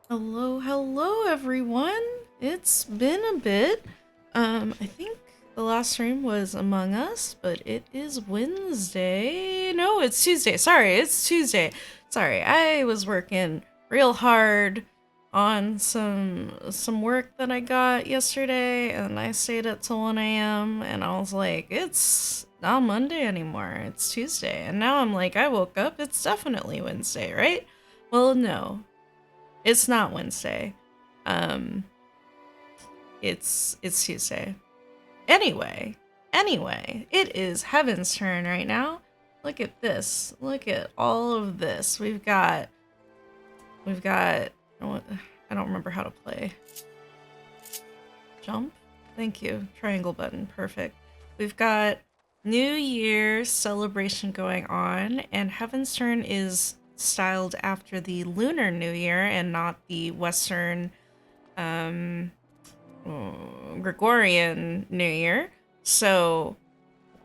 Hello, hello everyone. It's been a bit. I think the last stream was Among Us, but it is Wednesday. No, it's Tuesday. Sorry, it's Tuesday. Sorry, I was working real hard on some work that I got yesterday, and I stayed up till 1 a.m. and I was like, it's not Monday anymore. It's Tuesday. And now I'm like, I woke up, it's definitely Wednesday, right? Well, no. It's not Wednesday. Um, it's Tuesday. Anyway, it is Heaven's turn right now. Look at this. Look at all of this. We've got. I don't remember how to play. Jump. Thank you. Triangle button. Perfect. We've got New Year celebration going on, and Heaven's Turn is styled after the Lunar New Year and not the Western um, Gregorian New Year. So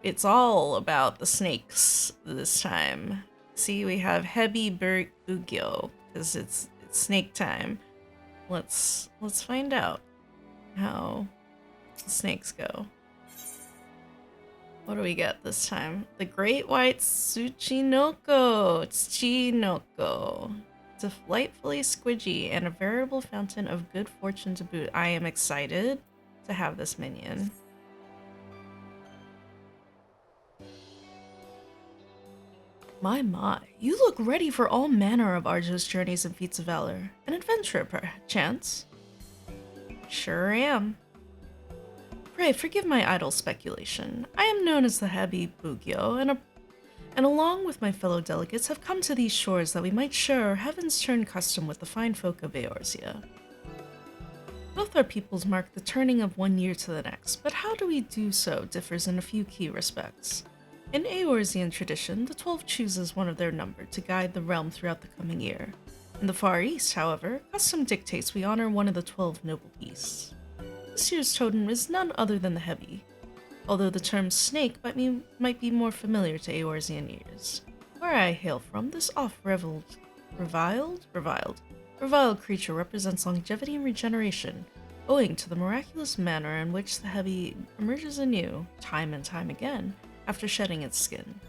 it's all about the snakes this time. See, we have Hebi Bugyo because it's snake time. Let's find out how the snakes go. What do we get this time? The Great White Tsuchinoko. Tsuchinoko. Delightfully squidgy and a veritable fountain of good fortune to boot. I am excited to have this minion. My, you look ready for all manner of arduous journeys and feats of valor. An adventurer, perchance? Sure am. Pray forgive my idle speculation. I am known as the Habi Bugyo, and along with my fellow delegates have come to these shores that we might share our Heavensturn custom with the fine folk of Eorzea. Both our peoples mark the turning of one year to the next, but how do we do so differs in a few key respects. In Eorzean tradition, the 12 chooses one of their number to guide the realm throughout the coming year. In the Far East, however, custom dictates we honor one of the 12 noble beasts. This year's totem is none other than the Hebi, although the term snake might be more familiar to Eorzean ears. Where I hail from, this reviled creature represents longevity and regeneration, owing to the miraculous manner in which the Hebi emerges anew, time and time again, after shedding its skin.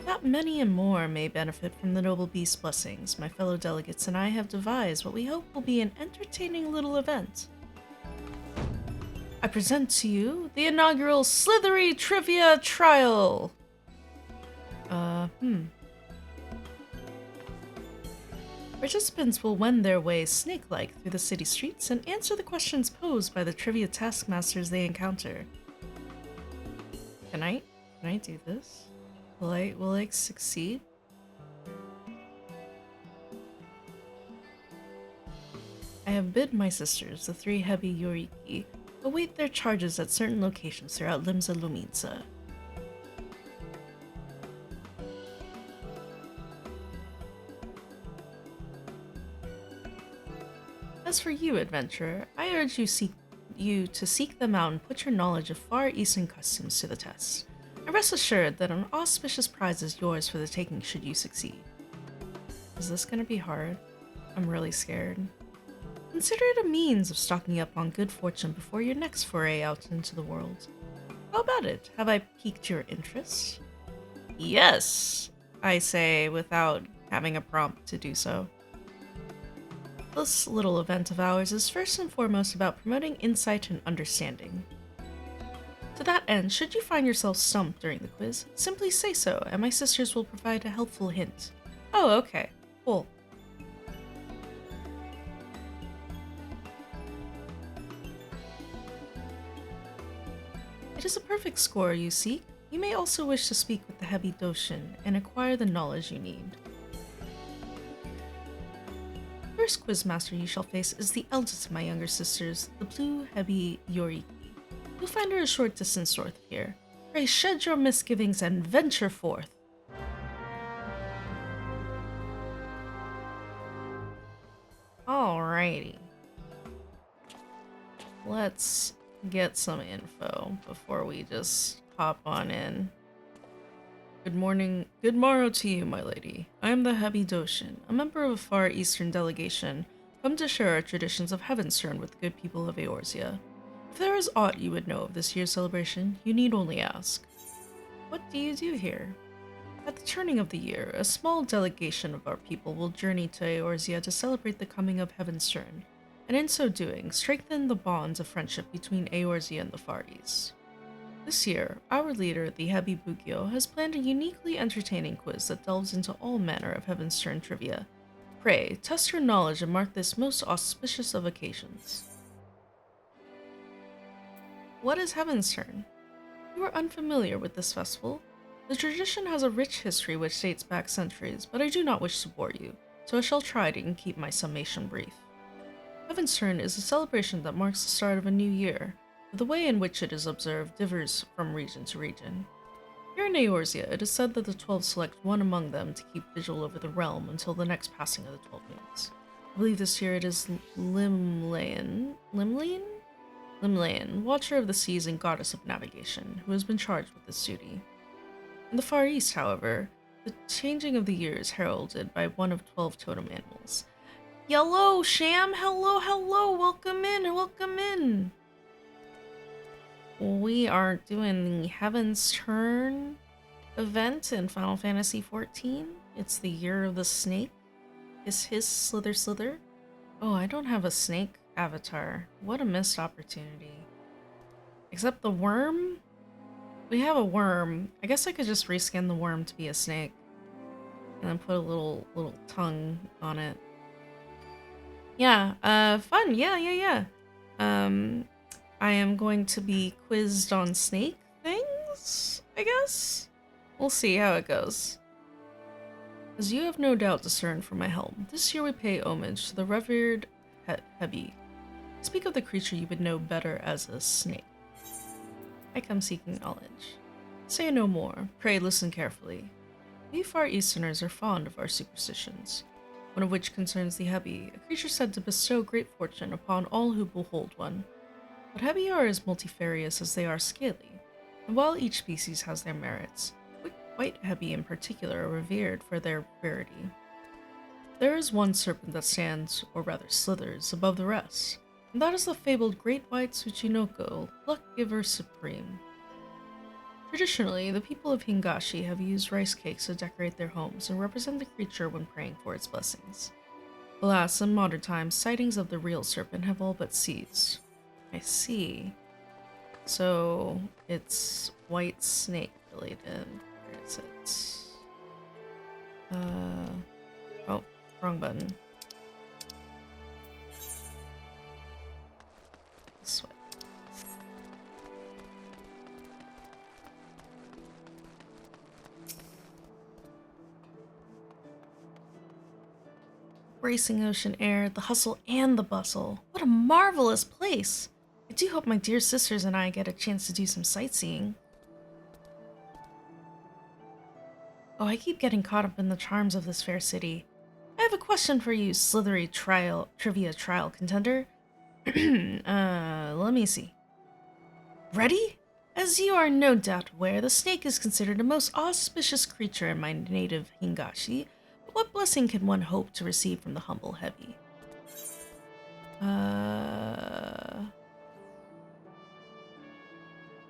That many and more may benefit from the noble beast's blessings, my fellow delegates and I have devised what we hope will be an entertaining little event. I present to you the inaugural Slithery Trivia Trial! Participants will wend their way snake-like through the city streets and answer the questions posed by the trivia taskmasters they encounter. Can I do this? Will I succeed? I have bid my sisters, the three Hebi Yoriki, await their charges at certain locations throughout Limsa Luminsa. As for you, adventurer, I urge you to seek them out and put your knowledge of Far Eastern customs to the test. And rest assured that an auspicious prize is yours for the taking should you succeed. Is this gonna be hard? I'm really scared. Consider it a means of stocking up on good fortune before your next foray out into the world. How about it? Have I piqued your interest? Yes, I say without having a prompt to do so. This little event of ours is first and foremost about promoting insight and understanding. To that end, should you find yourself stumped during the quiz, simply say so, and my sisters will provide a helpful hint. Oh, okay. Cool. It is a perfect score you seek. You may also wish to speak with the Hebi Doshin and acquire the knowledge you need. The first quizmaster you shall face is the eldest of my younger sisters, the blue Hebi Yoriki. You'll find her a short distance north of here. Pray shed your misgivings and venture forth. Alrighty. Let's get some info before we just hop on in. Good morning, good morrow to you, my lady. I am the Hebi Doshin, a member of a Far Eastern delegation come to share our traditions of Heavensturn with the good people of Eorzea. If there is aught you would know of this year's celebration, you need only ask. What do you do here? At the turning of the year, a small delegation of our people will journey to Eorzea to celebrate the coming of Heavensturn, and in so doing, strengthen the bonds of friendship between Eorzea and the Far East. This year, our leader, the Hebi Bugyo, has planned a uniquely entertaining quiz that delves into all manner of Heavensturn trivia. Pray, test your knowledge and mark this most auspicious of occasions. What is Heavensturn? You are unfamiliar with this festival. The tradition has a rich history which dates back centuries, but I do not wish to bore you, so I shall try to keep my summation brief. Heavensturn is a celebration that marks the start of a new year, but the way in which it is observed differs from region to region. Here in Eorzea, it is said that the 12 select one among them to keep vigil over the realm until the next passing of the 12 moons. I believe this year it is Limlaen, Watcher of the Seas and Goddess of Navigation, who has been charged with this duty. In the Far East, however, the changing of the year is heralded by one of 12 totem animals. Yellow, Sham, hello, welcome in. We are doing the Heavensturn event in Final Fantasy XIV. It's the Year of the Snake. Hiss, slither. Oh, I don't have a snake avatar. What a missed opportunity. Except the worm? We have a worm. I guess I could just reskin the worm to be a snake. And then put a little tongue on it. Yeah, fun. Yeah. I am going to be quizzed on snake things, I guess? We'll see how it goes. As you have no doubt discerned from my helm, this year we pay homage to the revered Hebi. Speak of the creature you would know better as a snake. I come seeking knowledge. Say no more, pray listen carefully. We Far Easterners are fond of our superstitions, one of which concerns the Hebi, a creature said to bestow great fortune upon all who behold one. But Hebi are as multifarious as they are scaly, and while each species has their merits, white Hebi in particular are revered for their rarity. There is one serpent that stands, or rather slithers, above the rest, and that is the fabled Great White Tsuchinoko, Luck Giver Supreme. Traditionally, the people of Hingashi have used rice cakes to decorate their homes and represent the creature when praying for its blessings. Alas, in modern times, sightings of the real serpent have all but ceased. I see. So, it's white snake related. Where is it? Oh, wrong button. This way. Bracing ocean air, the hustle and the bustle. What a marvelous place! I do hope my dear sisters and I get a chance to do some sightseeing. Oh, I keep getting caught up in the charms of this fair city. I have a question for you, slithery trivia trial contender. Let me see. Ready? As you are no doubt aware, the snake is considered a most auspicious creature in my native Hingashi. But what blessing can one hope to receive from the humble Hebi?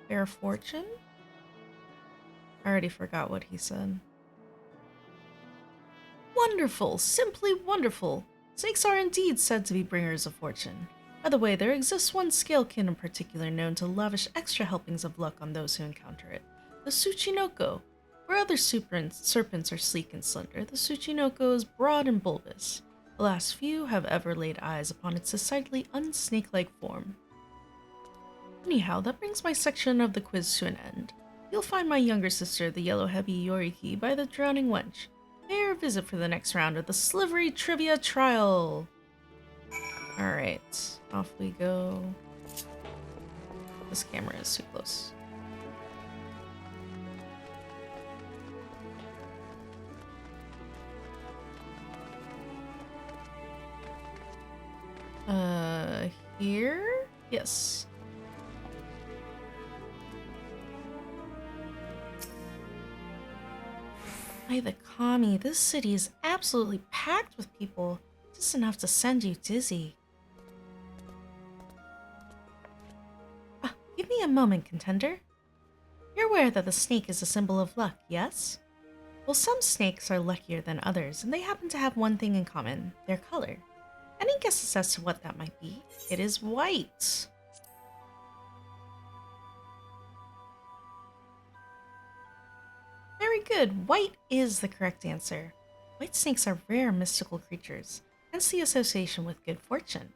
Fair fortune? I already forgot what he said. Wonderful! Simply wonderful! Snakes are indeed said to be bringers of fortune. By the way, there exists one scalekin in particular known to lavish extra helpings of luck on those who encounter it. The Tsuchinoko. Where other serpents are sleek and slender, the Tsuchinoko is broad and bulbous. Alas, few have ever laid eyes upon its decidedly unsnake-like form. Anyhow, that brings my section of the quiz to an end. You'll find my younger sister, the yellow Hebi Yoriki, by the Drowning Wench. Pay her a visit for the next round of the Slivery Trivia Trial. Alright, off we go. This camera is too close. Here? Yes. By the Kami, this city is absolutely packed with people. Just enough to send you dizzy. Give me a moment, contender. You're aware that the snake is a symbol of luck, yes? Well, some snakes are luckier than others, and they happen to have one thing in common, their color. Any guesses as to what that might be? It is white. Very good. White is the correct answer. White snakes are rare mystical creatures, hence the association with good fortune.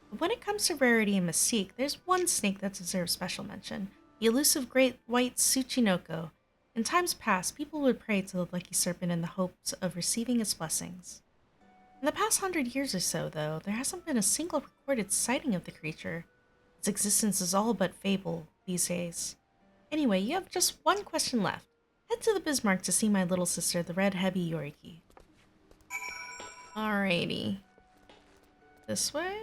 But when it comes to rarity and mystique, there's one snake that deserves special mention, the elusive great white Tsuchinoko. In times past, people would pray to the lucky serpent in the hopes of receiving its blessings. In the past 100 years or so, though, there hasn't been a single recorded sighting of the creature. Its existence is all but fable these days. Anyway, you have just one question left. Head to the Bismarck to see my little sister, the red heavy Yoriki. Alrighty. This way?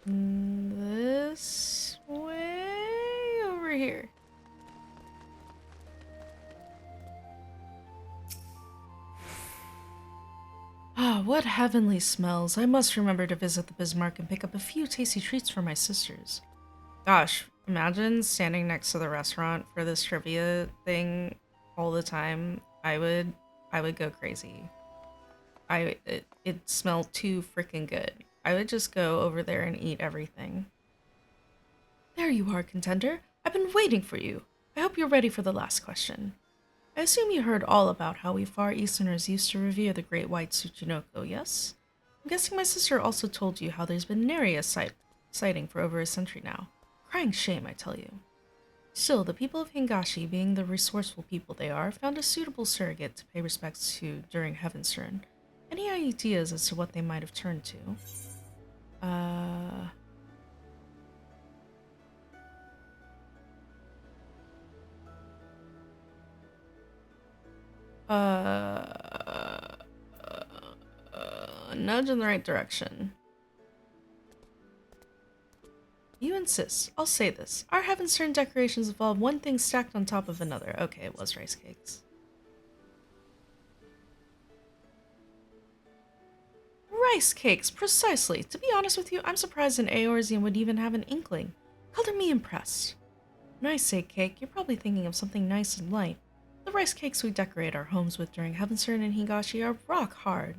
This way? Over here. Ah, what heavenly smells. I must remember to visit the Bismarck and pick up a few tasty treats for my sisters. Gosh, imagine standing next to the restaurant for this trivia thing all the time. I would go crazy. It smelled too freaking good. I would just go over there and eat everything. There you are, contender. I've been waiting for you. I hope you're ready for the last question. I assume you heard all about how we Far Easterners used to revere the great white Tsuchinoko, yes? I'm guessing my sister also told you how there's been nary a sighting for over a century now. Crying shame, I tell you. Still, the people of Hingashi, being the resourceful people they are, found a suitable surrogate to pay respects to during Heavensturn. Any ideas as to what they might have turned to? Nudge in the right direction. You insist. I'll say this. Our Heavensturn decorations involve one thing stacked on top of another. Okay, it was rice cakes. Rice cakes, precisely. To be honest with you, I'm surprised an Eorzean would even have an inkling. Color me impressed. When I say cake, you're probably thinking of something nice and light. The rice cakes we decorate our homes with during Heavensturn and Higashi are rock hard.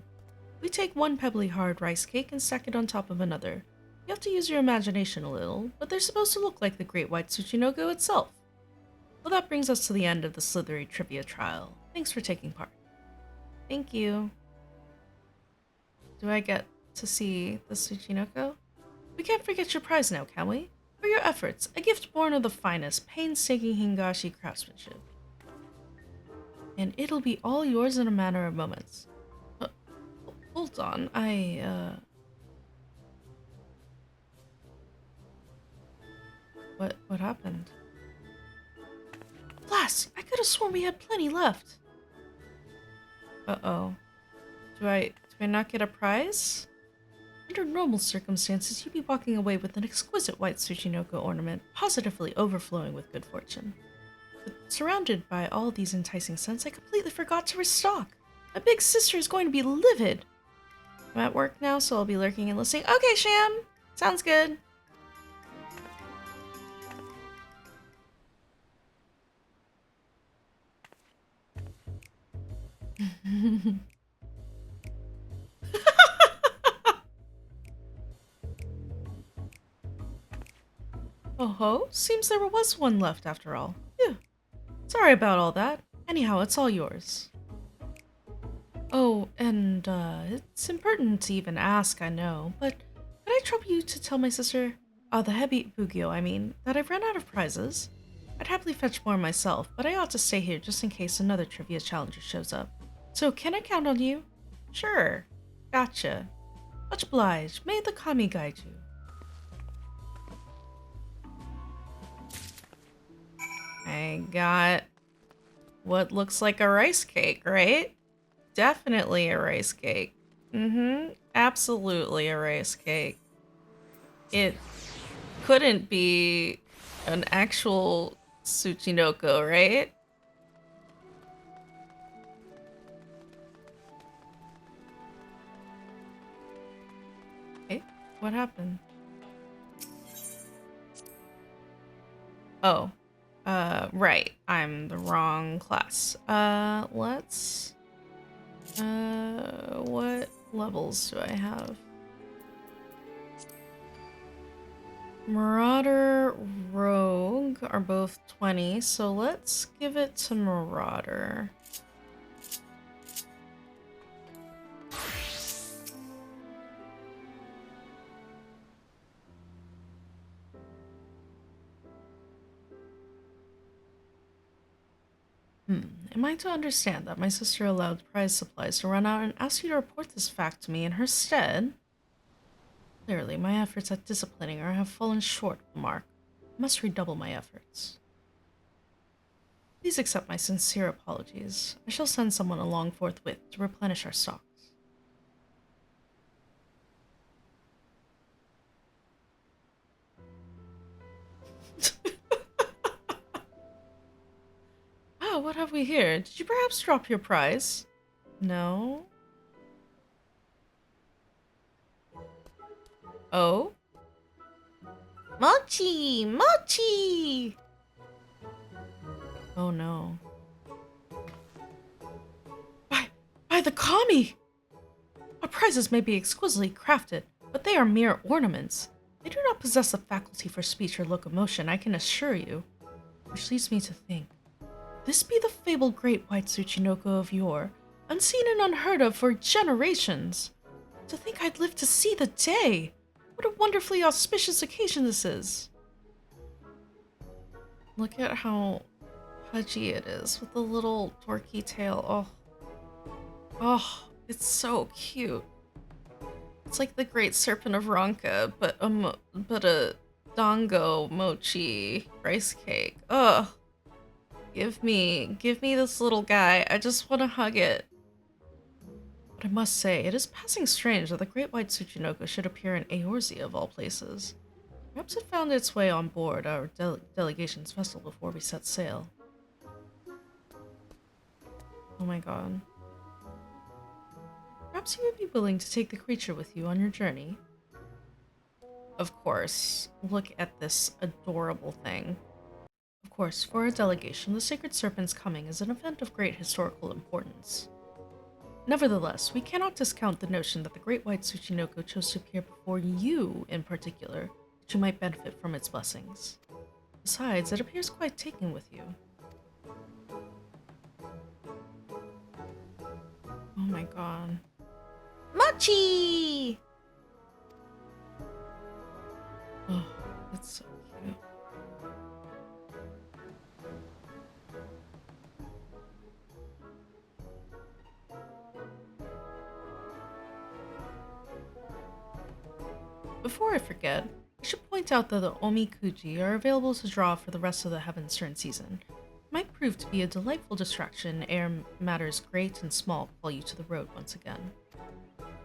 We take one pebbly hard rice cake and stack it on top of another. You have to use your imagination a little, but they're supposed to look like the great white Tsuchinoko itself. Well, that brings us to the end of the Slithery Trivia Trial. Thanks for taking part. Thank you. Do I get to see the Tsuchinoko? We can't forget your prize now, can we? For your efforts, a gift born of the finest, painstaking Hingashi craftsmanship. And it'll be all yours in a matter of moments. Hold on, What happened? Blast! I could have sworn we had plenty left. Uh-oh. Do I not get a prize? Under normal circumstances, you'd be walking away with an exquisite white Tsuchinoko ornament, positively overflowing with good fortune. But surrounded by all these enticing scents, I completely forgot to restock. My big sister is going to be livid. I'm at work now, so I'll be lurking and listening. Okay, Sham! Sounds good. Oh ho, seems there was one left after all. Phew. Sorry about all that. Anyhow, it's all yours. Oh, and it's impertinent to even ask, I know, but could I trouble you to tell my sister, the Hebi Bugyo, I mean, that I've run out of prizes? I'd happily fetch more myself, but I ought to stay here just in case another trivia challenger shows up. So, can I count on you? Sure. Gotcha. Much obliged. May the kami guide you. I got what looks like a rice cake, right? Definitely a rice cake. Absolutely a rice cake. It couldn't be an actual Tsuchinoko, right? Hey, what happened? Oh, right. I'm the wrong class. What levels do I have? Marauder, Rogue are both 20, so let's give it to Marauder. Am I to understand that my sister allowed prize supplies to run out and asked you to report this fact to me in her stead? Clearly, my efforts at disciplining her have fallen short of the mark. I must redouble my efforts. Please accept my sincere apologies. I shall send someone along forthwith to replenish our stocks. Ah, what have we here? Did you perhaps drop your prize? No? Oh? Mochi! Mochi! Oh no. By the kami! Our prizes may be exquisitely crafted, but they are mere ornaments. They do not possess the faculty for speech or locomotion, I can assure you. Which leads me to think, this be the fabled great white Tsuchinoko of yore, unseen and unheard of for generations. To think I'd live to see the day! What a wonderfully auspicious occasion this is! Look at how pudgy it is with the little dorky tail. Oh, it's so cute. It's like the Great Serpent of Ronka, but a dango mochi rice cake. Ugh. Give me this little guy. I just want to hug it. But I must say, it is passing strange that the Great White Tsuchinoko should appear in Eorzea of all places. Perhaps it found its way on board our delegation's vessel before we set sail. Oh my god. Perhaps you would be willing to take the creature with you on your journey. Of course. Look at this adorable thing. Of course, for our delegation, the Sacred Serpent's coming is an event of great historical importance. Nevertheless, we cannot discount the notion that the Great White Tsuchinoko chose to appear before you in particular, that you might benefit from its blessings. Besides, it appears quite taken with you. Oh my god. Mochi! Oh, it's so cute. Before I forget, I should point out that the Omikuji are available to draw for the rest of the Heavensturn season. It might prove to be a delightful distraction ere matters great and small call you to the road once again.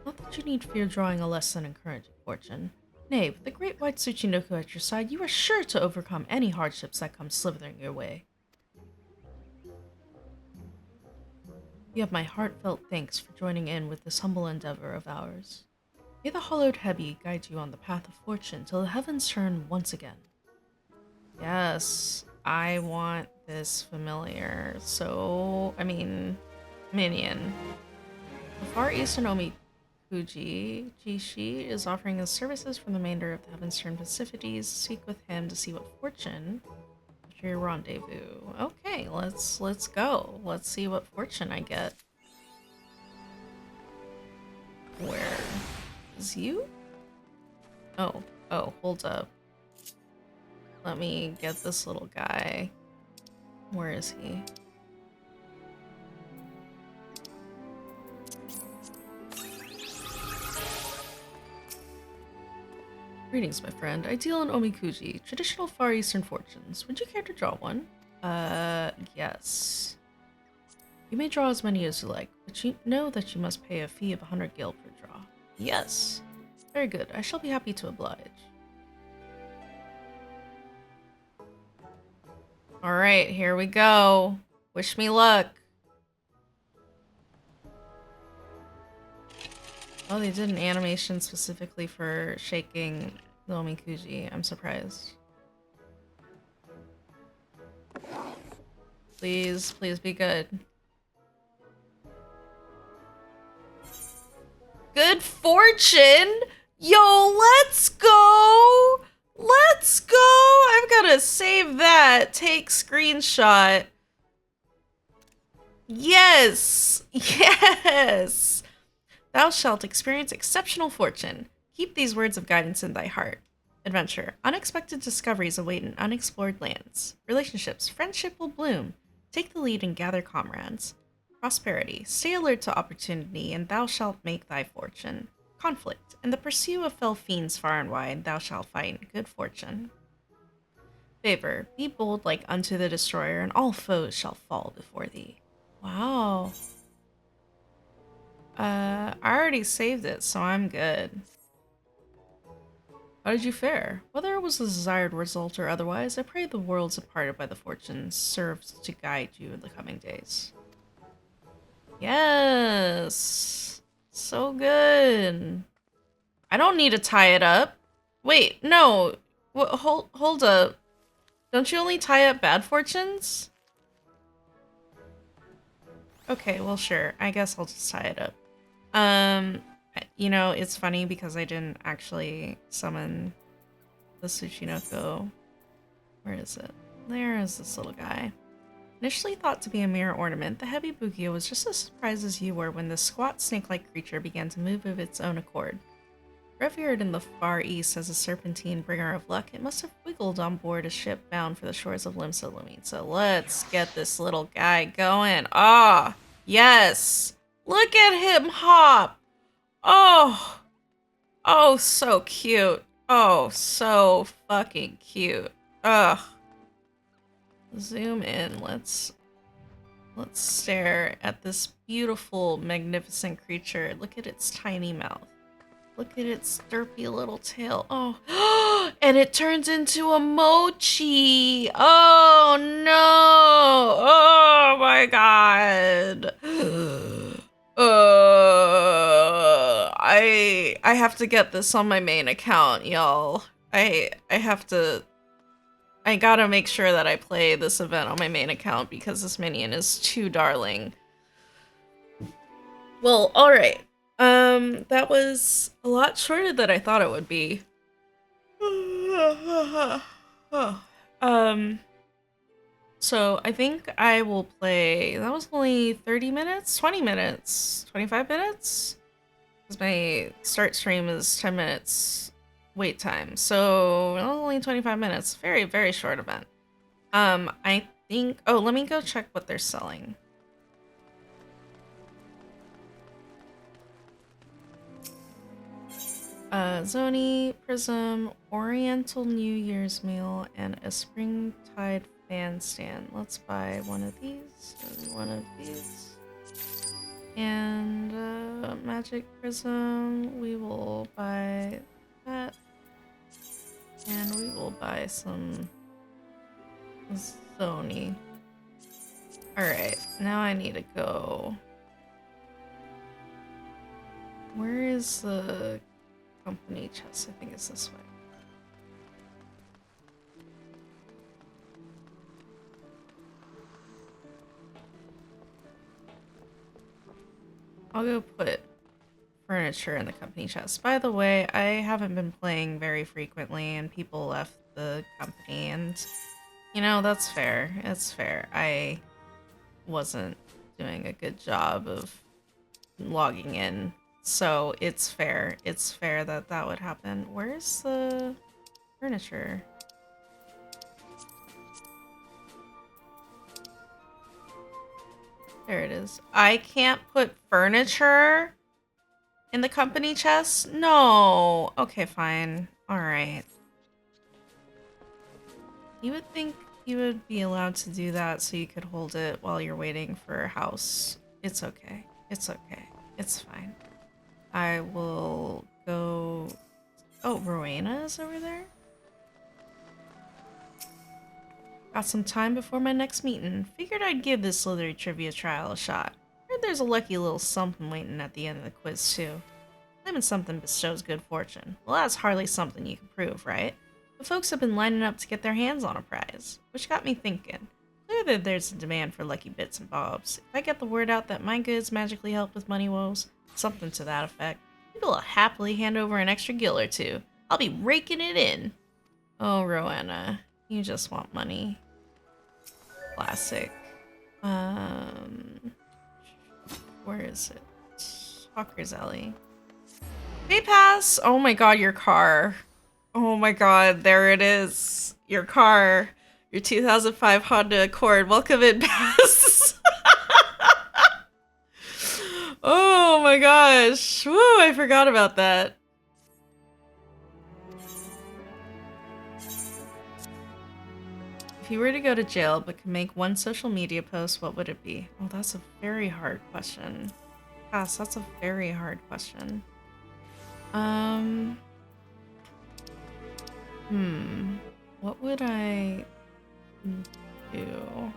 Not that you need fear drawing a less than encouraging fortune. Nay, with the great white Tsuchinoko at your side, you are sure to overcome any hardships that come slithering your way. You have my heartfelt thanks for joining in with this humble endeavor of ours. May the hollowed Hebi guide you on the path of fortune till the heavens turn once again. Yes, I want this familiar. So, I mean, minion. The Far Eastern Omikuji Jishi is offering his services from the remainder of the Heavensturn festivities. Speak with him to see what fortune after your rendezvous. Okay, let's go. Let's see what fortune I get. Where is you? Oh, hold up. Let me get this little guy. Where is he? Greetings, my friend. I deal in Omikuji, traditional Far Eastern fortunes. Would you care to draw one? Yes. You may draw as many as you like, but you know that you must pay a fee of 100 gil per draw. Yes. Very good. I shall be happy to oblige. Alright, here we go. Wish me luck. Oh, they did an animation specifically for shaking the Omikuji. I'm surprised. Please, please be good. Good fortune? Yo, let's go! Let's go! I've gotta save that. Take screenshot. Yes! Yes! Thou shalt experience exceptional fortune. Keep these words of guidance in thy heart. Adventure. Unexpected discoveries await in unexplored lands. Relationships. Friendship will bloom. Take the lead and gather comrades. Prosperity. Stay alert to opportunity, and thou shalt make thy fortune. Conflict. In the pursuit of fell fiends far and wide, thou shalt find good fortune. Favor. Be bold like unto the destroyer, and all foes shall fall before thee. Wow. I already saved it, so I'm good. How did you fare? Whether it was the desired result or otherwise, I pray the worlds imparted by the fortunes serves to guide you in the coming days. Yes! So good. I don't need to tie it up. Wait, no. Hold up. Don't you only tie up bad fortunes? Okay, well sure. I guess I'll just tie it up. You know, it's funny because I didn't actually summon the Tsuchinoko. Where is it? There is this little guy. Initially thought to be a mere ornament, the heavy Bugio was just as surprised as you were when this squat snake-like creature began to move of its own accord. Revered in the Far East as a serpentine bringer of luck, it must have wiggled on board a ship bound for the shores of Limsa Lumi. So let's get this little guy going. Ah, yes! Look at him hop! Oh! Oh, so cute. Oh, so fucking cute. Ugh. Zoom in. Let's stare at this beautiful, magnificent creature. Look at its tiny mouth. Look at its derpy little tail. Oh, and it turns into a mochi. Oh no. Oh my god. I have to get this on my main account, y'all. I gotta make sure that I play this event on my main account because this minion is too darling. Well, alright. That was a lot shorter than I thought it would be. So I think I will play, that was only 30 minutes, 20 minutes, 25 minutes? Because my start stream is 10 minutes wait time. So only 25 minutes, very, very short event. I think, oh, let me go check what they're selling. Zoni, Prism, Oriental New Year's meal, and a Springtide fan stand. Let's buy one of these and one of these. And Magic Prism, we will buy that. And we will buy some Zoni. Alright, now I need to go. Where is the company chest? I think it's this way. I'll go put furniture in the company chest. By the way, I haven't been playing very frequently and people left the company and, you know, that's fair. It's fair. I wasn't doing a good job of logging in. So it's fair. It's fair that that would happen. Where's the furniture? There it is. I can't put furniture in the company chest? No. Okay, fine. Alright. You would think you would be allowed to do that so you could hold it while you're waiting for a house. It's okay. It's okay. It's fine. I will go... Oh, Rowena is over there? Got some time before my next meeting. Figured I'd give this slithery trivia trial a shot. Heard there's a lucky little something waiting at the end of the quiz, too. Claiming something bestows good fortune. Well, that's hardly something you can prove, right? But folks have been lining up to get their hands on a prize, which got me thinking. Clearly there's a demand for lucky bits and bobs. If I get the word out that my goods magically help with money woes, something to that effect, people will happily hand over an extra gill or two. I'll be raking it in. Oh, Roanna, you just want money. Classic. Where is it? Hawker's Alley. Hey, Pass! Oh my god, your car. Oh my god, there it is. Your car. Your 2005 Honda Accord. Welcome in, Pass. Oh my gosh. Woo, I forgot about that. If you were to go to jail but could make one social media post, what would it be? Oh, that's a very hard question. Pass, that's a very hard question. What would I do?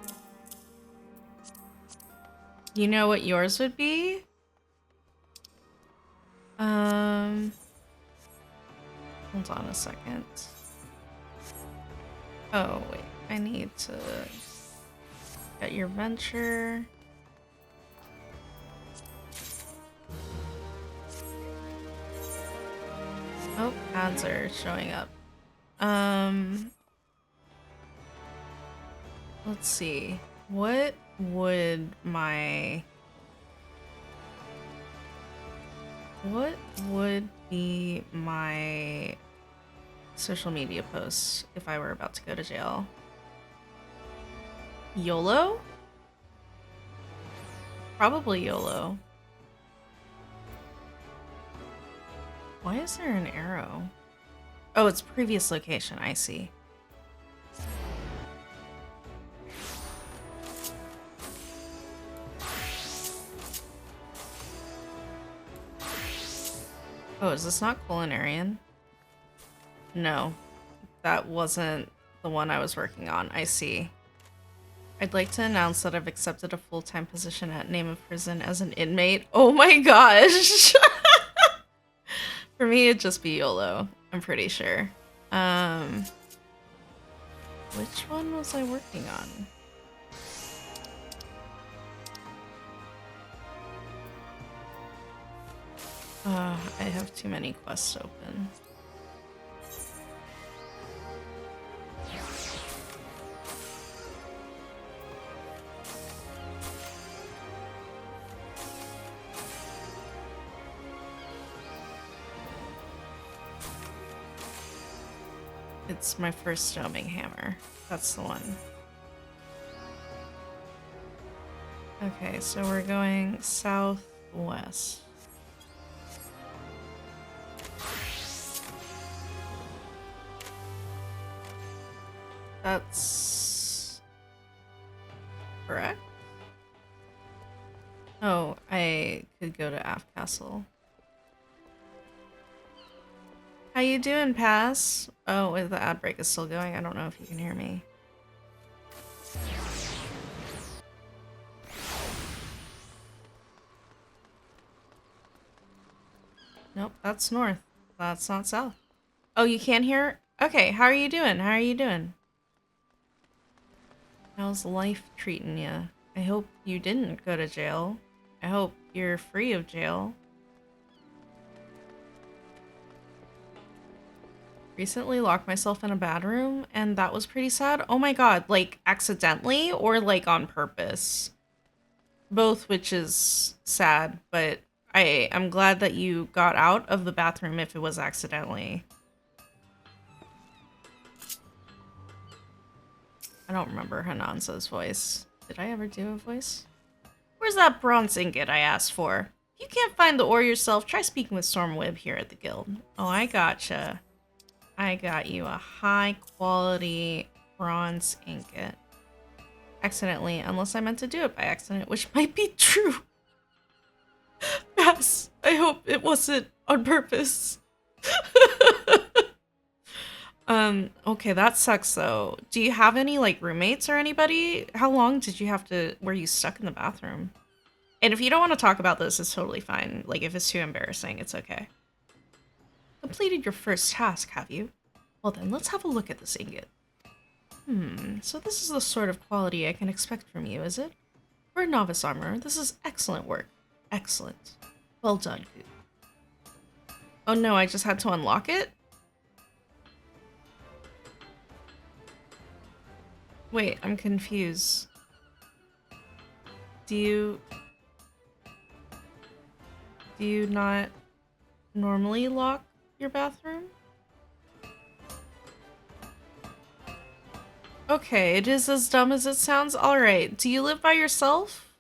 You know what yours would be? Hold on a second. Oh, wait. I need to get your venture. Oh, ads are showing up. Let's see. What would be my social media post if I were about to go to jail? YOLO? Probably YOLO. Why is there an arrow? Oh, it's previous location, I see. Oh, is this not culinarian? No, that wasn't the one I was working on. I see. I'd like to announce that I've accepted a full-time position at Name of Prison as an inmate. Oh my gosh! For me, it'd just be YOLO, I'm pretty sure. Which one was I working on? I have too many quests open. It's my first Stoming Hammer. That's the one. Okay, so we're going southwest. That's correct. Oh, I could go to Aft Castle. How you doing, Pass? Oh, wait, the ad break is still going. I don't know if you can hear me. Nope, that's north. That's not south. Oh, you can't hear? Okay, how are you doing? How are you doing? How's life treating you? I hope you didn't go to jail. I hope you're free of jail. Recently locked myself in a bad room, and that was pretty sad. Oh my god, like accidentally or like on purpose? Both, which is sad, but I'm glad that you got out of the bathroom if it was accidentally. I don't remember Hananza's voice. Did I ever do a voice? Where's that bronze ingot I asked for? If you can't find the ore yourself, try speaking with Stormwib here at the guild. Oh, I gotcha. I got you a high quality bronze ingot. Accidentally, unless I meant to do it by accident, which might be true. Pass. I hope it wasn't on purpose. Okay, that sucks though. Do you have any like roommates or anybody? How long did you have to, were you stuck in the bathroom? And if you don't want to talk about this, it's totally fine. Like if it's too embarrassing, it's okay. Completed your first task, have you? Well then, let's have a look at this ingot. So this is the sort of quality I can expect from you, is it? For a novice armorer, this is excellent work. Excellent. Well done, Goop. Oh no, I just had to unlock it? Wait, I'm confused. Do you not normally lock your bathroom? Okay, it is as dumb as it sounds. Alright, do you live by yourself?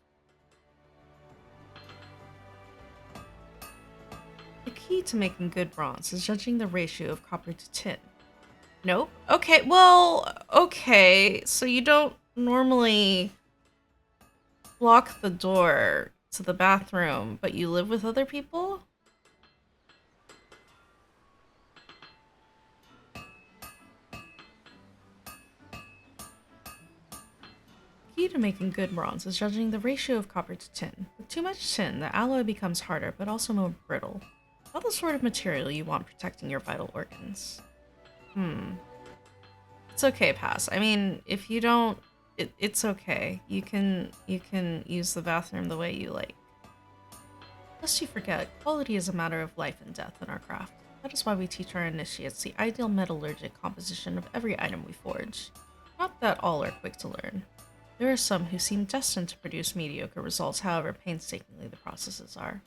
The key to making good bronze is judging the ratio of copper to tin. Nope. Okay, well, okay. So you don't normally lock the door to the bathroom, but you live with other people? Key to making good bronze is judging the ratio of copper to tin. With too much tin, the alloy becomes harder, but also more brittle. Not the sort of material you want protecting your vital organs. It's okay, pass. I mean, if you don't, it's okay. You can use the bathroom the way you like. Lest you forget, quality is a matter of life and death in our craft. That is why we teach our initiates the ideal metallurgic composition of every item we forge. Not that all are quick to learn. There are some who seem destined to produce mediocre results, however painstakingly the processes are.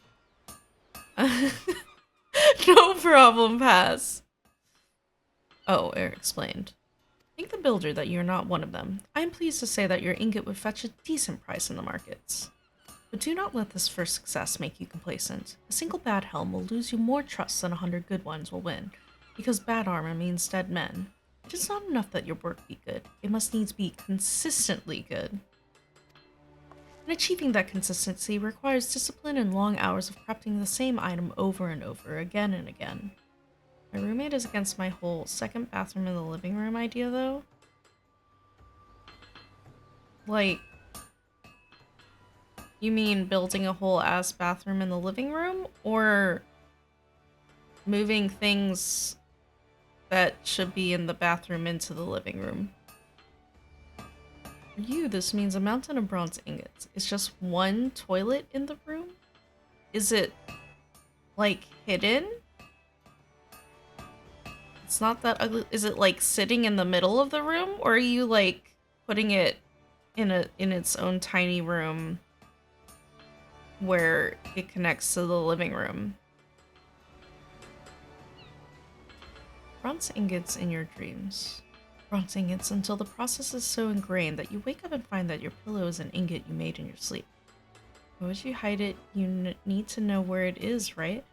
No problem, pass. Oh, Eric explained. Thank the builder that you're not one of them. I am pleased to say that your ingot would fetch a decent price in the markets. But do not let this first success make you complacent. A single bad helm will lose you more trust than 100 good ones will win, because bad armor means dead men. It is not enough that your work be good, it must needs be consistently good. And achieving that consistency requires discipline and long hours of crafting the same item over and over, again and again. My roommate is against my whole second bathroom in the living room idea, though. Like, you mean building a whole ass bathroom in the living room? Or moving things that should be in the bathroom into the living room? For you, this means a mountain of bronze ingots. It's just one toilet in the room? Is it, like, hidden? It's not that ugly. Is it, like, sitting in the middle of the room? Or are you, like, putting it in its own tiny room where it connects to the living room? Bronze ingots in your dreams. Bronze ingots until the process is so ingrained that you wake up and find that your pillow is an ingot you made in your sleep. Why would you hide it? You need to know where it is, right?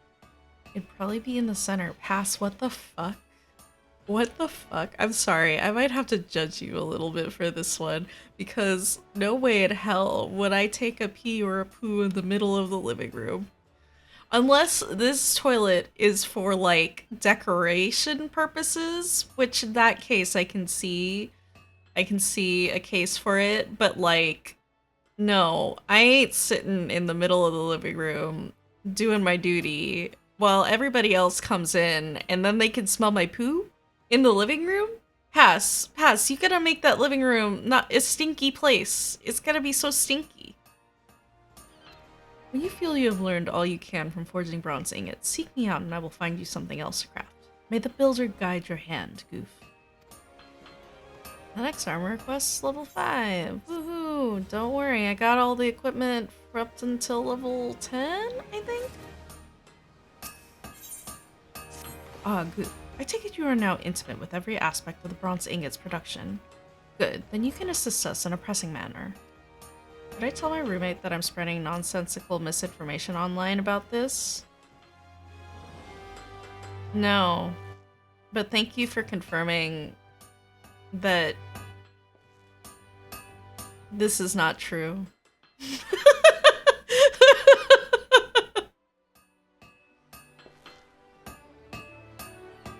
It'd probably be in the center. Pass, what the fuck? What the fuck? I'm sorry, I might have to judge you a little bit for this one, because no way in hell would I take a pee or a poo in the middle of the living room. Unless this toilet is for, like, decoration purposes, which in that case I can see a case for it, but, like, no, I ain't sitting in the middle of the living room doing my duty while everybody else comes in and then they can smell my poo in the living room? Pass, you gotta make that living room not a stinky place. It's gotta be so stinky. When you feel you have learned all you can from forging bronze ingots, seek me out and I will find you something else to craft. May the builder guide your hand, Goof. The next armor request is level 5. Woohoo! Don't worry, I got all the equipment for up until level 10, I think? Good. I take it you are now intimate with every aspect of the bronze ingots production. Good, then you can assist us in a pressing manner. Should I tell my roommate that I'm spreading nonsensical misinformation online about this? No. But thank you for confirming that this is not true.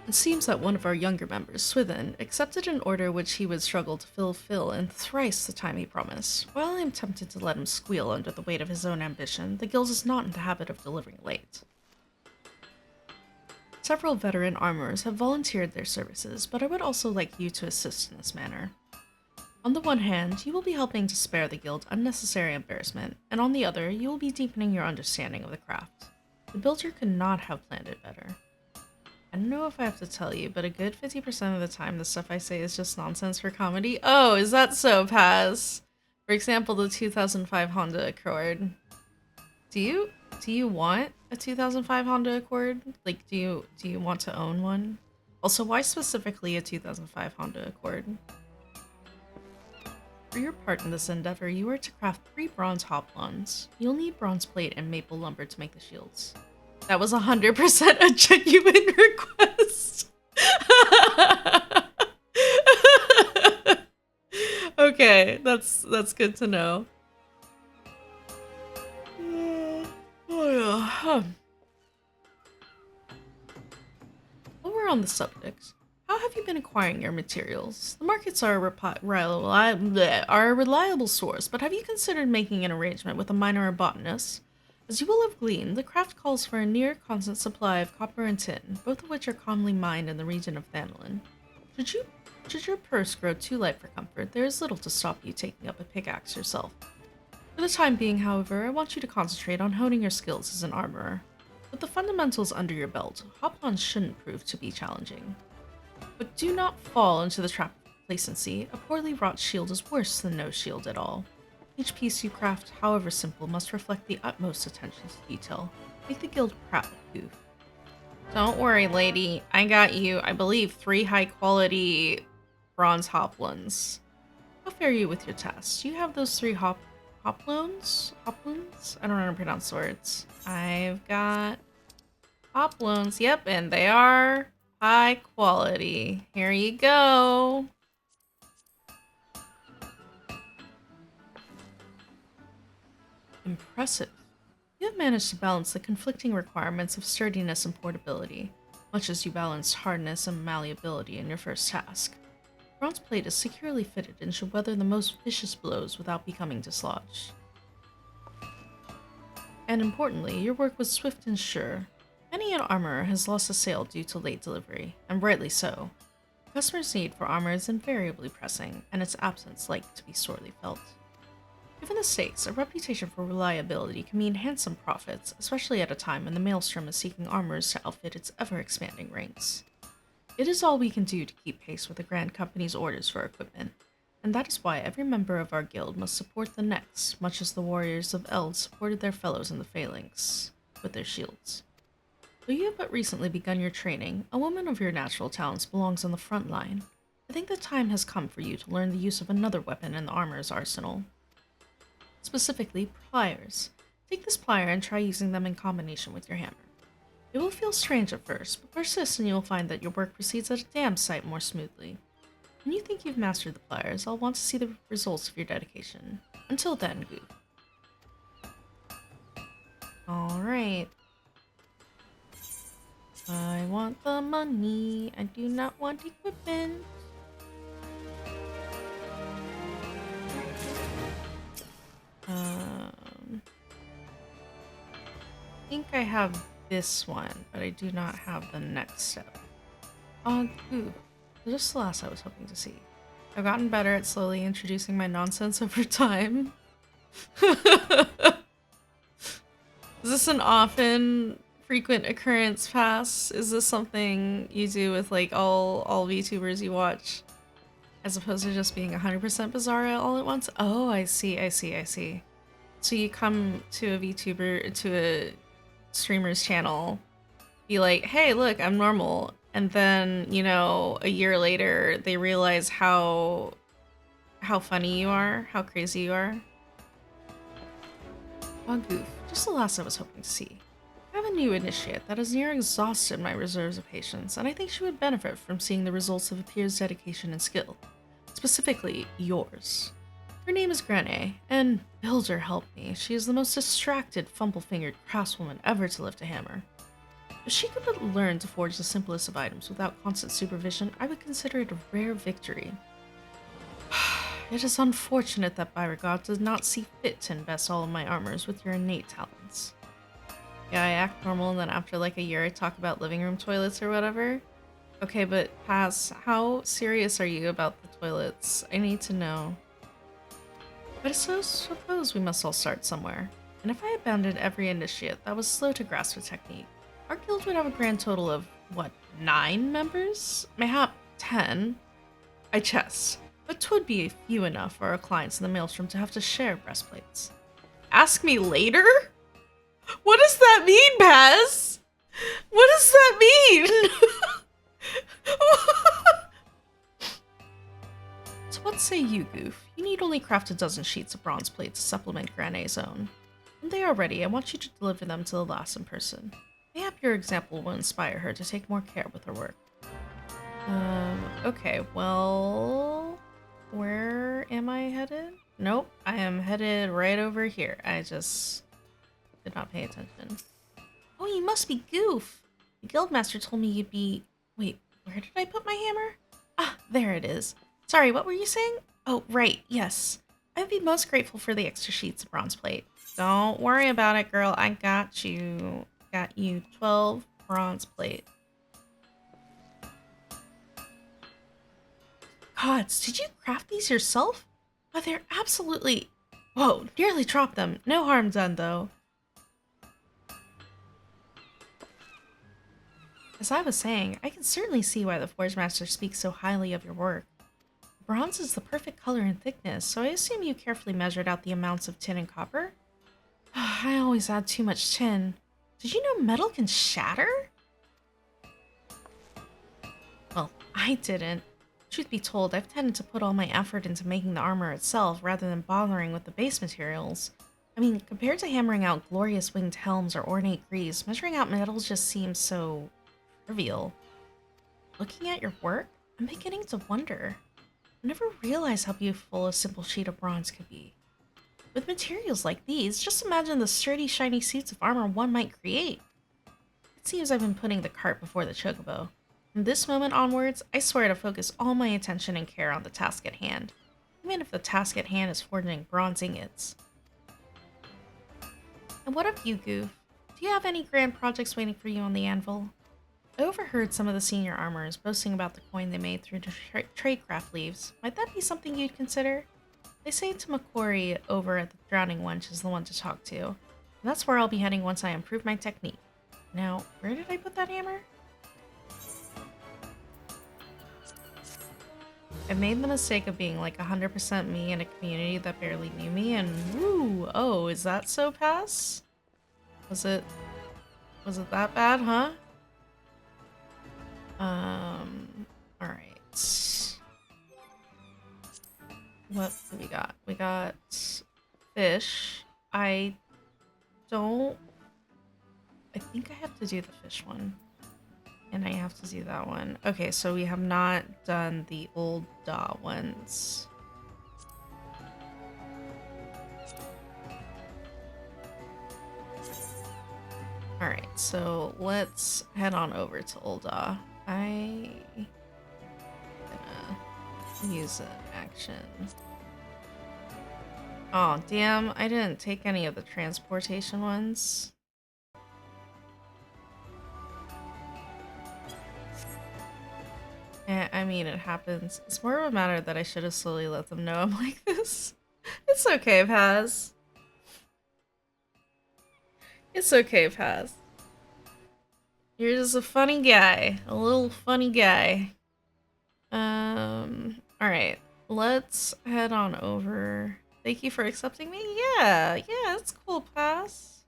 It seems that one of our younger members, Swithin, accepted an order which he would struggle to fulfill in thrice the time he promised. While I am tempted to let him squeal under the weight of his own ambition, the guild is not in the habit of delivering late. Several veteran armorers have volunteered their services, but I would also like you to assist in this manner. On the one hand, you will be helping to spare the guild unnecessary embarrassment, and on the other, you will be deepening your understanding of the craft. The builder could not have planned it better. I don't know if I have to tell you, but a good 50% of the time the stuff I say is just nonsense for comedy. Oh, is that so, Paz? For example, the 2005 Honda Accord. Do you want a 2005 Honda Accord? Like, do you want to own one? Also, why specifically a 2005 Honda Accord? For your part in this endeavor, you are to craft 3 bronze hoplons. You'll need bronze plate and maple lumber to make the shields. That was 100% a genuine request. Okay, that's good to know. While we're on the subject, how have you been acquiring your materials? The markets are a reliable source, but have you considered making an arrangement with a miner or botanist? As you will have gleaned, the craft calls for a near constant supply of copper and tin, both of which are commonly mined in the region of Thanolin. Should your purse grow too light for comfort, there is little to stop you taking up a pickaxe yourself. For the time being, however, I want you to concentrate on honing your skills as an armorer. With the fundamentals under your belt, hoplons shouldn't prove to be challenging. But do not fall into the trap of complacency. A poorly wrought shield is worse than no shield at all. Each piece you craft, however simple, must reflect the utmost attention to detail. Make the guild proud, Goof. Don't worry, lady. I got you, I believe, 3 high-quality bronze hoplons. How fare you with your tasks? Do you have those 3 hoplons? Hoplons? I don't know how to pronounce the words. I've got hoplons. Yep, and they are high quality. Here you go. Impressive. You have managed to balance the conflicting requirements of sturdiness and portability, much as you balanced hardness and malleability in your first task. Bronze plate is securely fitted and should weather the most vicious blows without becoming dislodged. And importantly, your work was swift and sure. Many an armorer has lost a sale due to late delivery, and rightly so. The customer's need for armor is invariably pressing, and its absence like to be sorely felt. Given the stakes, a reputation for reliability can mean handsome profits, especially at a time when the maelstrom is seeking armorers to outfit its ever-expanding ranks. It is all we can do to keep pace with the Grand Company's orders for equipment, and that is why every member of our guild must support the next, much as the warriors of Eld supported their fellows in the phalanx with their shields. Though you have but recently begun your training, a woman of your natural talents belongs on the front line. I think the time has come for you to learn the use of another weapon in the armorer's arsenal. Specifically, pliers. Take this plier and try using them in combination with your hammer. It will feel strange at first, but persist and you will find that your work proceeds at a damn sight more smoothly. When you think you've mastered the pliers, I'll want to see the results of your dedication. Until then, Goof. Alright. I want the money. I do not want equipment. I think I have this one, but I do not have the next step. Ooh, just the last I was hoping to see. I've gotten better at slowly introducing my nonsense over time. Is this an often frequent occurrence, Pass? Is this something you do with like all VTubers you watch? As opposed to just being 100% bizarre all at once? Oh, I see. So you come to a VTuber, to a streamer's channel, be like, hey, look, I'm normal. And then, you know, a year later, they realize how funny you are, how crazy you are. Oh, Goof, just the last I was hoping to see. I have a new initiate that has near exhausted my reserves of patience, and I think she would benefit from seeing the results of a peer's dedication and skill. Specifically, yours. Her name is Granny, and Builder help me, she is the most distracted, fumble-fingered craftswoman ever to lift a hammer. If she could but learn to forge the simplest of items without constant supervision, I would consider it a rare victory. It is unfortunate that Beauregard does not see fit to invest all of my armors with your innate talents. Yeah, I act normal and then after like a year I talk about living room toilets or whatever. Okay, but Paz, how serious are you about the toilets? I need to know. But I suppose we must all start somewhere. And if I abandoned every initiate that was slow to grasp a technique, our guild would have a grand total of, what, 9 members? Mayhap 10? I chest, but 'twould be few enough for our clients in the maelstrom to have to share breastplates. Ask me later? What does that mean, Paz? What does that mean? So what say you, Goof? You need only craft a dozen sheets of bronze plate to supplement Granet's own. When they are ready, I want you to deliver them to the lass in person. Mayhap your example will inspire her to take more care with her work. Okay, well... Where am I headed? Nope, I am headed right over here. I just did not pay attention. Oh, you must be Goof! The guildmaster told me you'd be... Wait, where did I put my hammer? Ah, there it is. Sorry, what were you saying? Oh, right, yes. I'd be most grateful for the extra sheets of bronze plate. Don't worry about it, girl. I got you. Got you 12 bronze plate. Gods, did you craft these yourself? Oh, they're absolutely... Whoa, nearly dropped them. No harm done, though. As I was saying, I can certainly see why the Forge Master speaks so highly of your work. Bronze is the perfect color and thickness, so I assume you carefully measured out the amounts of tin and copper? I always add too much tin. Did you know metal can shatter? Well, I didn't. Truth be told, I've tended to put all my effort into making the armor itself rather than bothering with the base materials. I mean, compared to hammering out glorious winged helms or ornate greaves, measuring out metals just seems so trivial. Looking at your work, I'm beginning to wonder. I never realized how beautiful a simple sheet of bronze could be. With materials like these, just imagine the sturdy, shiny suits of armor one might create. It seems I've been putting the cart before the chocobo. From this moment onwards, I swear to focus all my attention and care on the task at hand, even if the task at hand is forging bronze ingots. And what of you, Goof? Do you have any grand projects waiting for you on the anvil? I overheard some of the senior armorers boasting about the coin they made through tradecraft leaves. Might that be something you'd consider? They say Tamakori over at the Drowning Wench is the one to talk to, and that's where I'll be heading once I improve my technique. Now, where did I put that hammer? I made the mistake of being like 100% me in a community that barely knew me, and woo! Oh, is that so pass? Was it that bad, huh? Alright. What do we got? We got fish. I think I have to do the fish one. And I have to do that one. Okay, so we have not done the old Da ones. Alright, so let's head on over to Old Da. I'm gonna use an action. Oh, damn, I didn't take any of the transportation ones. I mean, it happens. It's more of a matter that I should have slowly let them know I'm like this. It's okay, Paz. It's okay, Paz. You're just a funny guy. A little funny guy. Alright. Let's head on over. Thank you for accepting me? Yeah, that's cool, Paz.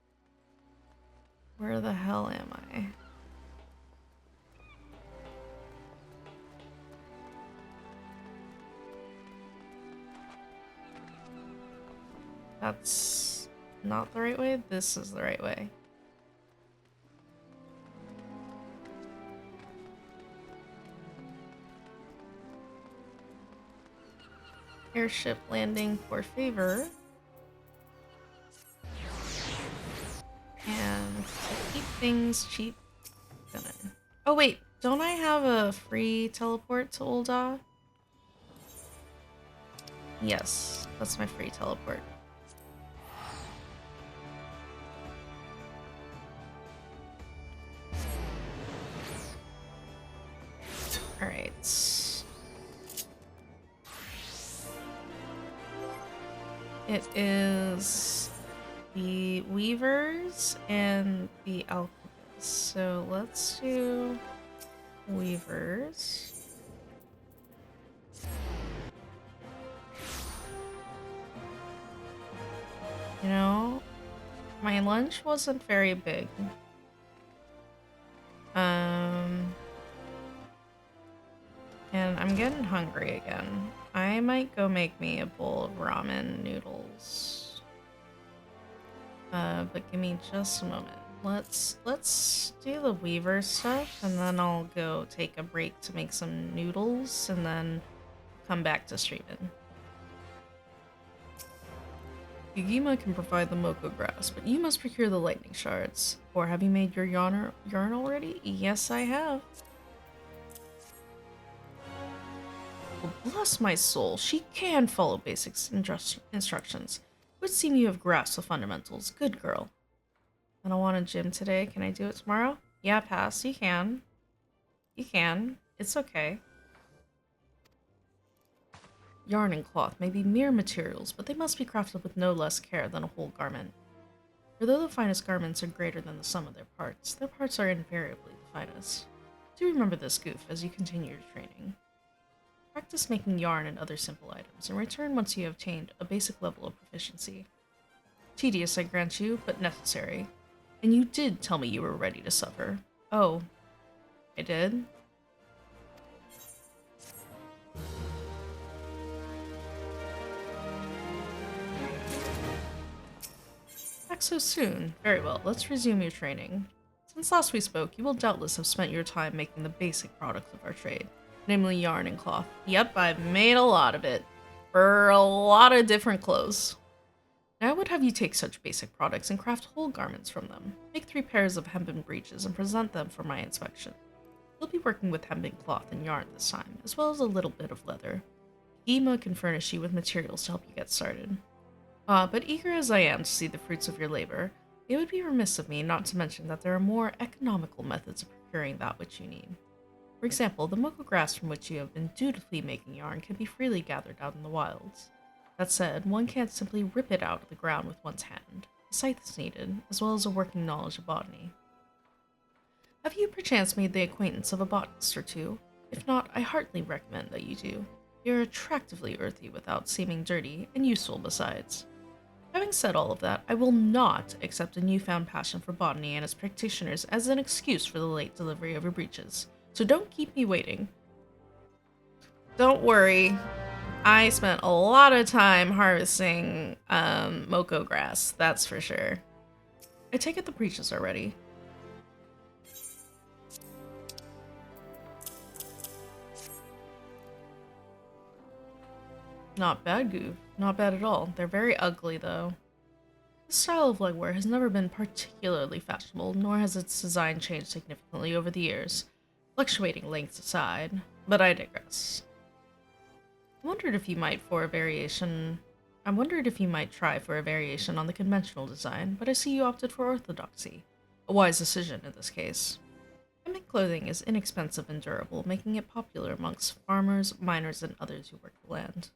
Where the hell am I? That's not the right way. This is the right way. Airship landing for favor. And to keep things cheap, gonna... Oh wait, don't I have a free teleport to Ul'dah? Yes, that's my free teleport. Alright. It is the Weavers and the Alchemists. So let's do Weavers. You know, my lunch wasn't very big. And I'm getting hungry again. I might go make me a bowl of ramen noodles. But give me just a moment. Let's do the Weaver stuff, and then I'll go take a break to make some noodles, and then come back to streaming. Yugima can provide the Moko grass, but you must procure the lightning shards. Or have you made your yarn already? Yes, I have. Well, bless my soul, she can follow basic instructions. It would seem you have grasped the fundamentals. Good girl. I don't want a gym today. Can I do it tomorrow? Yeah, pass. You can. You can. It's okay. Yarn and cloth may be mere materials, but they must be crafted with no less care than a whole garment. For though the finest garments are greater than the sum of their parts are invariably the finest. Do remember this, Goof, as you continue your training. Practice making yarn and other simple items, and return once you have attained a basic level of proficiency. Tedious, I grant you, but necessary. And you did tell me you were ready to suffer. Oh, I did? Back so soon. Very well, let's resume your training. Since last we spoke, you will doubtless have spent your time making the basic products of our trade, namely yarn and cloth. Yep, I've made a lot of it. For a lot of different clothes. Now I would have you take such basic products and craft whole garments from them. Make 3 pairs of hempen breeches and present them for my inspection. You'll be working with hempen cloth and yarn this time, as well as a little bit of leather. Gima can furnish you with materials to help you get started. But eager as I am to see the fruits of your labor, it would be remiss of me not to mention that there are more economical methods of procuring that which you need. For example, the Moko grass from which you have been dutifully making yarn can be freely gathered out in the wilds. That said, one can't simply rip it out of the ground with one's hand. A scythe is needed, as well as a working knowledge of botany. Have you perchance made the acquaintance of a botanist or two? If not, I heartily recommend that you do. They are attractively earthy without seeming dirty, and useful besides. Having said all of that, I will not accept a newfound passion for botany and its practitioners as an excuse for the late delivery of your breeches, so don't keep me waiting. Don't worry. I spent a lot of time harvesting Moko grass, that's for sure. I take it the breeches are ready. Not bad, Goof. Not bad at all. They're very ugly, though. This style of legwear has never been particularly fashionable, nor has its design changed significantly over the years, fluctuating lengths aside, but I digress. I wondered if you might try for a variation on the conventional design, but I see you opted for orthodoxy. A wise decision in this case. Hempen clothing is inexpensive and durable, making it popular amongst farmers, miners, and others who work the land.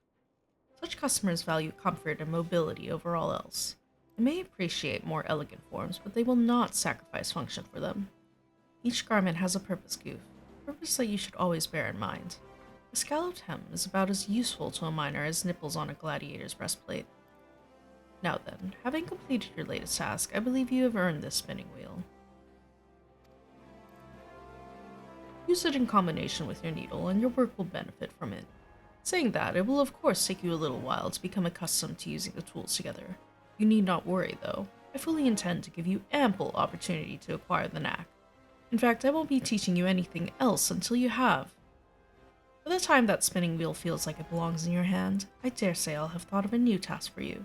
Such customers value comfort and mobility over all else. They may appreciate more elegant forms, but they will not sacrifice function for them. Each garment has a purpose, Goof, a purpose that you should always bear in mind. A scalloped hem is about as useful to a miner as nipples on a gladiator's breastplate. Now then, having completed your latest task, I believe you have earned this spinning wheel. Use it in combination with your needle, and your work will benefit from it. Saying that, it will of course take you a little while to become accustomed to using the tools together. You need not worry, though. I fully intend to give you ample opportunity to acquire the knack. In fact, I won't be teaching you anything else until you have. By the time that spinning wheel feels like it belongs in your hand, I dare say I'll have thought of a new task for you.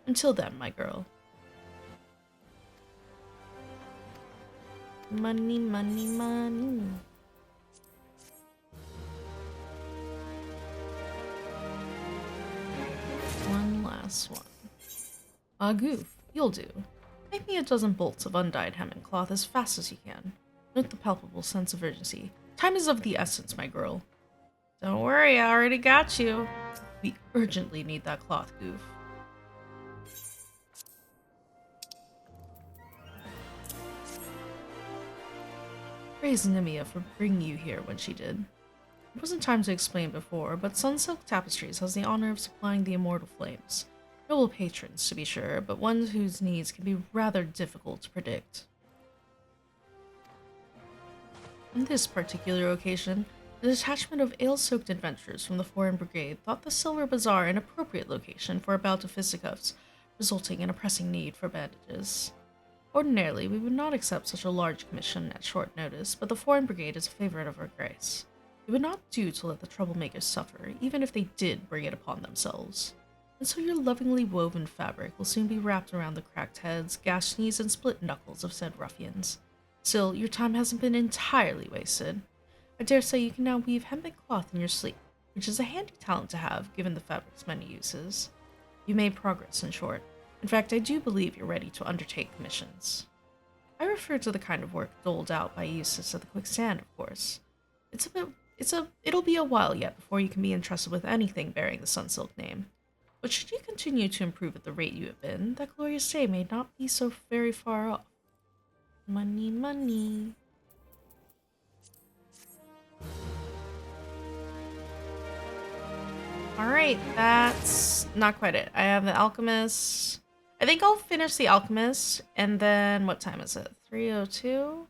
Until then, my girl. Money, money, money. One last one. Goof, you'll do. Make me a dozen bolts of undyed hemp and cloth as fast as you can. Note the palpable sense of urgency. Time is of the essence, my girl. Don't worry, I already got you. We urgently need that cloth, Goof. Praise Nimia for bringing you here when she did. It wasn't time to explain before, but Sunsilk Tapestries has the honor of supplying the immortal flames. Noble patrons, to be sure, but ones whose needs can be rather difficult to predict. On this particular occasion, the detachment of ale-soaked adventurers from the Foreign Brigade thought the Silver Bazaar an appropriate location for a bout of fisticuffs, resulting in a pressing need for bandages. Ordinarily, we would not accept such a large commission at short notice, but the Foreign Brigade is a favorite of our grace. It would not do to let the troublemakers suffer, even if they did bring it upon themselves. And so your lovingly woven fabric will soon be wrapped around the cracked heads, gashed knees, and split knuckles of said ruffians. Still, your time hasn't been entirely wasted. I dare say you can now weave hempen cloth in your sleep, which is a handy talent to have, given the fabric's many uses. You made progress, in short. In fact, I do believe you're ready to undertake commissions. I refer to the kind of work doled out by Eustace at the Quick Stand, of course. It'll be a while yet before you can be entrusted with anything bearing the Sunsilk name. But should you continue to improve at the rate you have been, that glorious day may not be so very far off. Money, money. Alright, that's not quite it. I have the Alchemist. I think I'll finish the Alchemist, and then what time is it? 3:02?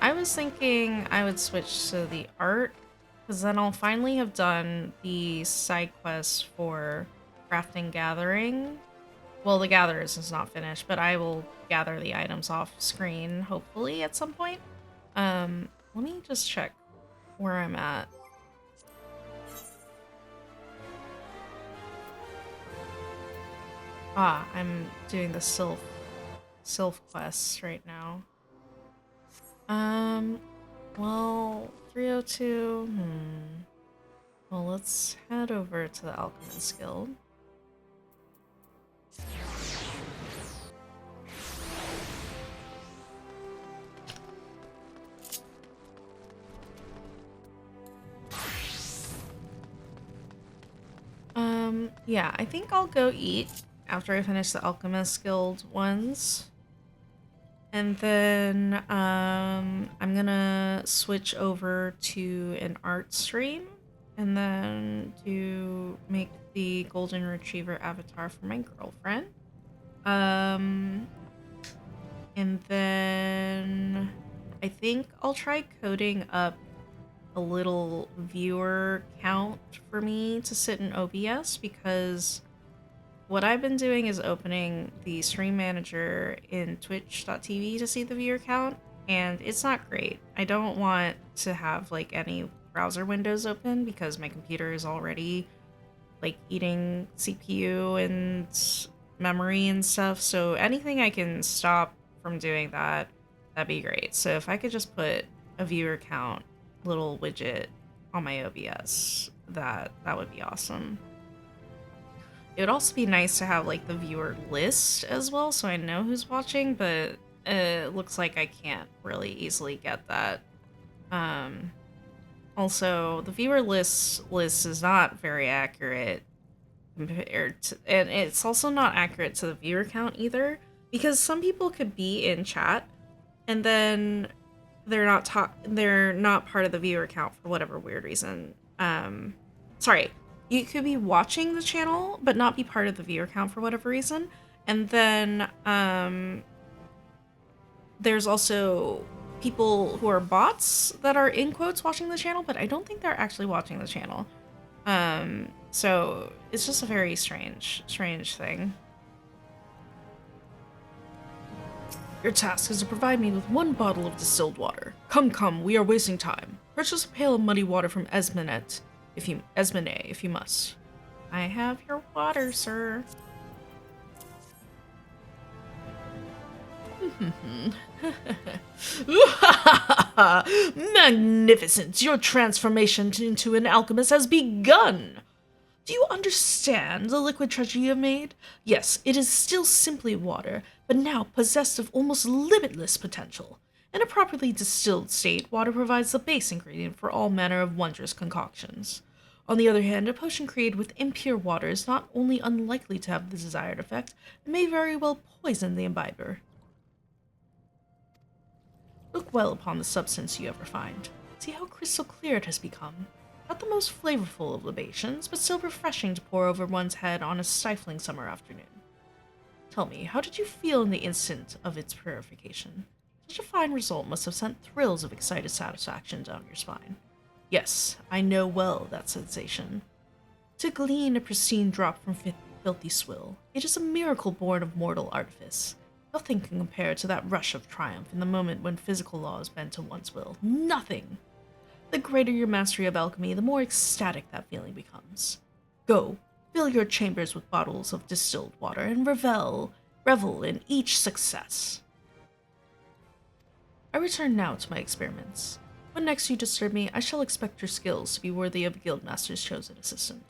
I was thinking I would switch to the art, because then I'll finally have done the side quest for crafting gathering. Well, the gatherers is not finished, but I will gather the items off screen, hopefully, at some point. Let me just check where I'm at. I'm doing the Sylph quests right now. Well, 3:02, Well, let's head over to the Alchemist Guild. Yeah, I think I'll go eat after I finish the Alchemist Guild ones. And then, I'm gonna switch over to an art stream and then make the Golden Retriever avatar for my girlfriend. And then I think I'll try coding up a little viewer count for me to sit in OBS, because what I've been doing is opening the stream manager in twitch.tv to see the viewer count, and it's not great. I don't want to have like any browser windows open because my computer is already like eating CPU and memory and stuff, so anything I can stop from doing that, that'd be great. So if I could just put a viewer count little widget on my OBS, that would be awesome. It would also be nice to have like the viewer list as well, so I know who's watching, but it looks like I can't really easily get that. Also, the viewer list is not very accurate compared to, and it's also not accurate to the viewer count either, because some people could be in chat and then they're not part of the viewer count for whatever weird reason. Sorry, you could be watching the channel but not be part of the viewer count for whatever reason. And then there's also people who are bots that are in quotes watching the channel, but I don't think they're actually watching the channel. So it's just a very strange thing. Your task is to provide me with 1 bottle of distilled water. Come, we are wasting time. Purchase a pail of muddy water from Esmenet, if you must. I have your water, sir. Magnificent! Your transformation into an alchemist has begun! Do you understand the liquid treasure you have made? Yes, it is still simply water, but now possessed of almost limitless potential. In a properly distilled state, water provides the base ingredient for all manner of wondrous concoctions. On the other hand, a potion created with impure water is not only unlikely to have the desired effect, it may very well poison the imbiber. Look well upon the substance you have refined. See how crystal clear it has become. Not the most flavorful of libations, but still refreshing to pour over one's head on a stifling summer afternoon. Tell me, how did you feel in the instant of its purification? Such a fine result must have sent thrills of excited satisfaction down your spine. Yes, I know well that sensation. To glean a pristine drop from filthy swill, it is a miracle born of mortal artifice. Nothing can compare to that rush of triumph in the moment when physical laws bend to one's will. Nothing! The greater your mastery of alchemy, the more ecstatic that feeling becomes. Go, fill your chambers with bottles of distilled water and revel in each success. I return now to my experiments. When next you disturb me, I shall expect your skills to be worthy of a guildmaster's chosen assistant.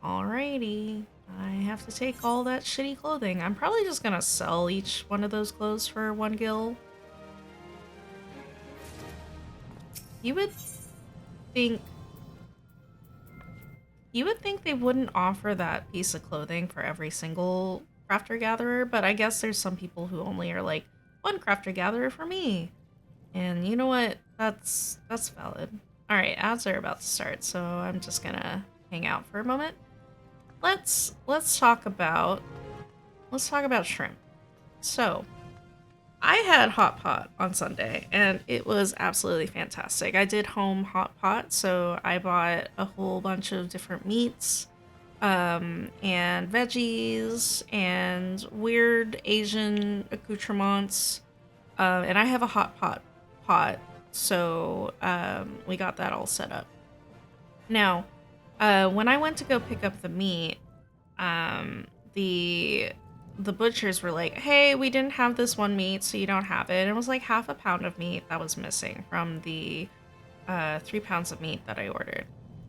Alrighty, I have to take all that shitty clothing. I'm probably just gonna sell each one of those clothes for 1 gil. You would think they wouldn't offer that piece of clothing for every single crafter gatherer, but I guess there's some people who only are like, 1 crafter gatherer for me. And you know what? That's valid. Alright, ads are about to start, so I'm just gonna hang out for a moment. Let's talk about shrimp. So I had hot pot on Sunday, and it was absolutely fantastic. I did home hot pot, so I bought a whole bunch of different meats, and veggies, and weird Asian accoutrements, and I have a hot pot, so we got that all set up. Now, when I went to go pick up the meat, the butchers were like, hey, we didn't have this one meat, so you don't have it. And it was like half a pound of meat that was missing from the 3 pounds of meat that I ordered.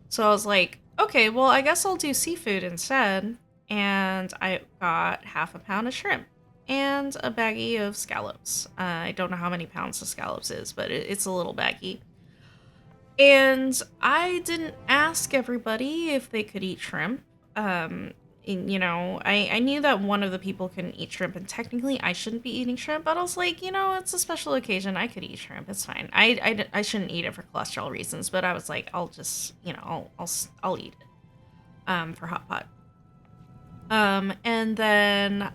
So I was like, okay, well, I guess I'll do seafood instead. And I got half a pound of shrimp and a baggie of scallops. I don't know how many pounds the scallops is, but it's a little baggie. And I didn't ask everybody if they could eat shrimp. You know, I knew that one of the people couldn't eat shrimp, and technically I shouldn't be eating shrimp, but I was like, you know, it's a special occasion. I could eat shrimp. It's fine. I shouldn't eat it for cholesterol reasons, but I was like, I'll just, you know, I'll eat it for hot pot. And then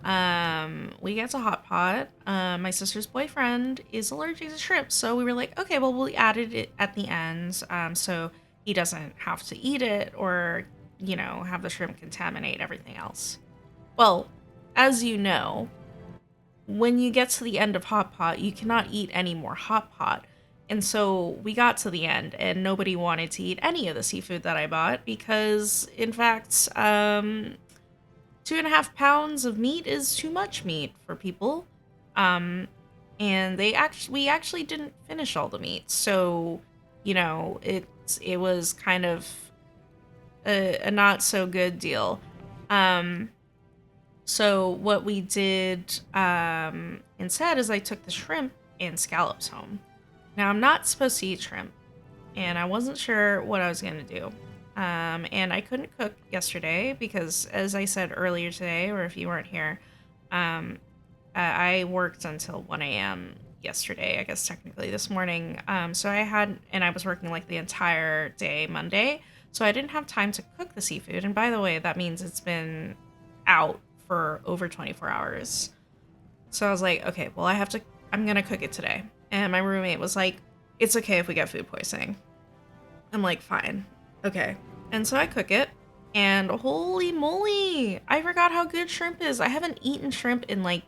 we get to hot pot. My sister's boyfriend is allergic to shrimp, so we were like, okay, well, we'll add it at the end, so he doesn't have to eat it or, you know, have the shrimp contaminate everything else. Well, as you know, when you get to the end of hot pot, you cannot eat any more hot pot. And so we got to the end and nobody wanted to eat any of the seafood that I bought because, in fact, 2.5 pounds of meat is too much meat for people. And we actually didn't finish all the meat. So, you know, it was kind of a not so good deal. So what we did instead is I took the shrimp and scallops home. Now I'm not supposed to eat shrimp, and I wasn't sure what I was gonna do. And I couldn't cook yesterday because, as I said earlier today, or if you weren't here, I worked until 1 a.m. yesterday, I guess technically this morning. So I was working like the entire day Monday. So I didn't have time to cook the seafood. And by the way, that means it's been out for over 24 hours. So I was like, okay, well, I'm going to cook it today. And my roommate was like, it's okay if we get food poisoning. I'm like, fine. Okay. And so I cook it. And holy moly, I forgot how good shrimp is. I haven't eaten shrimp in like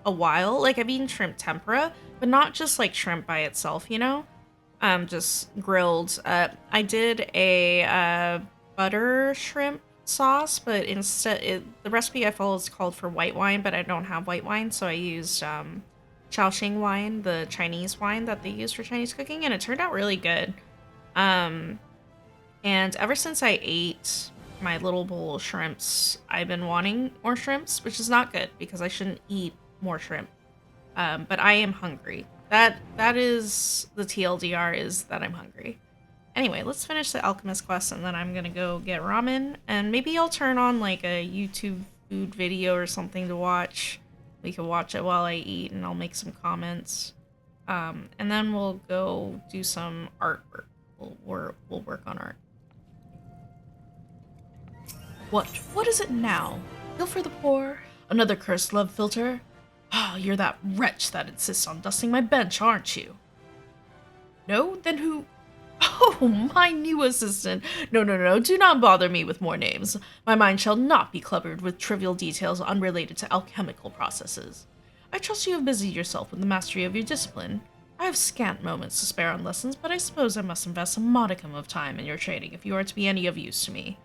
a while. Like I've eaten shrimp tempura, but not just like shrimp by itself, you know? Just grilled. I did a butter shrimp sauce, but instead the recipe I followed is called for white wine, but I don't have white wine, so I used Shaoxing wine, the Chinese wine that they use for Chinese cooking, and it turned out really good. Um, and ever since I ate my little bowl of shrimps, I've been wanting more shrimps, which is not good because I shouldn't eat more shrimp. But I am hungry. That is the TLDR, is that I'm hungry. Anyway, let's finish the alchemist quest and then I'm gonna go get ramen and maybe I'll turn on like a YouTube food video or something to watch. We can watch it while I eat and I'll make some comments. And then we'll go do some artwork. We'll work on art. What is it now? Bill for the poor? Another cursed love filter? Ah, oh, you're that wretch that insists on dusting my bench, aren't you? No? Then who? Oh, my new assistant. No, do not bother me with more names. My mind shall not be cluttered with trivial details unrelated to alchemical processes. I trust you have busied yourself with the mastery of your discipline. I have scant moments to spare on lessons, but I suppose I must invest a modicum of time in your training if you are to be any of use to me.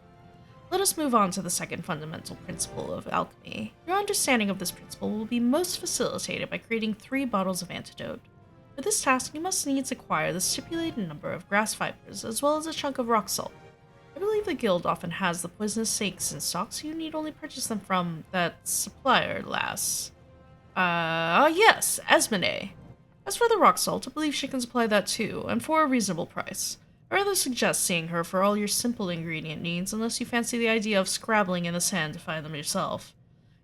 Let us move on to the second fundamental principle of alchemy. Your understanding of this principle will be most facilitated by creating 3 bottles of antidote. For this task, you must needs acquire the stipulated number of grass fibers, as well as a chunk of rock salt. I believe the guild often has the poisonous snakes in stock, so you need only purchase them from that supplier lass. Yes, Esmene. As for the rock salt, I believe she can supply that too, and for a reasonable price. I rather suggest seeing her for all your simple ingredient needs, unless you fancy the idea of scrabbling in the sand to find them yourself.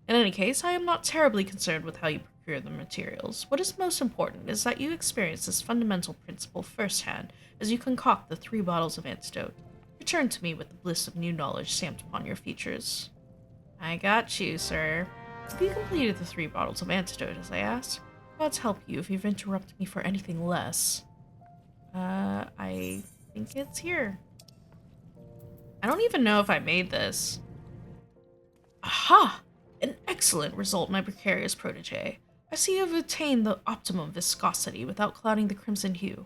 In any case, I am not terribly concerned with how you procure the materials. What is most important is that you experience this fundamental principle firsthand as you concoct the 3 bottles of antidote. Return to me with the bliss of new knowledge stamped upon your features. I got you, sir. Have you completed the 3 bottles of antidote, as I asked? Gods help you if you've interrupted me for anything less. I think it's here. I don't even know if I made this. Aha! An excellent result, my precarious protege. I see you have attained the optimum viscosity without clouding the crimson hue.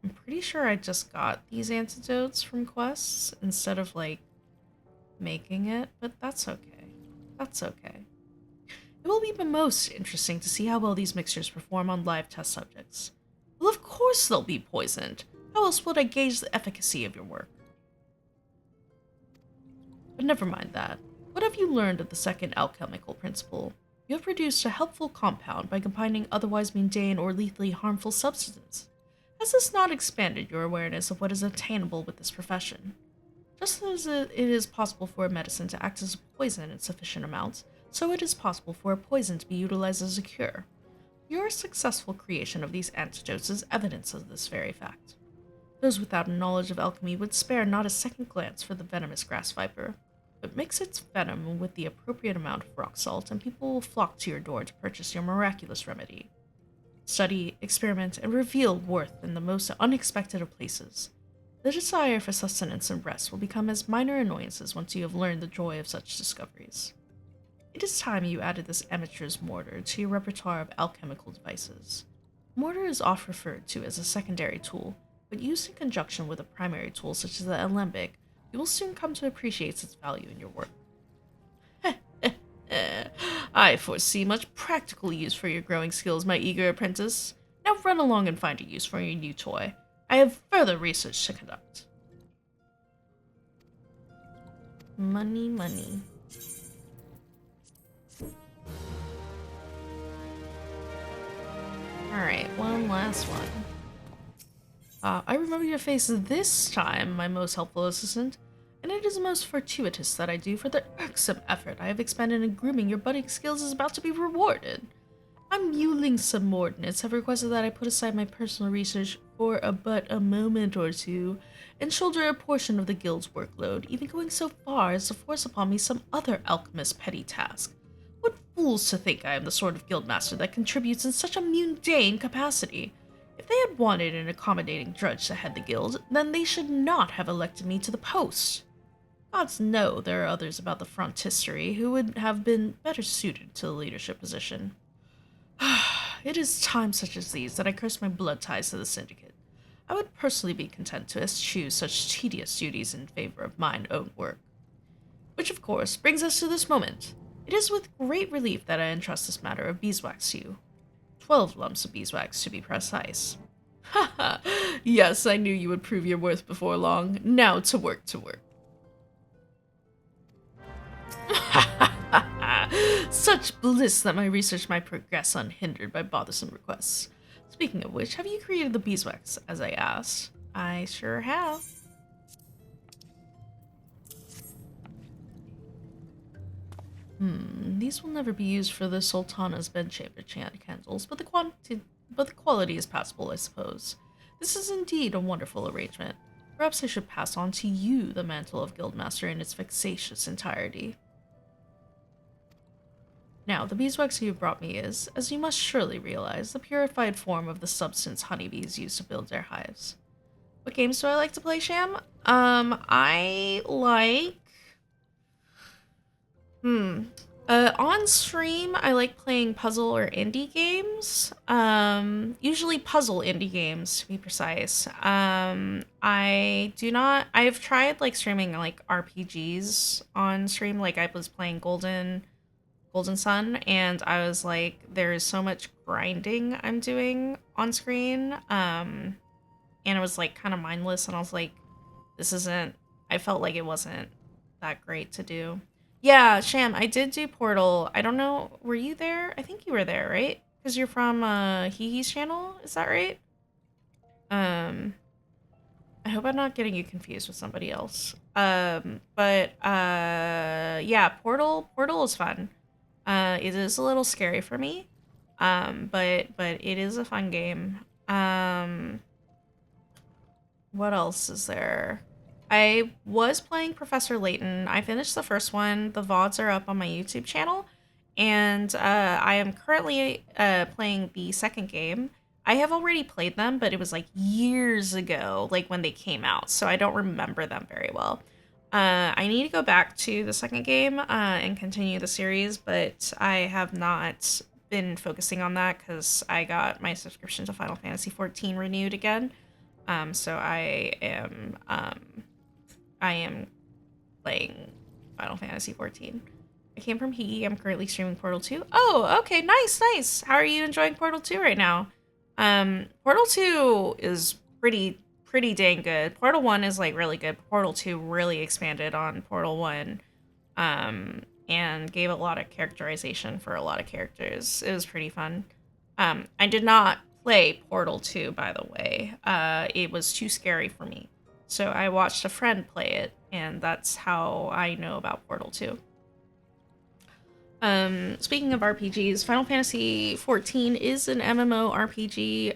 I'm pretty sure I just got these antidotes from quests instead of, like, making it, but that's okay. That's okay. It will be most interesting to see how well these mixtures perform on live test subjects. Well, of course they'll be poisoned. How else would I gauge the efficacy of your work? But never mind that. What have you learned of the second alchemical principle? You have produced a helpful compound by combining otherwise mundane or lethally harmful substances. Has this not expanded your awareness of what is attainable with this profession? Just as it is possible for a medicine to act as a poison in sufficient amounts, so it is possible for a poison to be utilized as a cure. Your successful creation of these antidotes is evidence of this very fact. Those without a knowledge of alchemy would spare not a second glance for the venomous grass viper, but mix its venom with the appropriate amount of rock salt, and people will flock to your door to purchase your miraculous remedy. Study, experiment, and reveal worth in the most unexpected of places. The desire for sustenance and rest will become as minor annoyances once you have learned the joy of such discoveries. It is time you added this amateur's mortar to your repertoire of alchemical devices. Mortar is oft referred to as a secondary tool, but used in conjunction with a primary tool such as the alembic, you will soon come to appreciate its value in your work. I foresee much practical use for your growing skills, my eager apprentice. Now run along and find a use for your new toy. I have further research to conduct. Money. Alright, one last one. I remember your face this time, my most helpful assistant, and it is most fortuitous that I do, for the irksome effort I have expended in grooming your budding skills is about to be rewarded. My mewling subordinates have requested that I put aside my personal research for but a moment or two, and shoulder a portion of the guild's workload, even going so far as to force upon me some other alchemist's petty task. What fools to think I am the sort of guildmaster that contributes in such a mundane capacity! If they had wanted an accommodating drudge to head the guild, then they should not have elected me to the post. Gods know there are others about the frontistery who would have been better suited to the leadership position. It is times such as these that I curse my blood ties to the syndicate. I would personally be content to eschew such tedious duties in favor of mine own work. Which, of course, brings us to this moment. It is with great relief that I entrust this matter of beeswax to you. 12 lumps of beeswax to be precise. Haha, yes, I knew you would prove your worth before long. Now to work, to work. Such bliss that my research might progress unhindered by bothersome requests. Speaking of which, have you created the beeswax, as I asked? I sure have. These will never be used for the Sultana's bed-chamber candles, but the quality is passable, I suppose. This is indeed a wonderful arrangement. Perhaps I should pass on to you the mantle of Guildmaster in its vexatious entirety. Now, the beeswax you have brought me is, as you must surely realize, the purified form of the substance honeybees use to build their hives. What games do I like to play, Sham? I like... on stream, I like playing puzzle or indie games. Usually puzzle indie games, to be precise. I've tried, like, streaming, like, RPGs on stream. Like, I was playing Golden Sun, and I was like, there is so much grinding I'm doing on screen, and it was like kind of mindless, and I was like, I felt like it wasn't that great to do. Yeah, Sham, I did do Portal. I don't know, were you there? I think you were there, right? Because you're from Hihi's channel, is that right? I hope I'm not getting you confused with somebody else. Yeah, Portal is fun. It is a little scary for me, but it is a fun game. What else is there? I was playing Professor Layton. I finished the first one. The VODs are up on my YouTube channel, and I am currently playing the second game. I have already played them, but it was like years ago, like when they came out, so I don't remember them very well. I need to go back to the second game and continue the series, but I have not been focusing on that because I got my subscription to Final Fantasy XIV renewed again. So I am playing Final Fantasy XIV. I came from Hee. I'm currently streaming Portal 2. Oh, okay, nice. How are you enjoying Portal 2 right now? Portal 2 is pretty dang good. Portal 1 is like really good. Portal 2 really expanded on Portal 1 and gave a lot of characterization for a lot of characters. It was pretty fun. I did not play Portal 2, by the way. It was too scary for me. So I watched a friend play it, and that's how I know about Portal 2. Speaking of RPGs, Final Fantasy XIV is an MMORPG,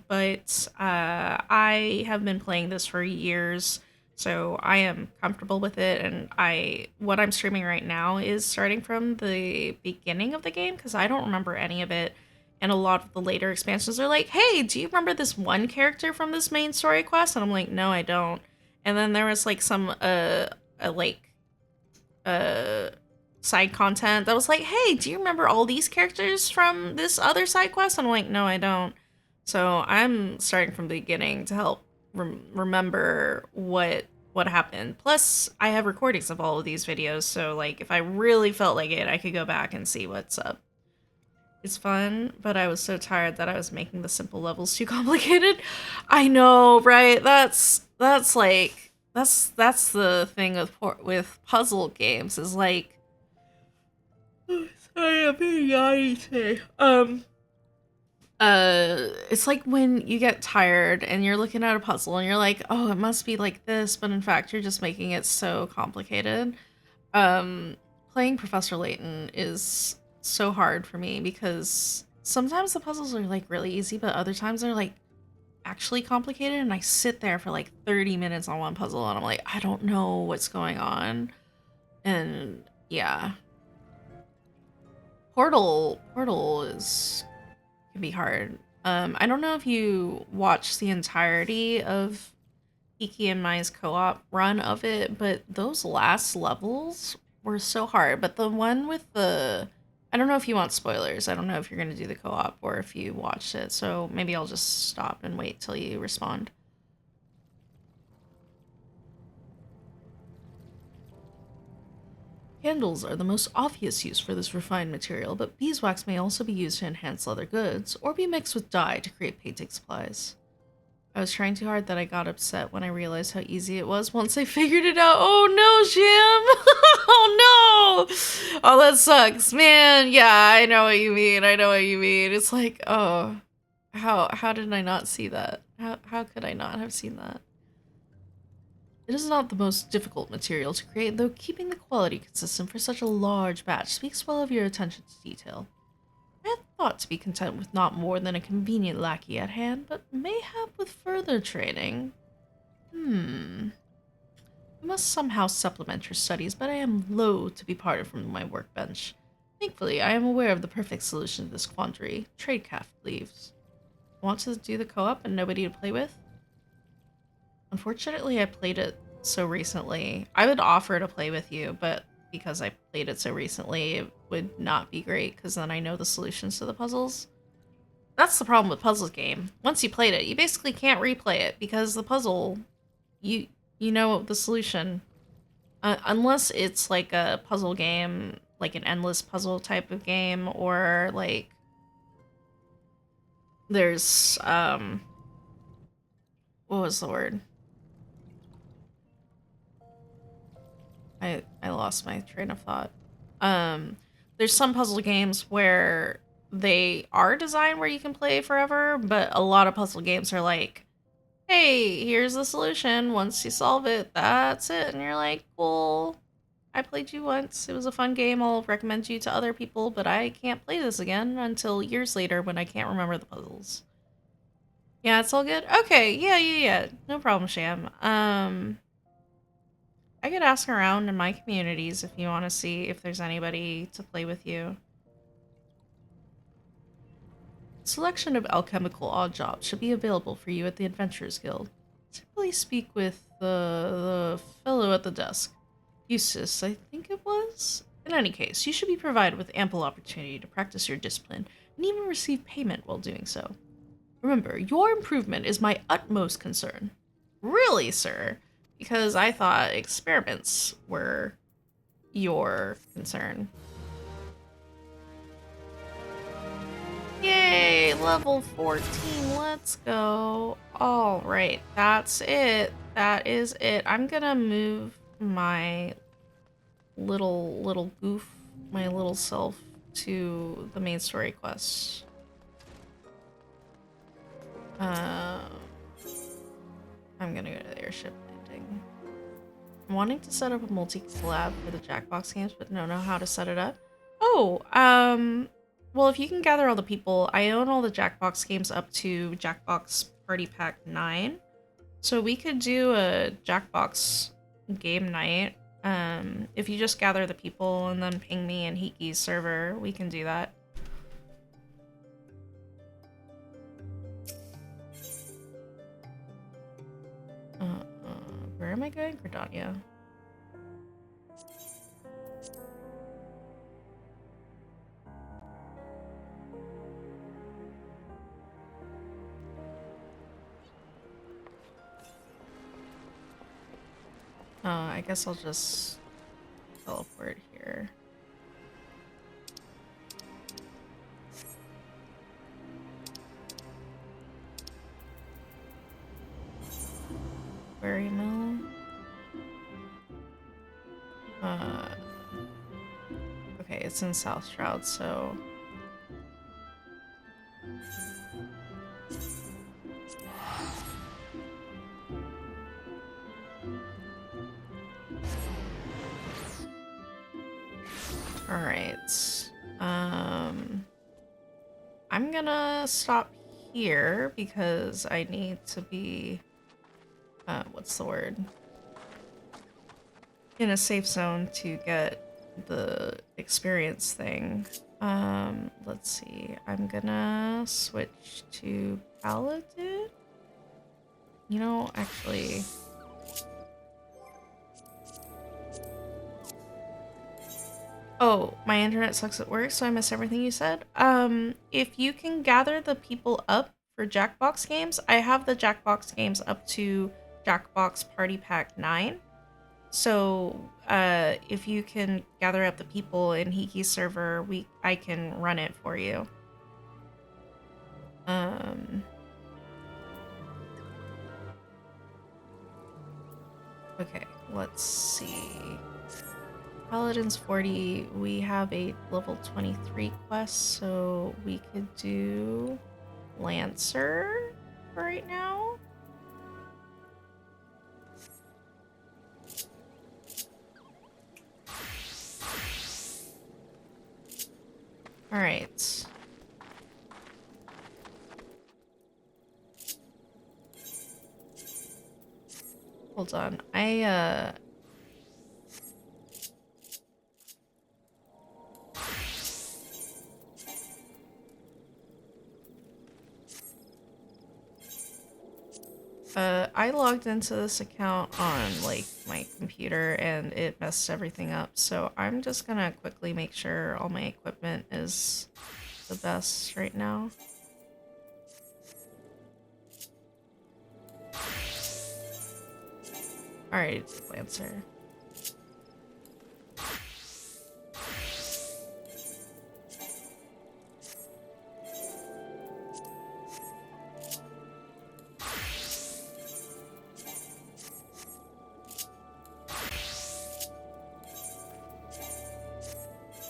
but I have been playing this for years, so I am comfortable with it, and what I'm streaming right now is starting from the beginning of the game, because I don't remember any of it, and a lot of the later expansions are like, hey, do you remember this one character from this main story quest? And I'm like, no, I don't. And then there was like some, side content that was like, hey, do you remember all these characters from this other side quest? And I'm like, no, I don't. So I'm starting from the beginning to help remember what happened. Plus, I have recordings of all of these videos, so like if I really felt like it, I could go back and see what's up. It's fun, but I was so tired that I was making the simple levels too complicated. I know, right? That's the thing with puzzle games is like, sorry, I'm being yawny today. It's like when you get tired and you're looking at a puzzle and you're like, oh, it must be like this, but in fact, you're just making it so complicated. Playing Professor Layton is so hard for me because sometimes the puzzles are like really easy, but other times they're like actually complicated, and I sit there for like 30 minutes on one puzzle and I'm like, I don't know what's going on. And yeah. Portal can be hard. I don't know if you watched the entirety of Iki and Mai's co-op run of it, but those last levels were so hard. But the one with I don't know if you want spoilers. I don't know if you're going to do the co-op or if you watched it. So maybe I'll just stop and wait till you respond. Candles are the most obvious use for this refined material, but beeswax may also be used to enhance leather goods, or be mixed with dye to create painting supplies. I was trying too hard that I got upset when I realized how easy it was once I figured it out. Oh no, Sham! Oh no! Oh, that sucks, man. Yeah, I know what you mean. I know what you mean. It's like, oh, how did I not see that? How could I not have seen that? It is not the most difficult material to create, though keeping the quality consistent for such a large batch speaks well of your attention to detail. I had thought to be content with not more than a convenient lackey at hand, but mayhap with further training. I must somehow supplement your studies, but I am loath to be parted from my workbench. Thankfully, I am aware of the perfect solution to this quandary. Tradecraft leaves. Want to do the co-op and nobody to play with? Unfortunately, I played it so recently. I would offer to play with you, but because I played it so recently, it would not be great because then I know the solutions to the puzzles. That's the problem with puzzle game. Once you played it, you basically can't replay it because the puzzle, you know the solution. Unless it's like a puzzle game, like an endless puzzle type of game, or like there's what was the word? I lost my train of thought. There's some puzzle games where they are designed where you can play forever, but a lot of puzzle games are like, hey, here's the solution. Once you solve it, that's it. And you're like, cool. I played you once. It was a fun game. I'll recommend you to other people, but I can't play this again until years later when I can't remember the puzzles. Yeah, it's all good? Okay, yeah. No problem, Sham. I could ask around in my communities if you want to see if there's anybody to play with you. A selection of alchemical odd jobs should be available for you at the Adventurers Guild. Simply speak with the fellow at the desk. Eustace, I think it was? In any case, you should be provided with ample opportunity to practice your discipline and even receive payment while doing so. Remember, your improvement is my utmost concern. Really, sir? Because I thought experiments were your concern. Yay, level 14, let's go. All right, that's it. That is it. I'm gonna move my little goof, my little self, to the main story quest. I'm gonna go to the airship landing. I'm wanting to set up a multi-collab for the Jackbox games, but don't know how to set it up. Oh, well, if you can gather all the people, I own all the Jackbox games up to Jackbox Party Pack 9. So we could do a Jackbox game night. If you just gather the people and then ping me in Hiki's server, we can do that. Where am I going? Gridania. I guess I'll just teleport here. Berry Mill. Okay, it's in South Shroud, so... Alright. I'm gonna stop here because I need to be... what's the word? In a safe zone to get the experience thing. Let's see. I'm gonna switch to Paladin. You know, actually... Oh, my internet sucks at work, so I missed everything you said. If you can gather the people up for Jackbox games, I have the Jackbox games up to Jackbox Party Pack 9. So, if you can gather up the people in Hiki's server, I can run it for you. Okay, let's see. Paladin's 40, we have a level 23 quest, so we could do Lancer for right now. Alright. Hold on. I logged into this account on, like, my computer and it messed everything up, so I'm just gonna quickly make sure all my equipment is the best right now. Alright, Lancer.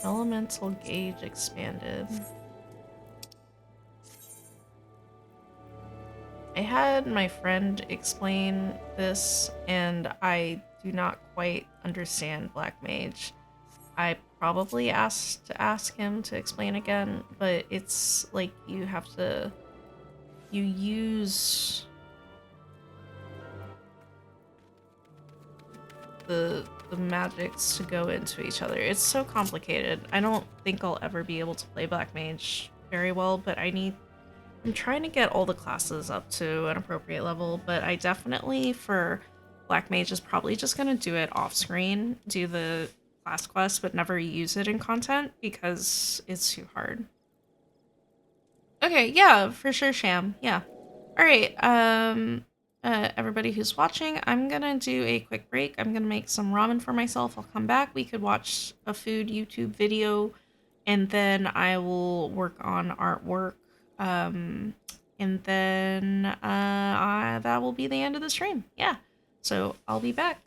Elemental gauge expanded. I had my friend explain this, and I do not quite understand Black Mage. I probably asked to ask him to explain again, but it's like you use the magics to go into each other. It's so complicated. I don't think I'll ever be able to play Black Mage very well, but I'm trying to get all the classes up to an appropriate level, but I definitely, for Black Mage, is probably just gonna do it off screen, do the class quest, but never use it in content because it's too hard. Okay, yeah, for sure, Sham. Yeah. Alright, everybody who's watching, I'm gonna do a quick break. I'm gonna make some ramen for myself. I'll come back. We could watch a food YouTube video, and then I will work on artwork. And then that will be the end of the stream. Yeah. So I'll be back.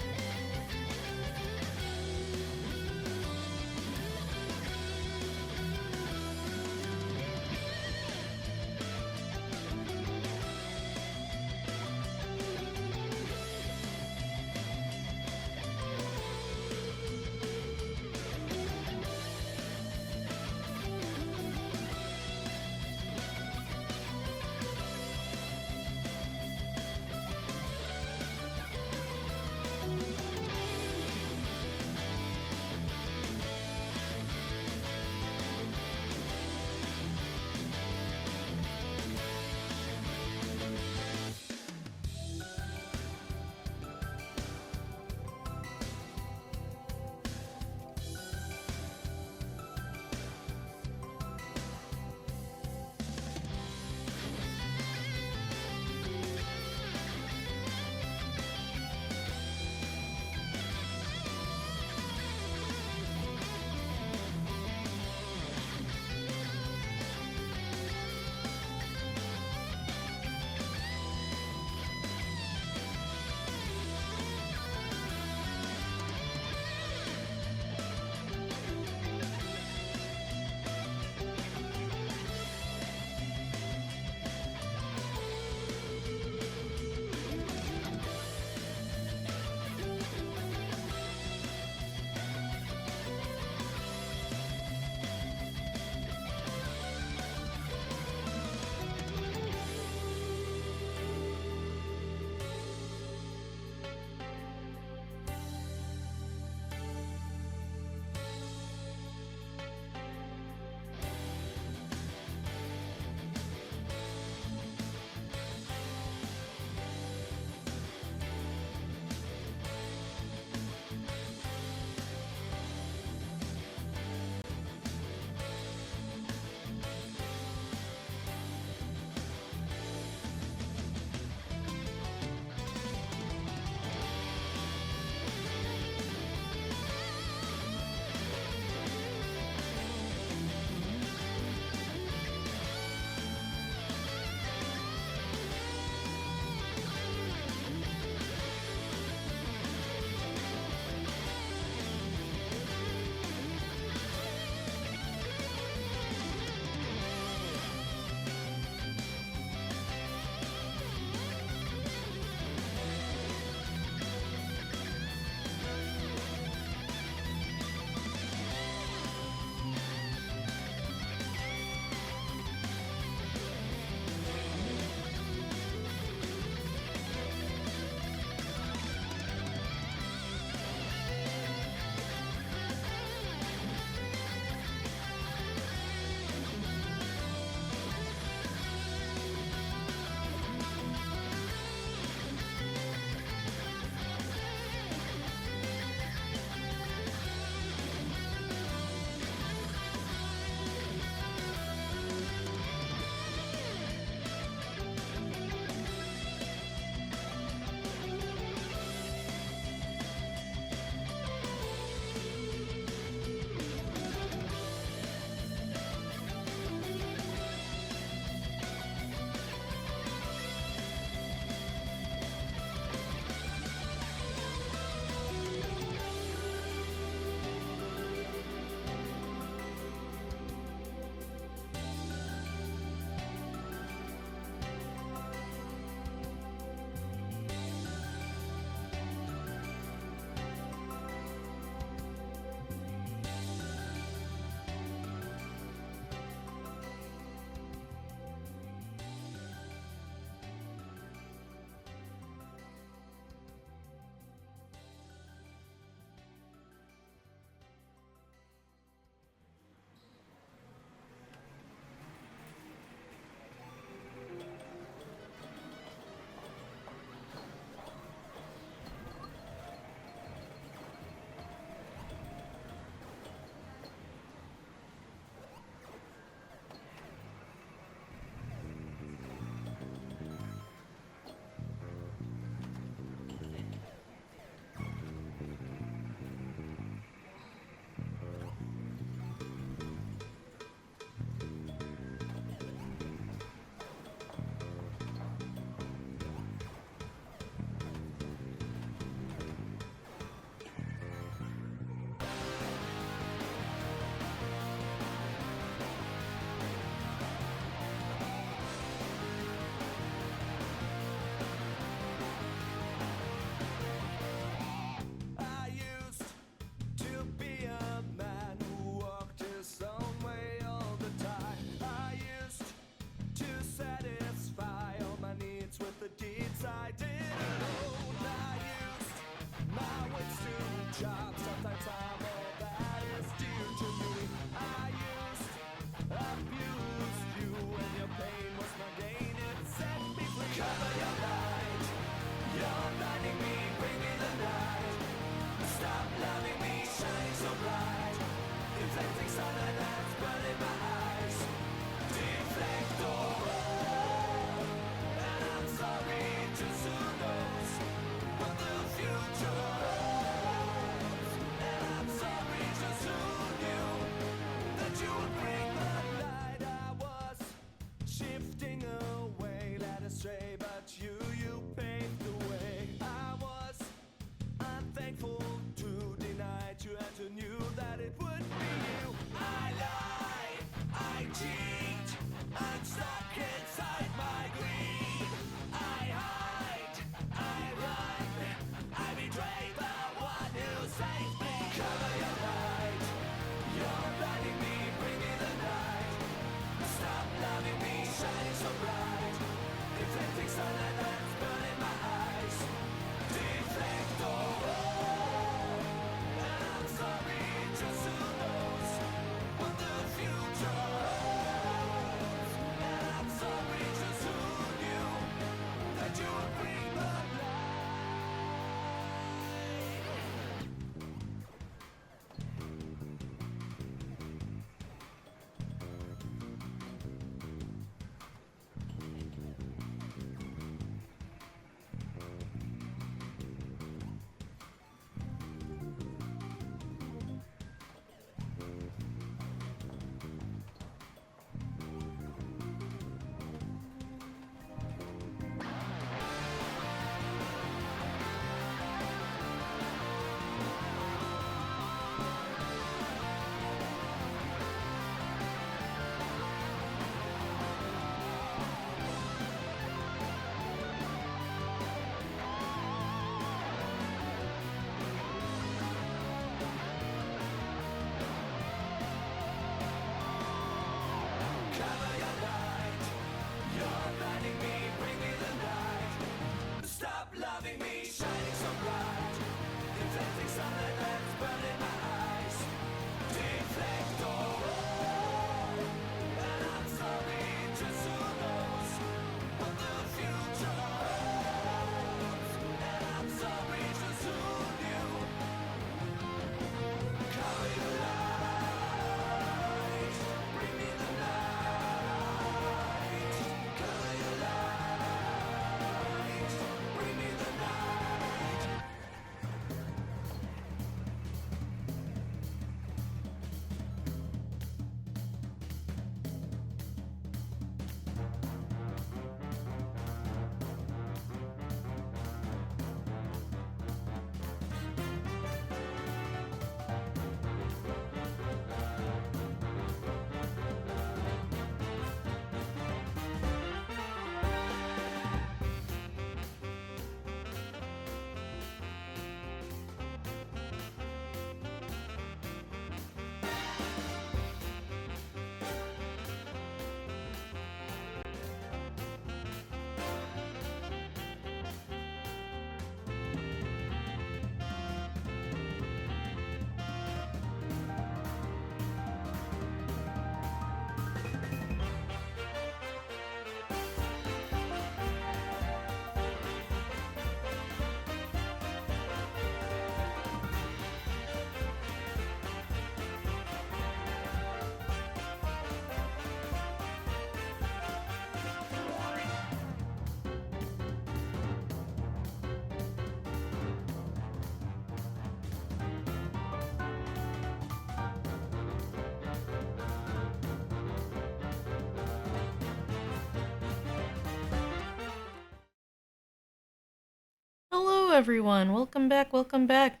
everyone, welcome back, welcome back.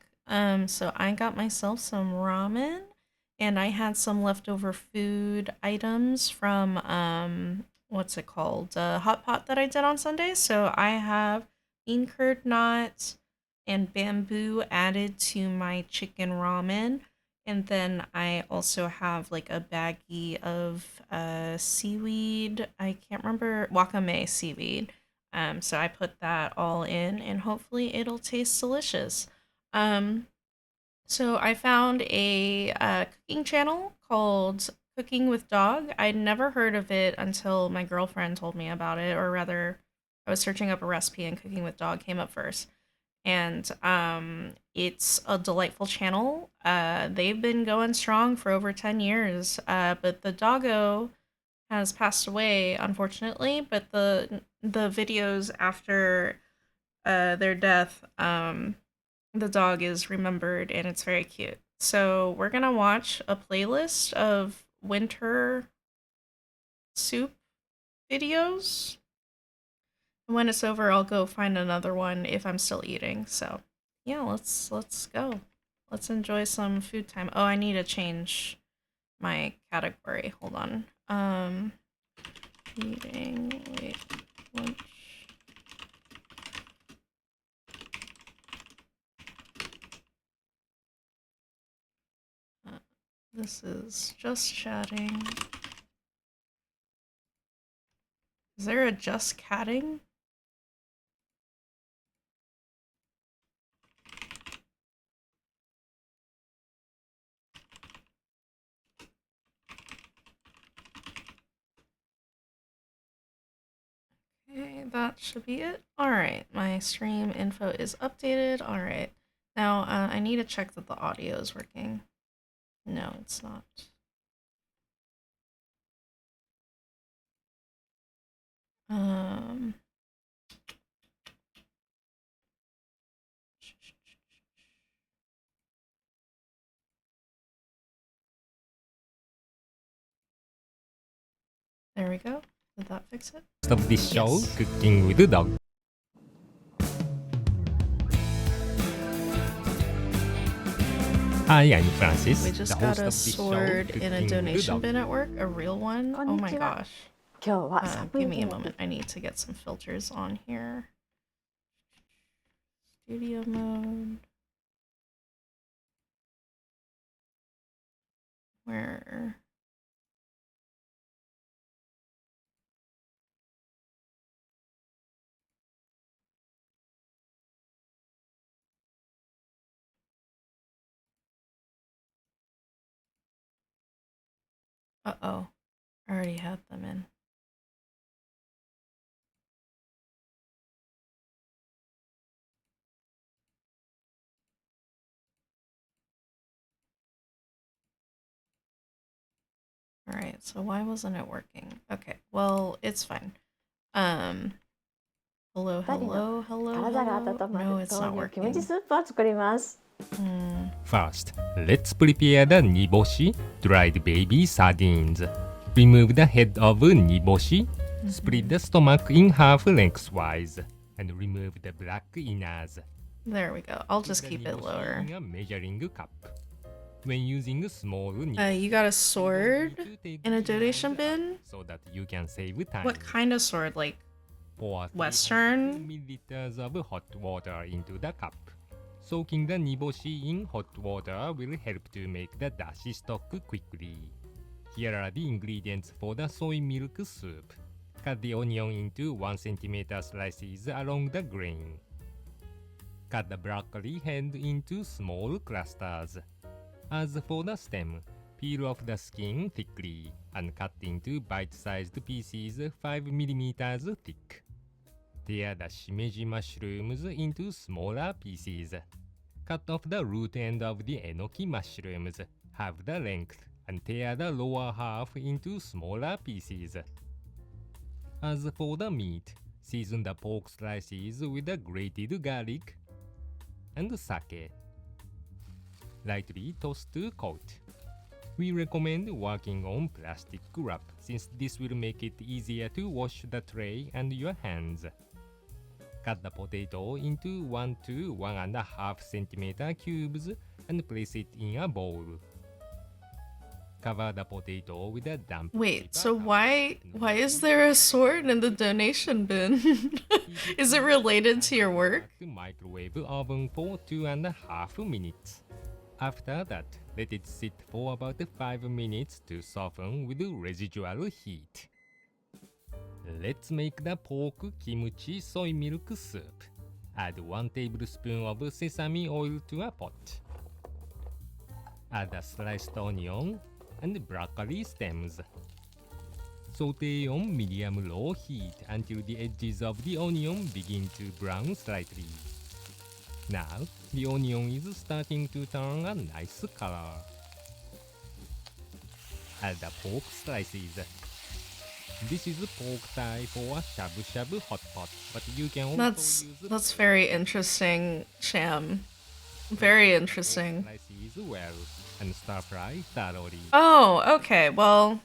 So I got myself some ramen, and I had some leftover food items from what's it called, hot pot that I did on Sunday. So I have bean curd knots and bamboo added to my chicken ramen, and then I also have like a baggie of seaweed. I can't remember, wakame seaweed. So I put that all in, and hopefully it'll taste delicious. Um, so I found a cooking channel called Cooking with Dog. I'd never heard of it until my girlfriend told me about it, or rather, I was searching up a recipe and Cooking with Dog came up first. And it's a delightful channel. They've been going strong for over 10 years, but the doggo has passed away, unfortunately. But the videos after their death, the dog is remembered, and it's very cute. So we're gonna watch a playlist of winter soup videos. When it's over, I'll go find another one if I'm still eating. So yeah, let's go. Let's enjoy some food time. Oh, I need to change my category. Hold on. Eating late lunch. This is just chatting. Is there a just catting? Okay, that should be it. Alright, my stream info is updated. Alright. Now, I need to check that the audio is working. No, it's not. Um... There we go. Did that fix it? Of this show, Yes. Cooking with the Dog. Hi, I'm Francis, We the just host got of a this show, sword in a Cooking with the donation Dog. bin at work. A real one? Oh my Konnichiwa. gosh. 今日は寒い Give me a 日 moment. I need to get some filters on here. Studio mode. Where? Uh-oh. I already had them in. Alright, so why wasn't it working? Okay, well, it's fine. Hello, 二人の hello, hello, 体が hello. 温ま No, る it's 豆 not 乳キムチ working. スープを作ります。 First, let's prepare the niboshi, dried baby sardines. Remove the head of niboshi, split the stomach in half lengthwise, and remove the black innards. There we go. I'll just Put keep the it niboshi lower. in a measuring cup. When using small You got a sword in a donation donation bin? so that you can save time. What kind of sword? Like, Pour Western? 300 milliliters of hot water into the cup. Soaking the niboshi in hot water will help to make the dashi stock quickly. Here are the ingredients for the soy milk soup. Cut the onion into 1 cm slices along the grain. Cut the broccoli head into small clusters. As for the stem, peel off the skin thickly and cut into bite-sized pieces 5 mm thick. Tear the shimeji mushrooms into smaller pieces. Cut off the root end of the enoki mushrooms, half the length, and tear the lower half into smaller pieces. As for the meat, season the pork slices with the grated garlic and sake. Lightly toast to coat. We recommend working on plastic wrap since this will make it easier to wash the tray and your hands. Cut the potato into 1 to 1.5 centimeter cubes and place it in a bowl. Cover the potato with a damp Wait, paper so towel why is there a sword in the donation bin? Is it related to your work? To microwave oven for 2.5 minutes. After that, let it sit for about 5 minutes to soften with residual heat. Let's make the pork kimchi soy milk soup. Add 1 tablespoon of sesame oil to a pot. Add a sliced onion and broccoli stems. Saute on medium-low heat until the edges of the onion begin to brown slightly. Now, the onion is starting to turn a nice color. Add the pork slices. This is pork thigh for a shabu-shabu hot pot, but you can also That's very interesting, Sham. Very interesting. slices well and stir fry thoroughly. Oh, okay. Well,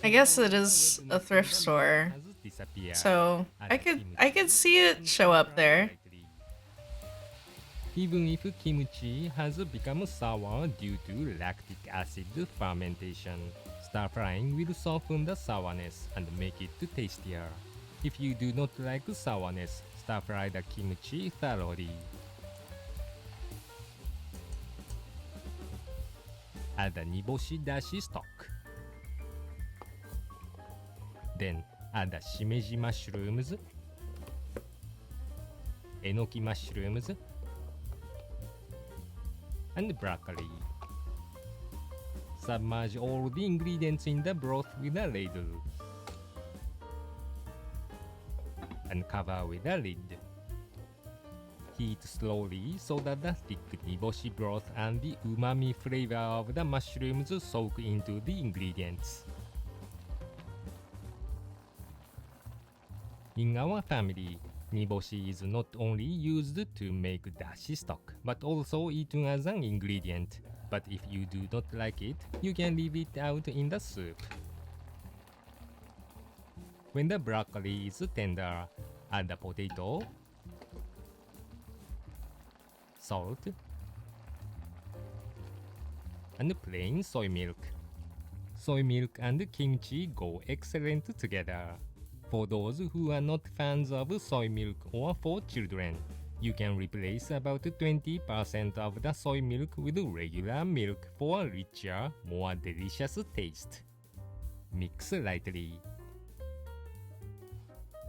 I guess it is a thrift store, so I could see it show up there. Even if kimchi has become sour due to lactic acid fermentation, stir frying will soften the sourness and make it tastier. If you do not like sourness, stir fry the kimchi thoroughly. Add the niboshi dashi stock. Then add the shimeji mushrooms, enoki mushrooms, and broccoli. Submerge all the ingredients in the broth with a ladle and cover with a lid. Heat slowly so that the thick niboshi broth and the umami flavor of the mushrooms soak into the ingredients. In our family, niboshi is not only used to make dashi stock, but also eaten as an ingredient. But if you do not like it, you can leave it out in the soup. When the broccoli is tender, add the potato, salt, and plain soy milk. Soy milk and kimchi go excellent together. For those who are not fans of soy milk or for children, you can replace about 20% of the soy milk with regular milk for a richer, more delicious taste. Mix lightly.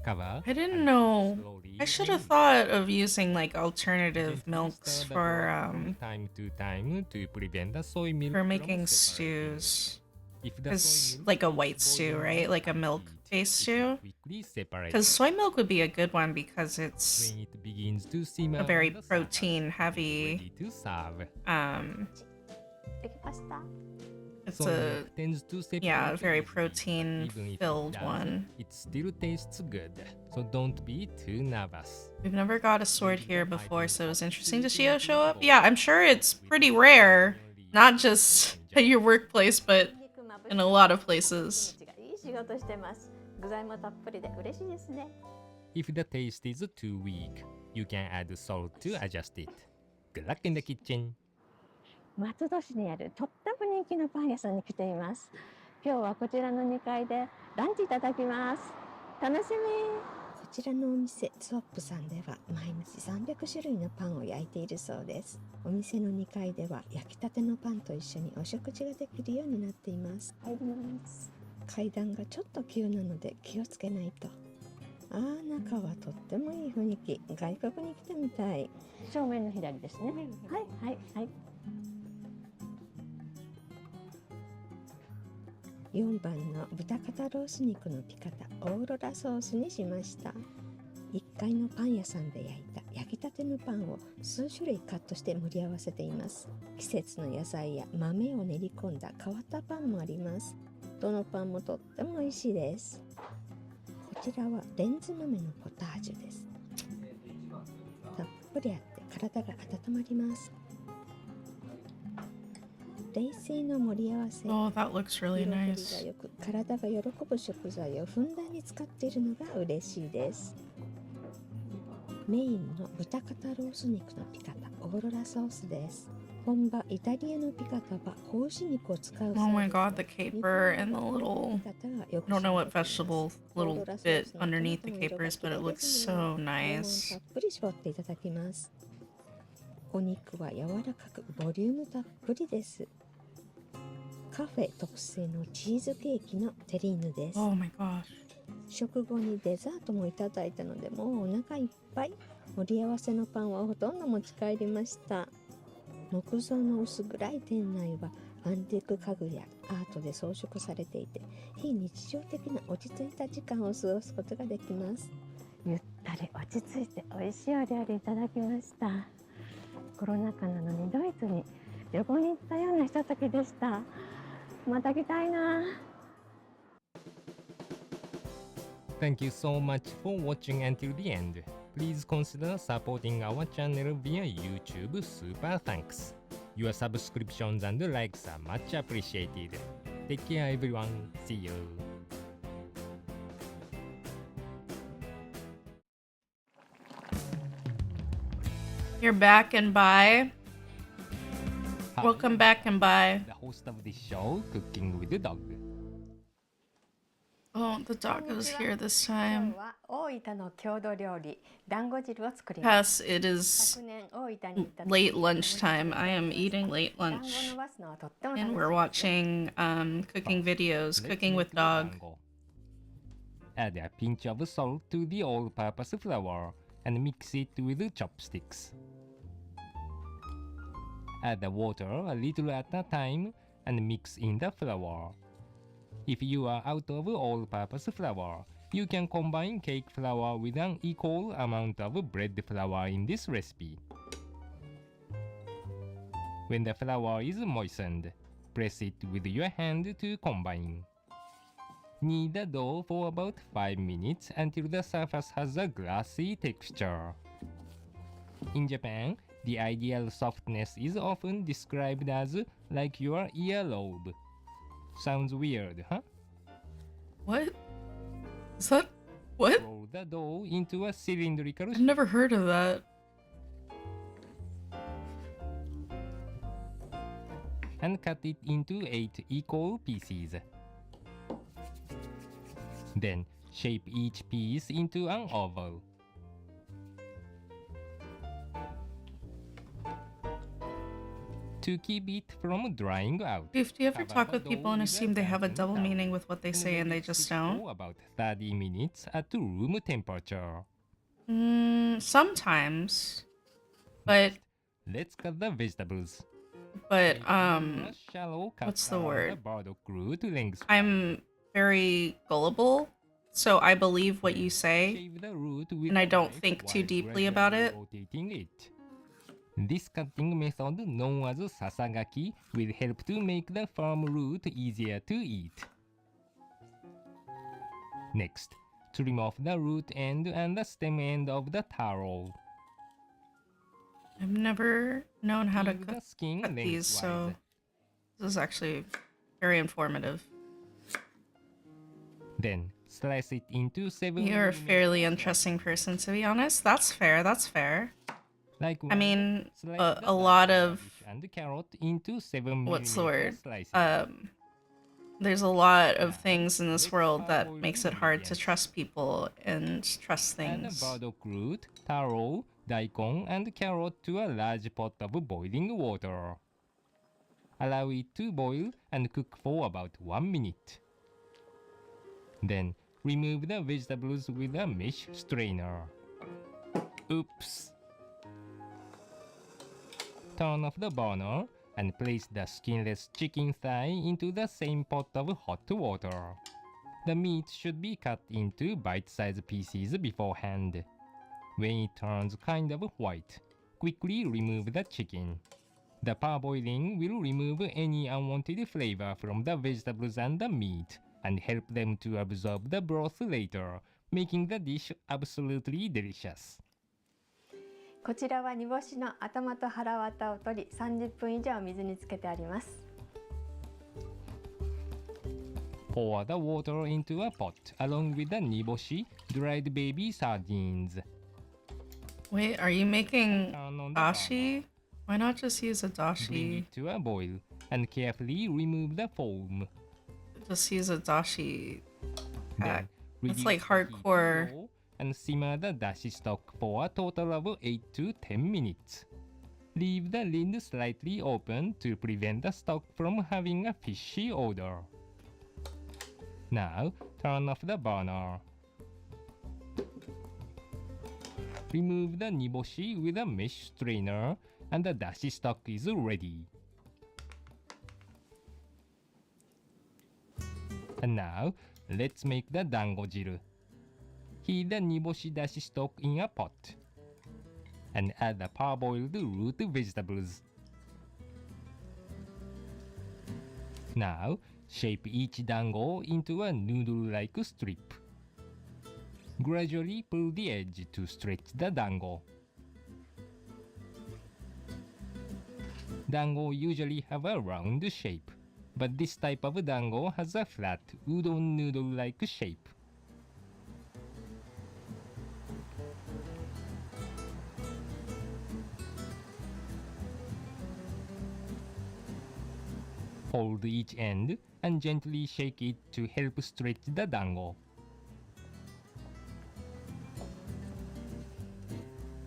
Cover. I didn't know. I should have thought of using like alternative milks for time to time to prevent the soy milk for from making separating. stews. If the Because soy milk like a is white stew, boiling right? on Like a high milk-based heat, it stew. will quickly separate. Because soy milk would be a good one because it's When it begins to simmer a very on the surface, protein-heavy. ready to serve. できました。 It's Soy a milk tends to separate yeah, very easily. Even if it protein-filled does, one. It still tastes good, so don't be too nervous. We've never got a sword here before, so it was interesting to see Shio show up. Yeah, I'm sure it's pretty rare, not just at your workplace, but in a lot of places. いい仕事してます。具材もたっぷりで嬉しいですね。 If the taste is too weak, you can add salt to adjust it. Good luck in the kitchen. 松戸市にあるとっても人気のパン屋さんに来ています。今日はこちらの2階でランチいただきます。楽しみ。こちらのお店ツオップさんでは毎日300種類のパンを焼いているそうです。お店の2階では焼きたてのパンと一緒にお食事ができるようになっています。入ります。階段がちょっと急なので気をつけないと。ああ、中はとってもいい雰囲気。外国に来たみたい。正面の左ですね。はいはいはい。4番の豚肩ロース肉のピカタオーロラソースにしました。1階のパン屋さんで焼いた焼きたてのパンを数種類カットして盛り合わせています。季節の野菜や豆を練り込んだ変わったパンもあります。どのパンもとっても美味しいです。こちらはレンズ豆のポタージュです。たっぷりあって体が温まります。冷水の盛り合わせ。 Oh, that looks really 彩りが nice. よく体が喜ぶ食材をふんだんに使っているのが嬉しいです。メインの豚肩ロース肉のピカタオーロラソースです。本場イタリアのピカタは子牛肉を使うそうです。 Oh my god, the caper and the little, I don't know what vegetable little bit underneath the capers, but it looks so た nice. っぷり絞っていただきます。お肉は柔らかくボリュームたっぷりです。カフェ特製のチーズケーキのテリーヌです。 Oh my gosh. 食後にデザートもいただいたので、もうお腹いっぱい。盛り合わせのパンはほとんど持ち帰りました。木造の薄暗い店内はアンティーク家具やアートで装飾されていて、非日常的な落ち着いた時間を過ごすことができます。ゆったり落ち着いて美味しいお料理いただきました。コロナ禍なのにドイツに旅行に行ったようなひとときでした。また来たいな。Thank you so much for watching until the end. Please consider supporting our channel via YouTube. Super thanks. Your subscriptions and likes are much appreciated. Take care everyone. See you. You're back and bye. Hi, Welcome back and bye. the host of this show, Cooking with the Dog. Oh, the dog is here this time. 今日は大分の郷土料理団子汁を作ります。 Yes, it is 昨年大分に行った時 late lunchtime. I am eating late 団子 lunch. 伸ばすのはとっても And 楽し we're い。 watching cooking videos, Let's cooking with make the dog. dango. Add a pinch of salt to the all-purpose flour and mix it with chopsticks. Add the water a little at a time and mix in the flour. If you are out of all-purpose flour, you can combine cake flour with an equal amount of bread flour in this recipe. When the flour is moistened, press it with your hand to combine. Knead the dough for about 5 minutes until the surface has a glassy texture. In Japan, the ideal softness is often described as like your earlobe. Sounds weird, huh? What? Is that what? Roll the dough into a cylindrical I've never heard of that. and cut it into 8 equal pieces. Then shape each piece into an oval. To keep it from drying out, Do you ever talk with people and assume they have a double meaning with what they say and they just don't? for about 30 minutes at room temperature. Sometimes. But Let's cut the vegetables. but A shallow cut what's the around word? the burdock root length. I'm very gullible, so I believe what you say. Shave the root with and I a don't knife think too while deeply about gradually it. rotating it. This cutting method, known as sasagaki, will help to make the firm root easier to eat. Next, trim off the root end and the stem end of the taro. I've never known how to Peel the cut skin these, so lengthwise. this is actually very informative. Then slice it into 7 You're a millimeter fairly slices. interesting person, to be honest. That's fair. That's fair. Likewise, mean, slice a the lot dark of- radish and carrot into 7 What's the millimeter word? slices. There's a lot of things in this world that makes it hard to trust people and trust Add things. burdock root, taro, daikon, and carrot to a large pot of boiling water. Allow it to boil and cook for about 1 minute. Then remove the vegetables with a mesh strainer. Oops! Turn off the burner and place the skinless chicken thigh into the same pot of hot water. The meat should be cut into bite-sized pieces beforehand. When it turns kind of white, quickly remove the chicken. The parboiling will remove any unwanted flavor from the vegetables and the meat and help them to absorb the broth later, making the dish absolutely delicious. こちらは煮干しの頭と腹わたを取り30分以上水につけてあります。 Pour the water into a pot along with the niboshi, dried baby sardines. Wait, are you making Turn on the dashi? Why not just use a burner. Bring dashi? it to a boil and carefully remove the foam. Just use a dashi pack. Then It's reduce like the heat to hardcore. low and simmer the dashi stock for a total of 8 to 10 minutes. Leave the lid slightly open to prevent the stock from having a fishy odor. Now, turn off the burner. Remove the niboshi with a mesh strainer and the dashi stock is ready. And now, let's make the dango jiru. Heat the niboshi dashi stock in a pot and add the parboiled root vegetables. Now, shape each dango into a noodle-like strip. Gradually pull the edge to stretch the dango. Dango usually have a round shape, but this type of dango has a flat udon noodle-like shape. Hold each end and gently shake it to help stretch the dango.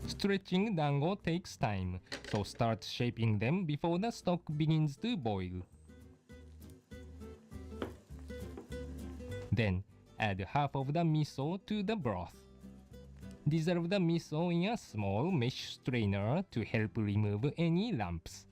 Stretching dango takes time, so start shaping them before the stock begins to boil. Then, add half of the miso to the broth. Dissolve the miso in a small mesh strainer to help remove any lumps.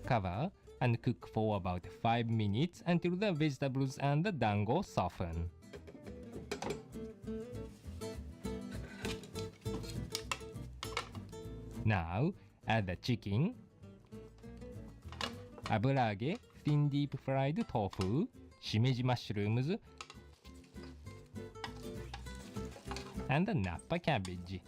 Cover and cook for about 5 minutes until the vegetables and the dango soften. Now, add the chicken, aburage, thin deep fried tofu, shimeji mushrooms, and the nappa cabbage.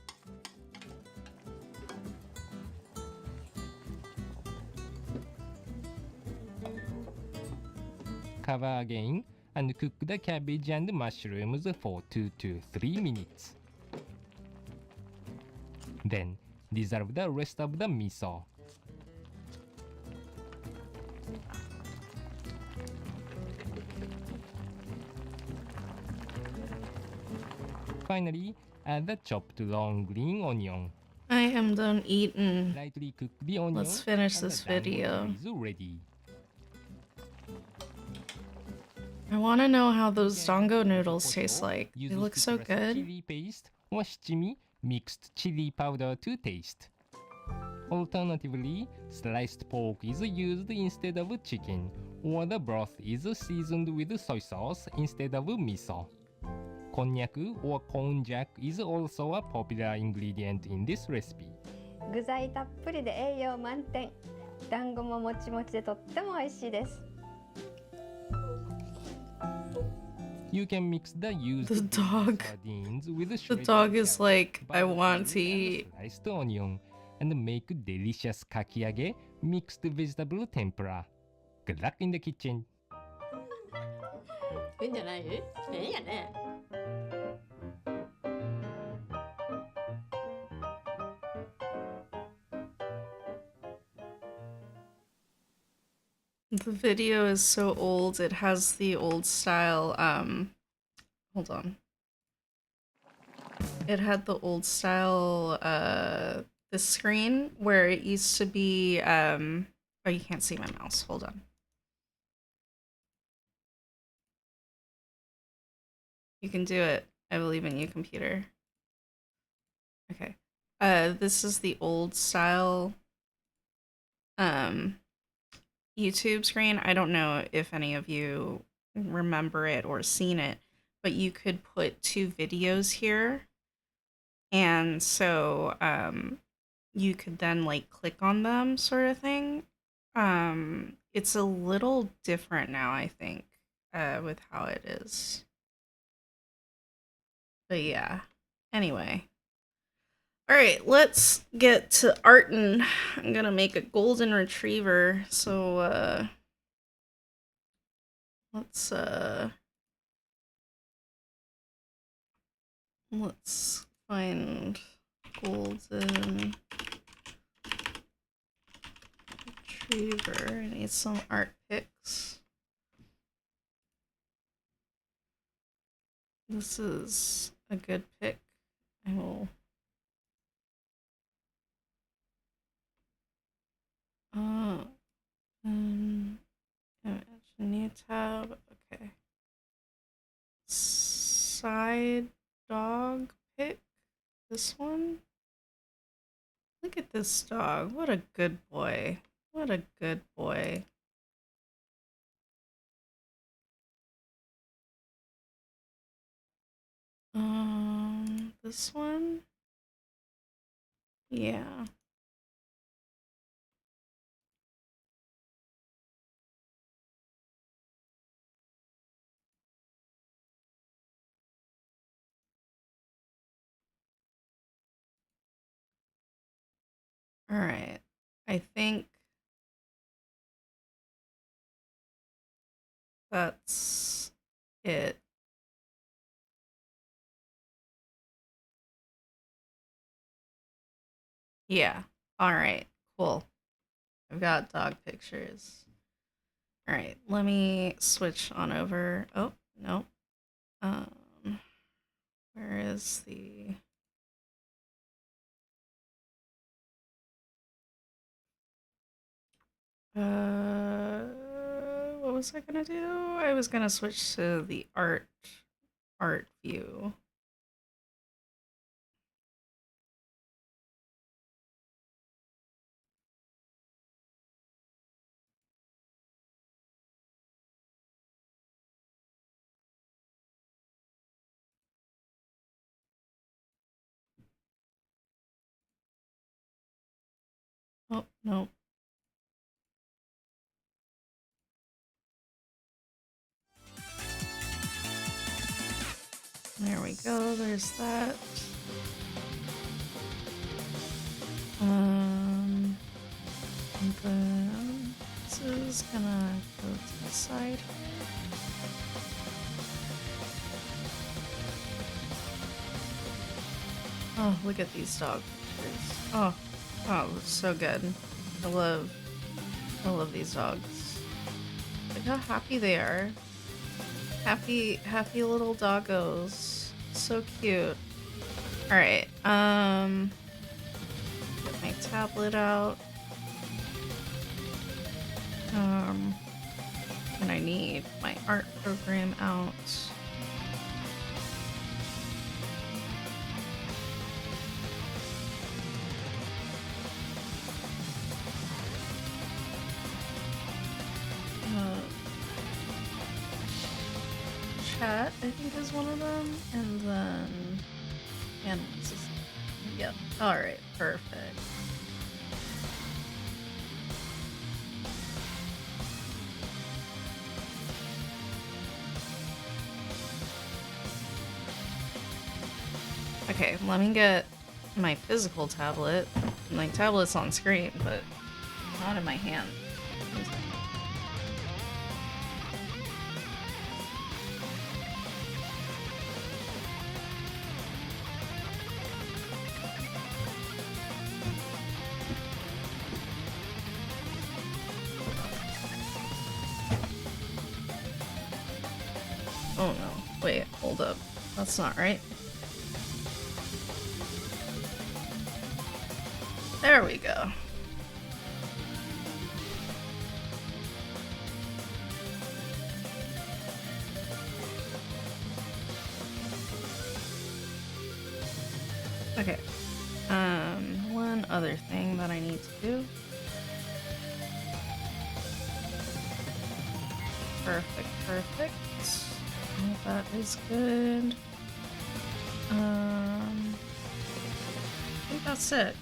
Cover again and cook the cabbage and mushrooms for 2 to 3 minutes. Then, dissolve the rest of the miso. Finally, add the chopped long green onion. I am done eating. Lightly cook the onion. Let's finish and this the dango video. is ready. I want to know how those dango noodles taste like. They Use look so citrus good. chili paste or shichimi mixed chili powder to taste. Alternatively, sliced pork is used instead of chicken, or the broth is seasoned with soy sauce instead of miso. Konnyaku or konjac is also a popular ingredient in this recipe. 具材たっぷりで栄養満点。団子ももちもちでとっても美味しいです。You can mix the used The dog. sardines with The shredded dog is carrot, like, I barbecue, want to and eat. sliced onion, and make delicious kakiage mixed vegetable tempura. Good luck in the kitchen. いいんじゃない？いいやね。The video is so old, it has the old style, hold on. It had the old style, the screen where it used to be, oh, you can't see my mouse, hold on. You can do it. I believe in you, computer. Okay. This is the old style, YouTube screen. I don't know if any of you remember it or seen it, but you could put two videos here. And so you could then like click on them sort of thing. It's a little different now, I think, with how it is. But yeah, anyway. All right, let's get to Arton. I'm gonna make a golden retriever. So, let's find golden retriever. I need some art pics. This is a good pick. I will. Image, new tab. Okay. Side dog pick. This one. Look at this dog. What a good boy. What a good boy. This one? Yeah. All right. I think that's it. Yeah. All right. Cool. I've got dog pictures. All right. Let me switch on over. Oh, no. Where is the... what was I gonna do? I was gonna switch to the art view. Oh, no. There we go, there's that. And then this is gonna go to the side. Oh, look at these dog pictures. Oh, it's so good. I love these dogs. Look how happy they are. Happy little doggos. So cute. Alright, get my tablet out. And I need my art program out. Chat, I think, is one of them, and then animals is... Yep. Alright, perfect. Okay, let me get my physical tablet. My tablet's on screen, but not in my hand. Oh no, wait, hold up. That's not right. There we go. Okay. One other thing that I need to do. Perfect, perfect. All that is good. I think that's it.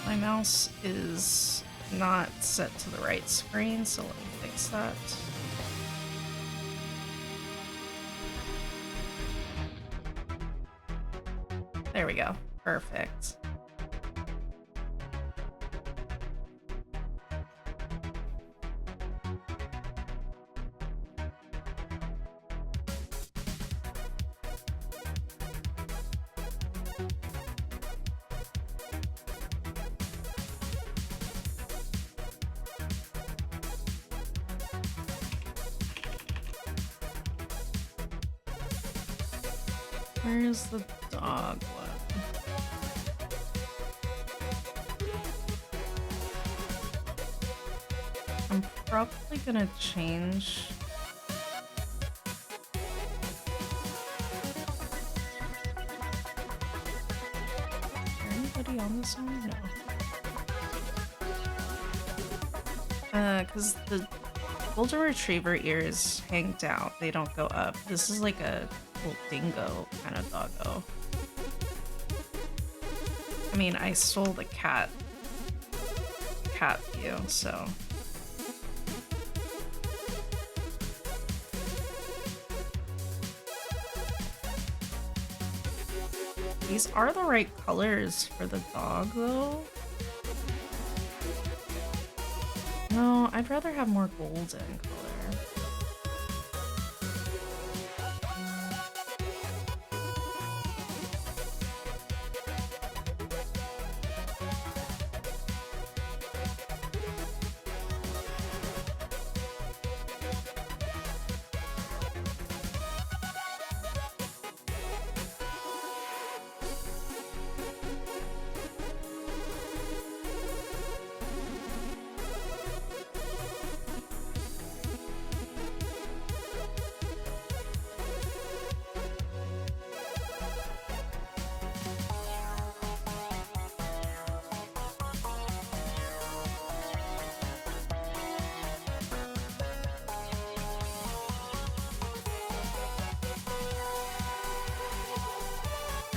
My mouse is not set to the right screen, so let me fix that. There we go. Perfect. Where is the dog one? I'm probably gonna change. Is there anybody on this one? No. Because the Golden Retriever ears hang down. They don't go up. This is like a little dingo kind of doggo. I mean, I stole the cat view, so. These are the right colors for the dog, though. No, I'd rather have more golden color.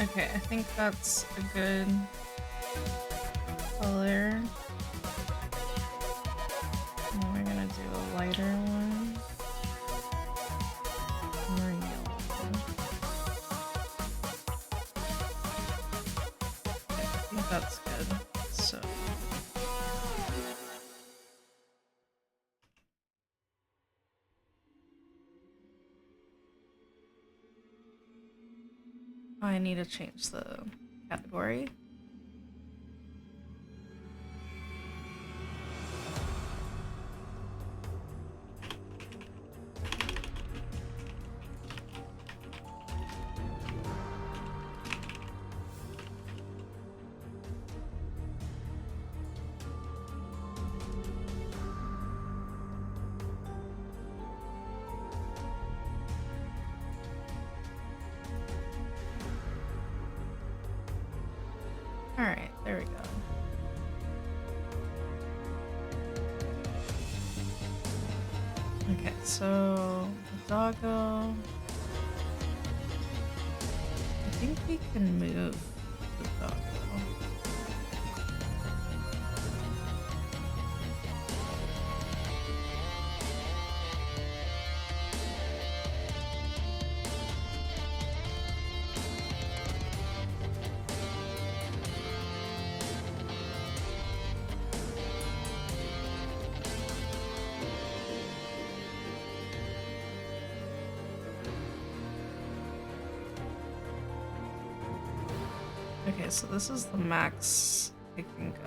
Okay, I think that's a good color. And then we're gonna do a lighter one. More yellow. Okay, I think that's good. So. I need to change the category. Alright, there we go. Okay, so the doggo. I think we can move the doggo. Okay, so this is the max it can go.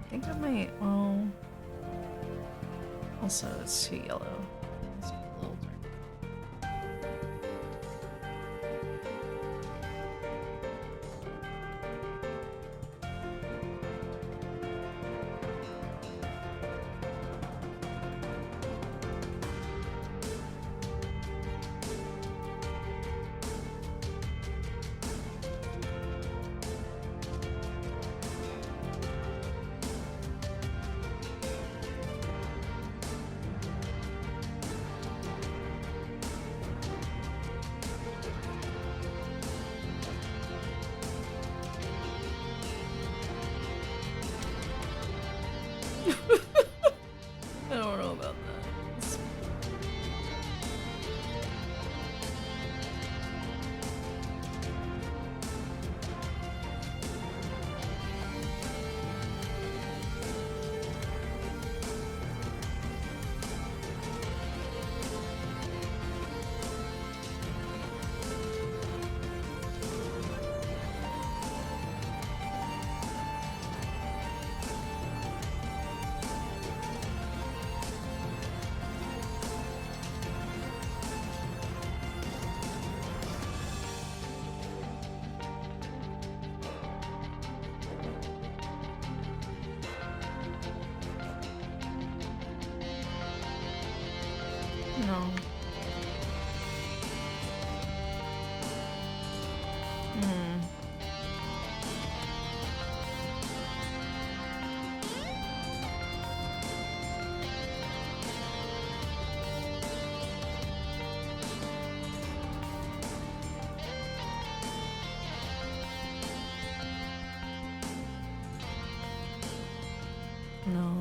I think I might, well, also it's too yellow. It's a little dark. No. Hmm. No.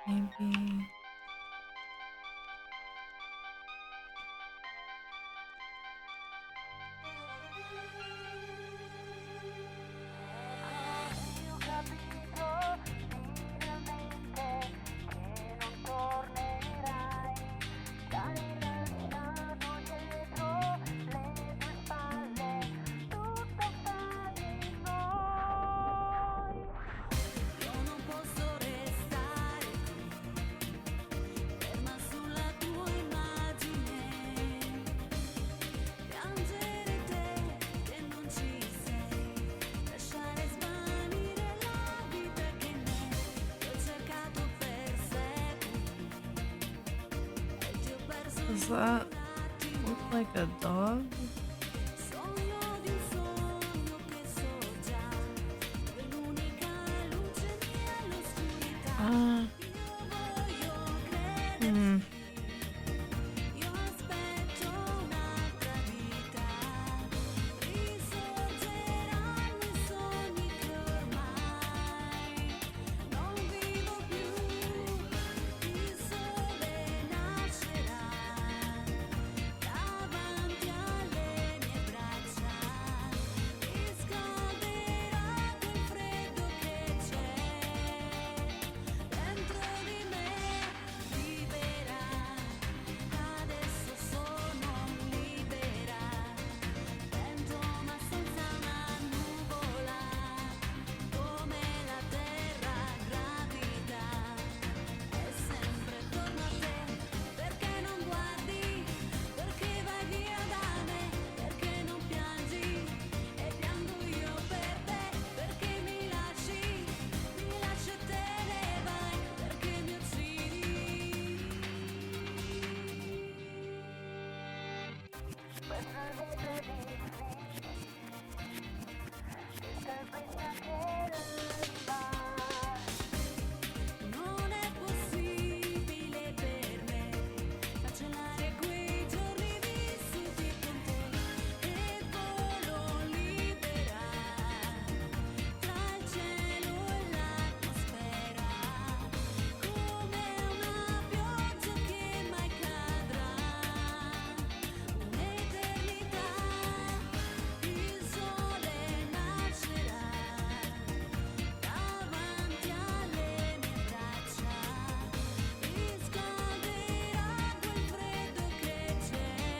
Maybe. Does that look like a dog? Hmm.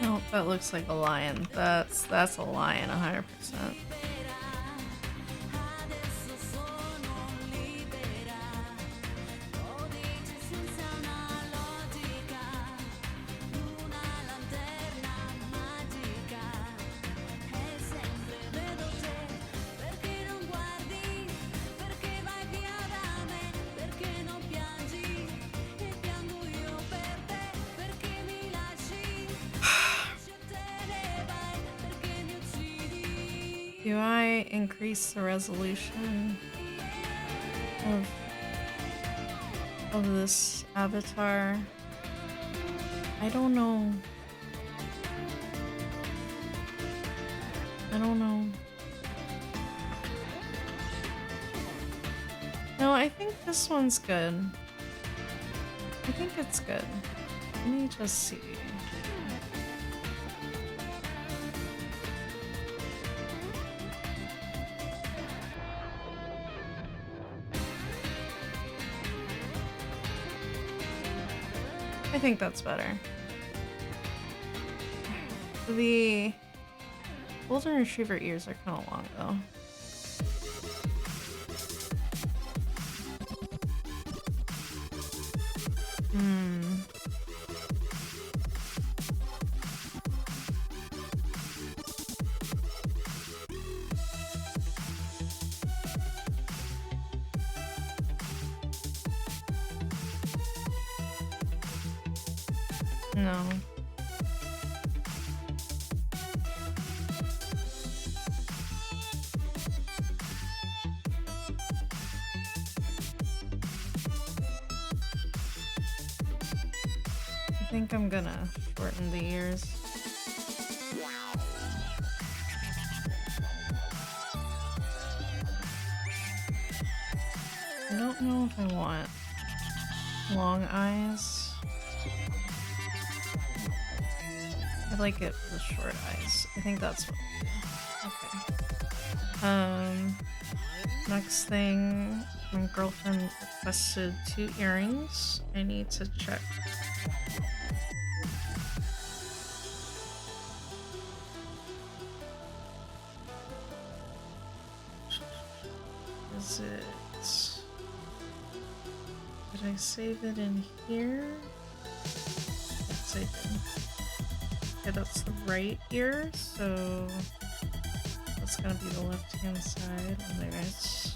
Oh, that looks like a lion. That's a lion, 100%. Do I increase the resolution of this avatar? I don't know. I don't know. No, I think this one's good. I think it's good. Let me just see. I think that's better. The golden retriever ears are kind of long though. No. I think I'm gonna shorten the ears. I don't know if I want long eyes. I like it with short eyes. I think that's what I'll do. Okay. Next thing, my girlfriend requested 2 earrings. I need to check. Is it... Did I save it in here? Yes, I did. Okay, that's the right ear, so that's gonna be the left-hand side. And there's...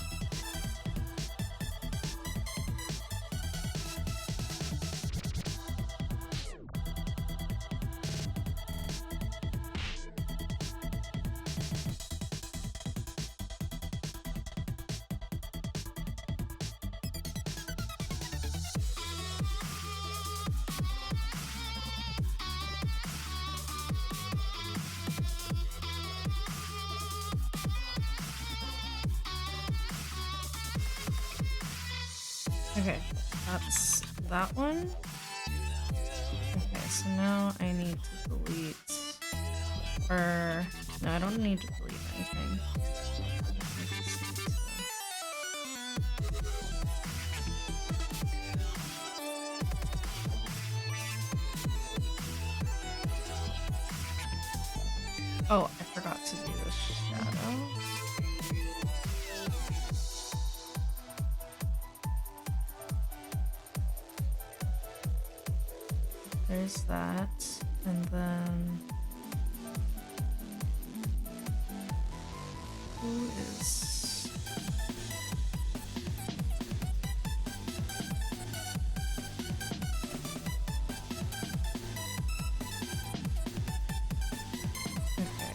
Okay, that's that one. Okay, so now I need to delete, or no, I don't need to delete anything. Oh, I forgot to do the shadow. There's that, and then who is... Okay.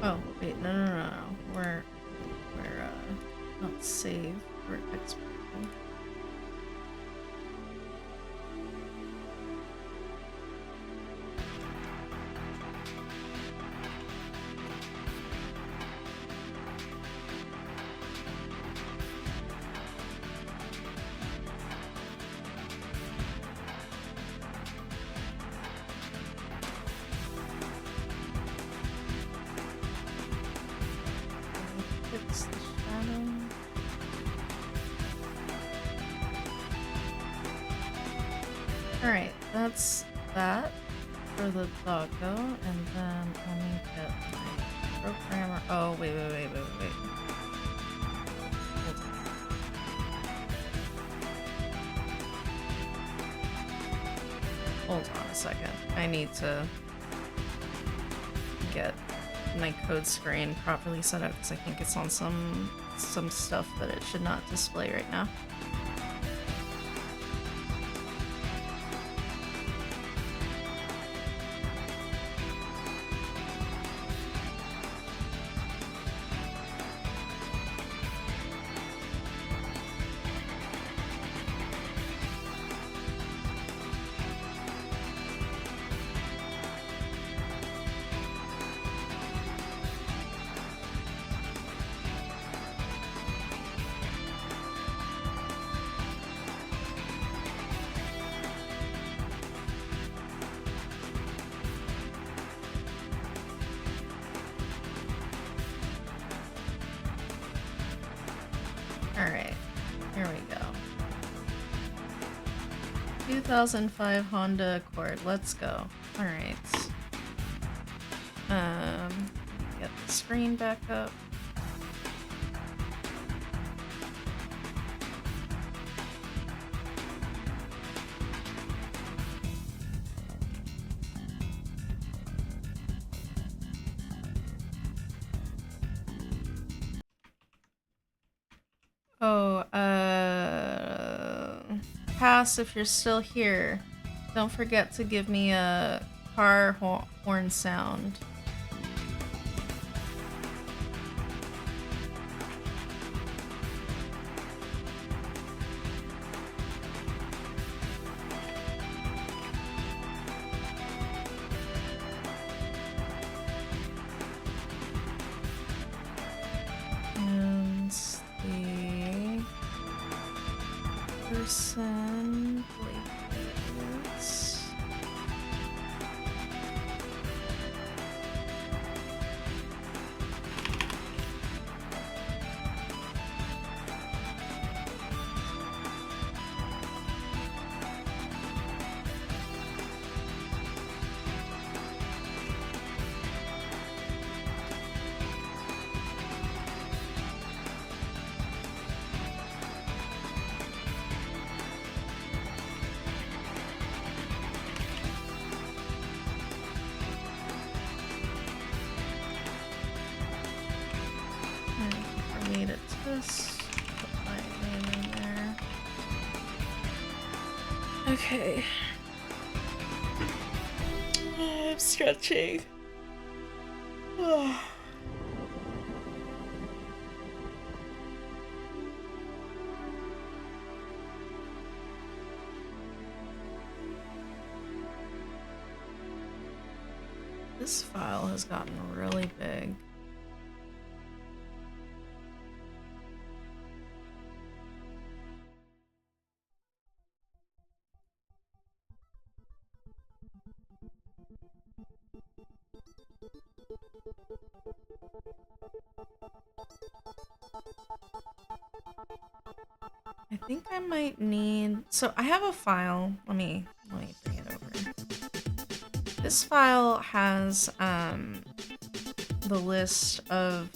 Oh, wait, no. We're not save, we're exporting. Fix the shadow. Alright, that's that for the doggo, and then let me get my programmer. Oh, wait. Hold on a second. I need to get my code screen properly set up because I think it's on some stuff that it should not display right now. Alright, here we go. 2005 Honda Accord, let's go. Alright. Get the screen back up. Oh, Pass, if you're still here, don't forget to give me a car horn sound. And the person places. Need it to this. Put my name in there. Okay. I'm stretching. This file has gotten really big. I think I might need, so I have a file. Let me bring it over. This file has the list of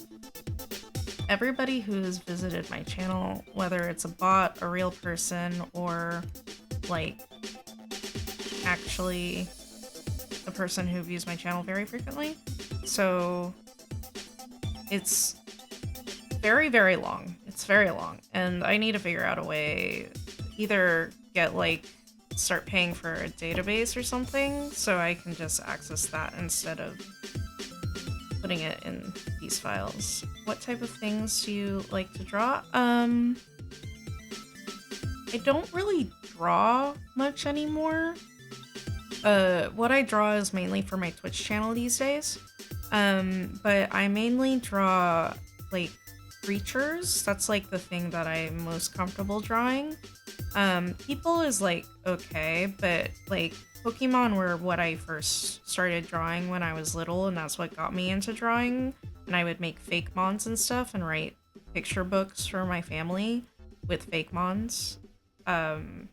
everybody who has visited my channel, whether it's a bot, a real person, or like actually a person who views my channel very frequently. So it's very, very long. It's very long, and I need to figure out a way, either get like start paying for a database or something so I can just access that instead of putting it in these files. What type of things do you like to draw? I don't really draw much anymore. What I draw is mainly for my Twitch channel these days. But I mainly draw like creatures. That's like the thing that I'm most comfortable drawing. People is like okay, but like Pokemon were what I first started drawing when I was little, and that's what got me into drawing. And I would make fake mons and stuff and write picture books for my family with fake mons. And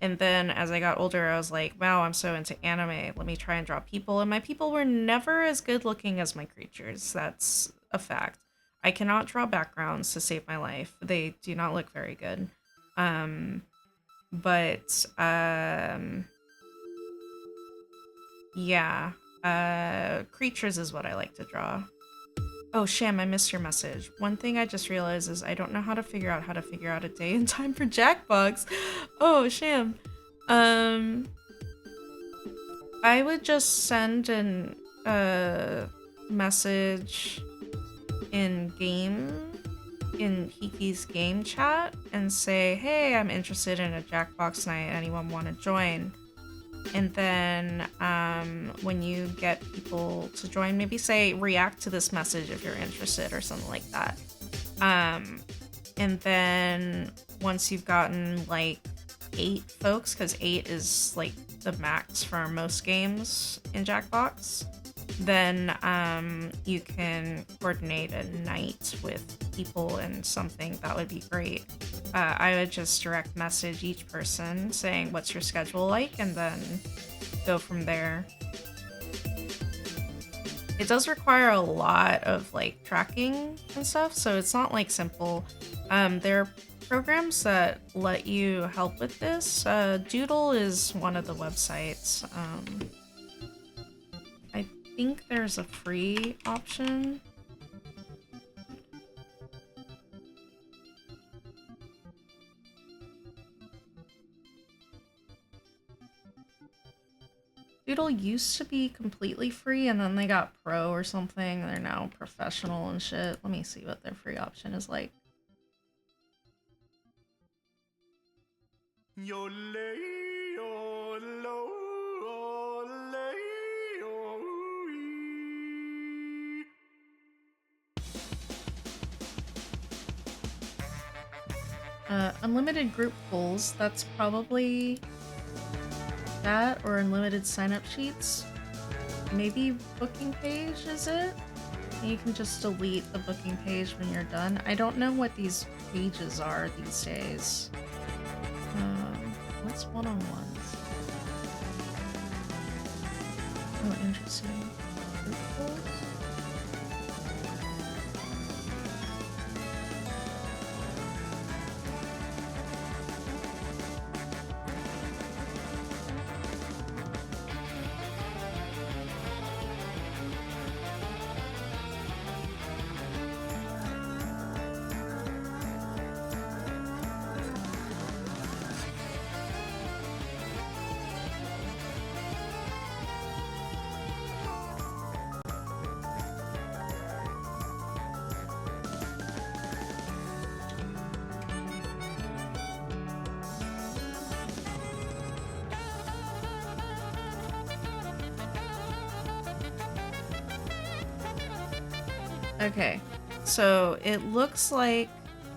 then as I got older, I was like, wow, I'm so into anime. Let me try and draw people. And my people were never as good looking as my creatures. That's a fact. I cannot draw backgrounds to save my life. They do not look very good. Yeah. Creatures is what I like to draw. Oh, Sham, I missed your message. One thing I just realized is I don't know how to figure out a day and time for Jackbox. Oh, Sham. I would just send an message in Hiki's game chat and say, hey, I'm interested in a Jackbox night. Anyone want to join? And then when you get people to join, maybe say react to this message if you're interested or something like that. And then once you've gotten like 8 folks, because 8 is like the max for most games in Jackbox, then you can coordinate a night with people and something that would be great. I would just direct message each person saying what's your schedule like, and then go from there. It does require a lot of like tracking and stuff, so it's not like simple. There are programs that let you help with this. Doodle is one of the websites. I think there's a free option. Doodle used to be completely free and then they got pro or something. They're now professional and shit. Let me see what their free option is like. Unlimited group pulls, that's probably that, or unlimited sign-up sheets. Maybe booking page is it? You can just delete the booking page when you're done. I don't know what these pages are these days. What's one-on-ones? Oh, interesting. Group pulls? Okay, so it looks like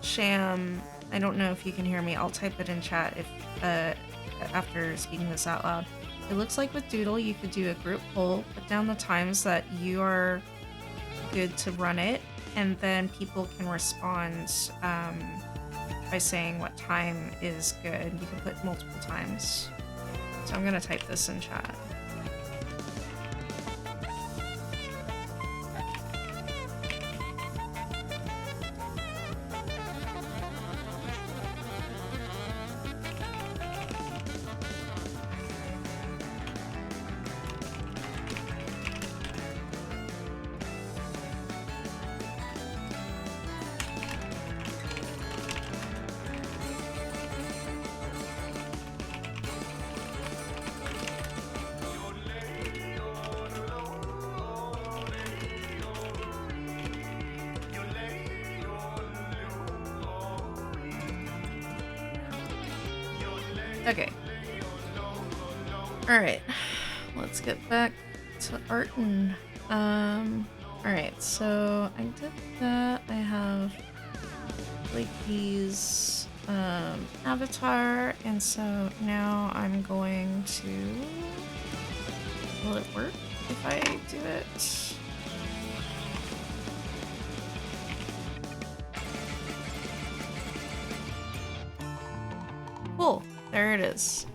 Sham, I don't know if you can hear me, I'll type it in chat if after speaking this out loud. It looks like with Doodle you could do a group poll, put down the times that you are good to run it, and then people can respond by saying what time is good. You can put multiple times. So I'm gonna type this in chat. Okay. Alright. Let's get back to Arton. Alright, so I did that. I have Blakey's avatar, and so now I'm going to... Will it work if I do it? Cool. There it is.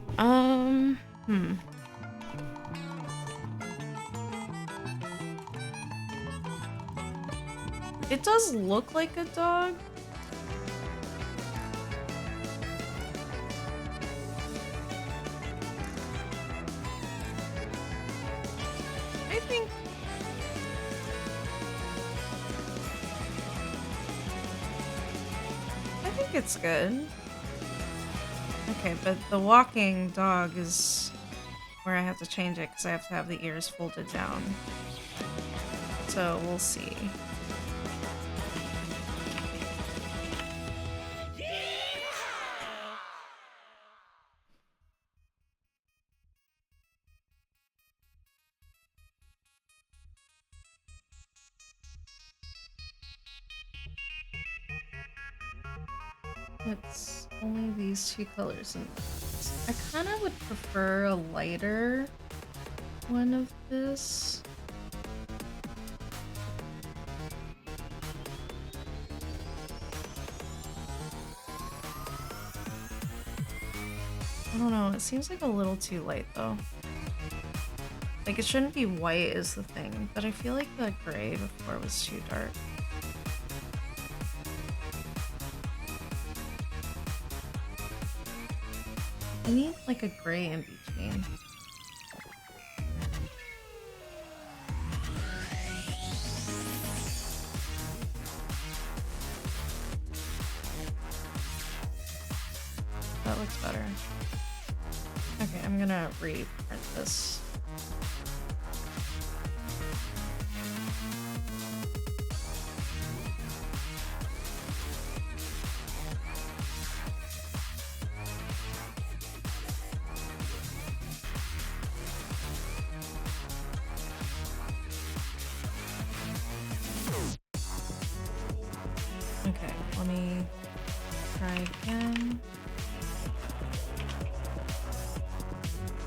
It does look like a dog. I think it's good. Okay, but the walking dog is where I have to change it because I have to have the ears folded down. So we'll see. It's only these two colors, and I kind of would prefer a lighter one of this. I don't know, it seems like a little too light though. Like, it shouldn't be white is the thing, but I feel like the gray before was too dark. I need, like, a gray in between. That looks better. Okay, I'm gonna reprint this. Okay, let me try again.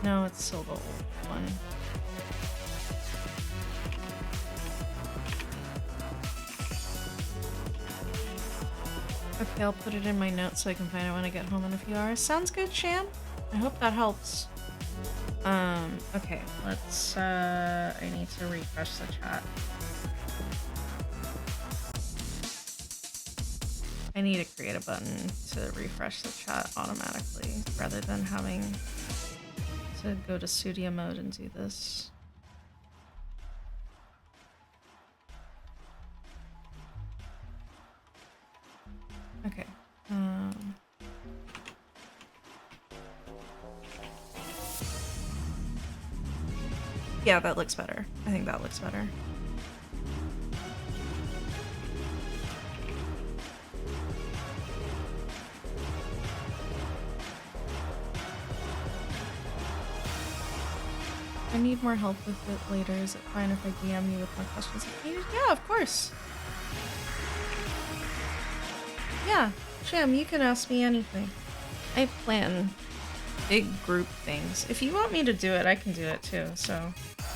No, it's still the old one. Okay, I'll put it in my notes so I can find it when I get home in a few hours. Sounds good, Sham. I hope that helps. Okay, let's, I need to refresh the chat. I need to create a button to refresh the chat automatically rather than having to go to studio mode and do this. Okay. Yeah, that looks better. I think that looks better. I need more help with it later. Is it fine if I DM you with more questions if needed? Yeah, of course. Yeah, Sham, you can ask me anything. I plan big group things. If you want me to do it, I can do it too, so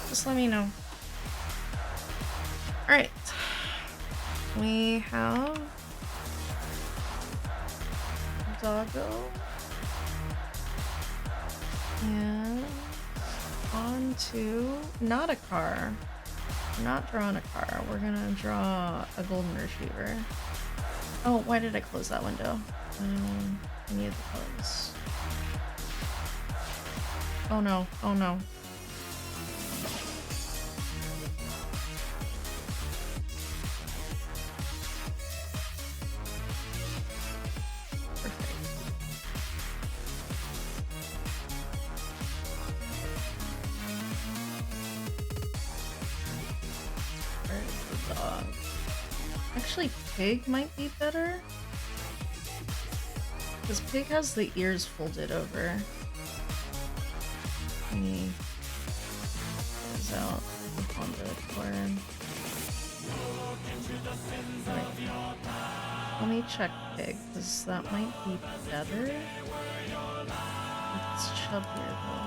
just let me know. Alright. We have Doggo. And on to not a car. We're not drawing a car. We're gonna draw a golden retriever. Oh, why did I close that window? I need to close. Oh no, oh no. Perfect. Where's the dog? Actually, Pig might be better. Because Pig has the ears folded over. Let me close out on the cord. Let me check Pig, because that might be better. It's chubbier though.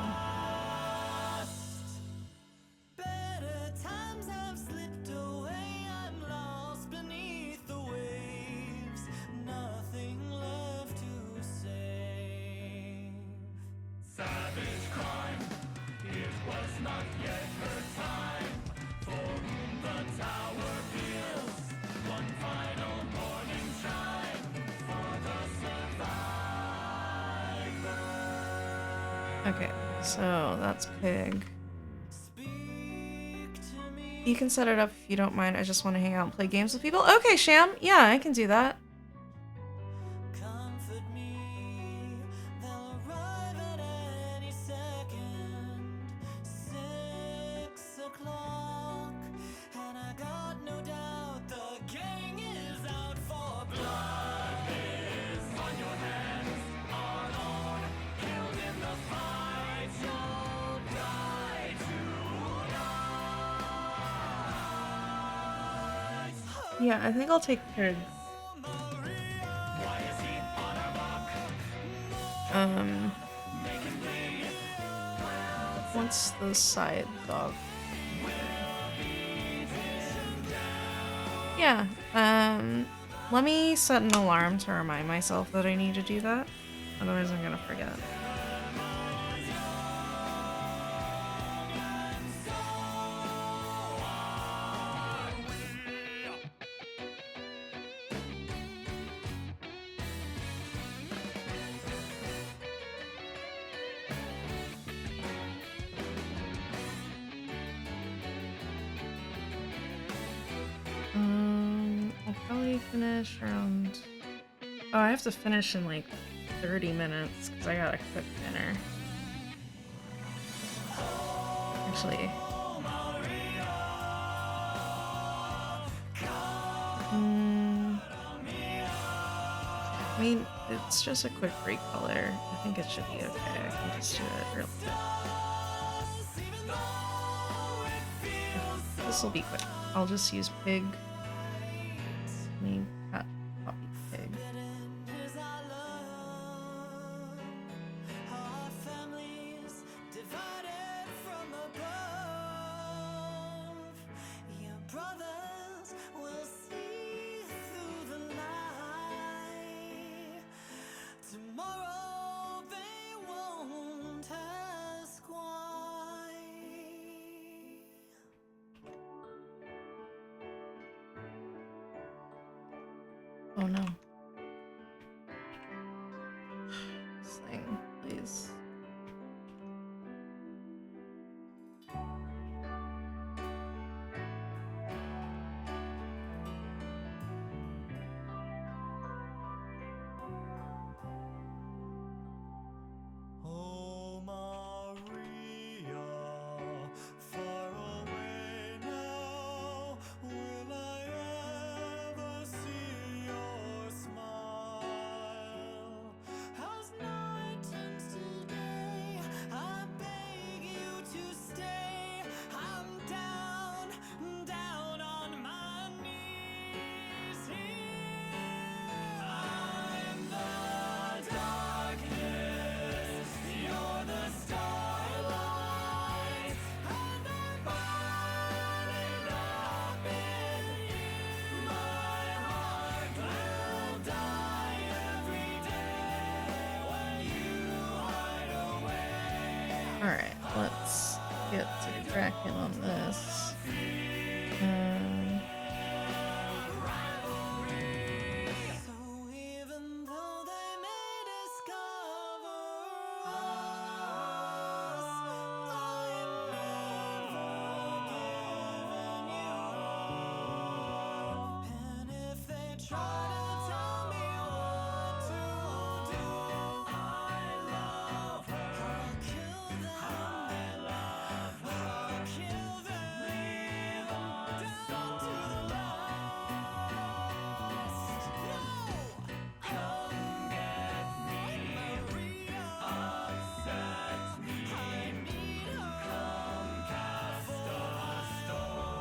Okay, so that's Pig. You can set it up if you don't mind. I just want to hang out and play games with people. Okay, Sham. Yeah, I can do that. Yeah, I think I'll take Pig. What's the side dog? Yeah, let me set an alarm to remind myself that I need to do that. Otherwise I'm gonna forget. finish around... Oh, I have to finish in like 30 minutes because I gotta cook dinner. Actually... I mean, it's just a quick recolor. I think it should be okay. I can just do it real quick. This will be quick. I'll just use pig. Let me copy pig. Oh no. This thing, please. Oh, Maria, far away now, will I ever see your smile? As night turns to day, I beg you to stay. I'm down, down on my knees here. I'm the darkness, you're the starlight, and I'm burning up in you. My heart will die every day when you hide away. Alright, let's get to cracking on this. So even though they may discover us, I'm never giving you up. And if they try to tell me what to do, I love her. I'll kill them. I'll kill them. Leave us down to the last. No! Come get me, Maria. Upset me. I need her. Come cast a stone.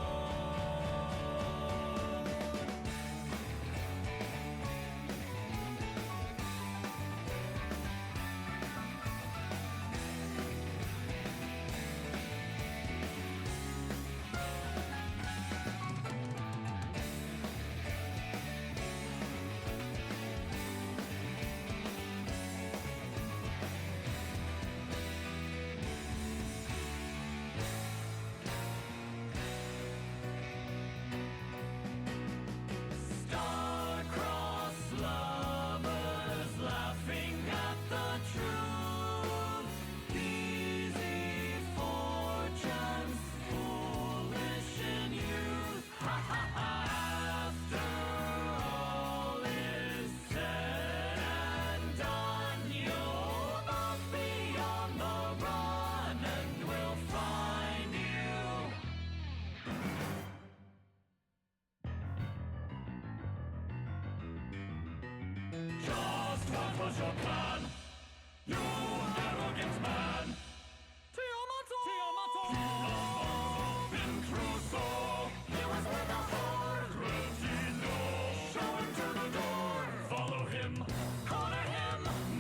Star-crossed lovers laughing at the truth. Easy fortunes, foolish in youth. After all is said and done, you'll both be on the run, and we'll find you. Just what was your plan? You arrogant man! Tiamatto! Robinson Crusoe! He was with the horde! Cretino! Show him to the door! Follow him! Corner him!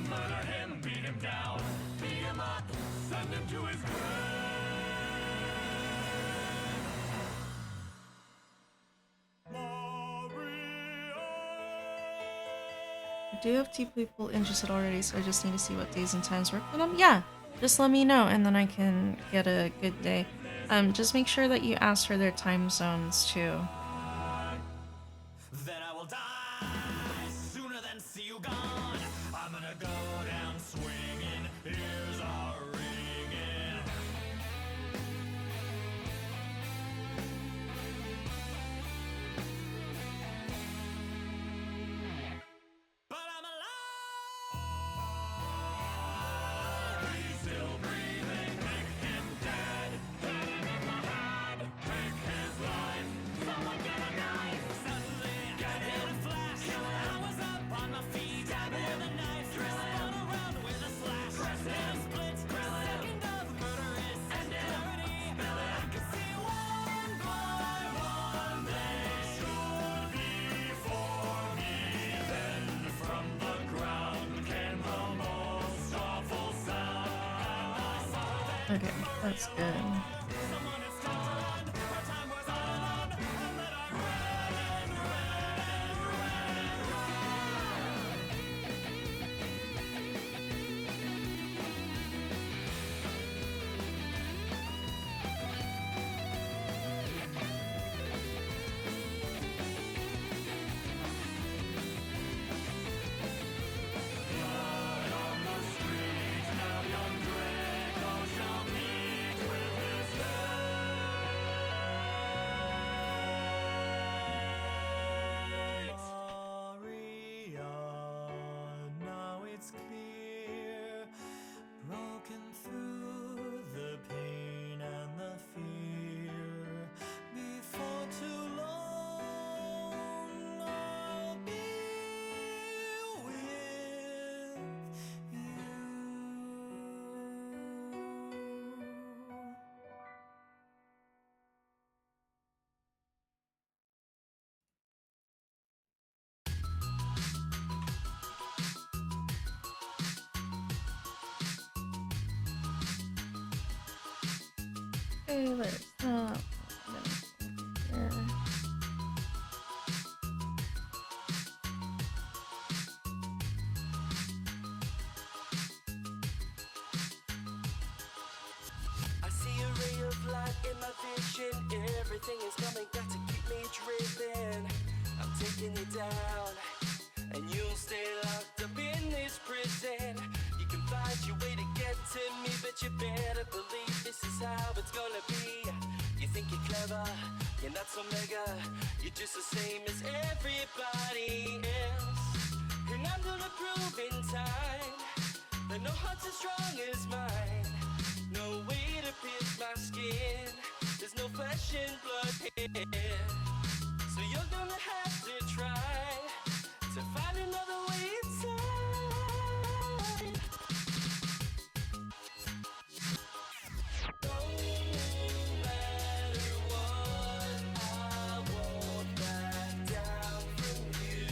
Murder him! Beat him down! Beat him up! Send him to his grave! I do have two people interested already, so I just need to see what days and times work for them. Yeah, just let me know, and then I can get a good day. Just make sure that you ask for their time zones too. Then I will die sooner than see you gone. I'm gonna go down swinging. Ears are ringing. Okay, that's good. Maria, now it's clear, broken through the pain and the fear. Before too long, I'll be with you. Okay, let's stop. I see a ray of light in my vision. Everything is coming back to keep me driven. I'm taking you down, and you'll stay locked up in this prison. You can find your way to get to me, but you better believe this is how it's gonna be. You think you're clever, you're not so mega. You're just the same as everybody else. And I'm gonna prove in time that no heart's as strong as mine. No way to pierce my skin. There's no flesh and blood here. So you're gonna have to try to find another way inside. No matter what, I won't back down from you.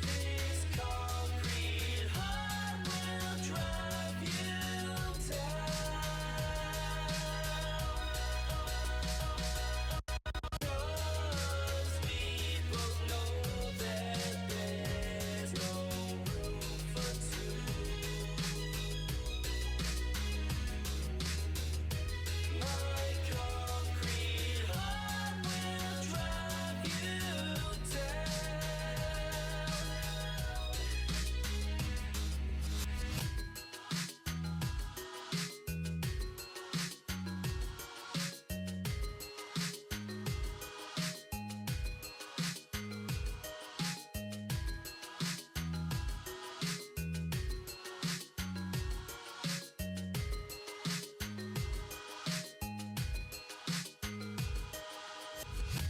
This concrete heart will drive you down. 'Cause we both know that there's no room for two. My concrete heart will drive you down.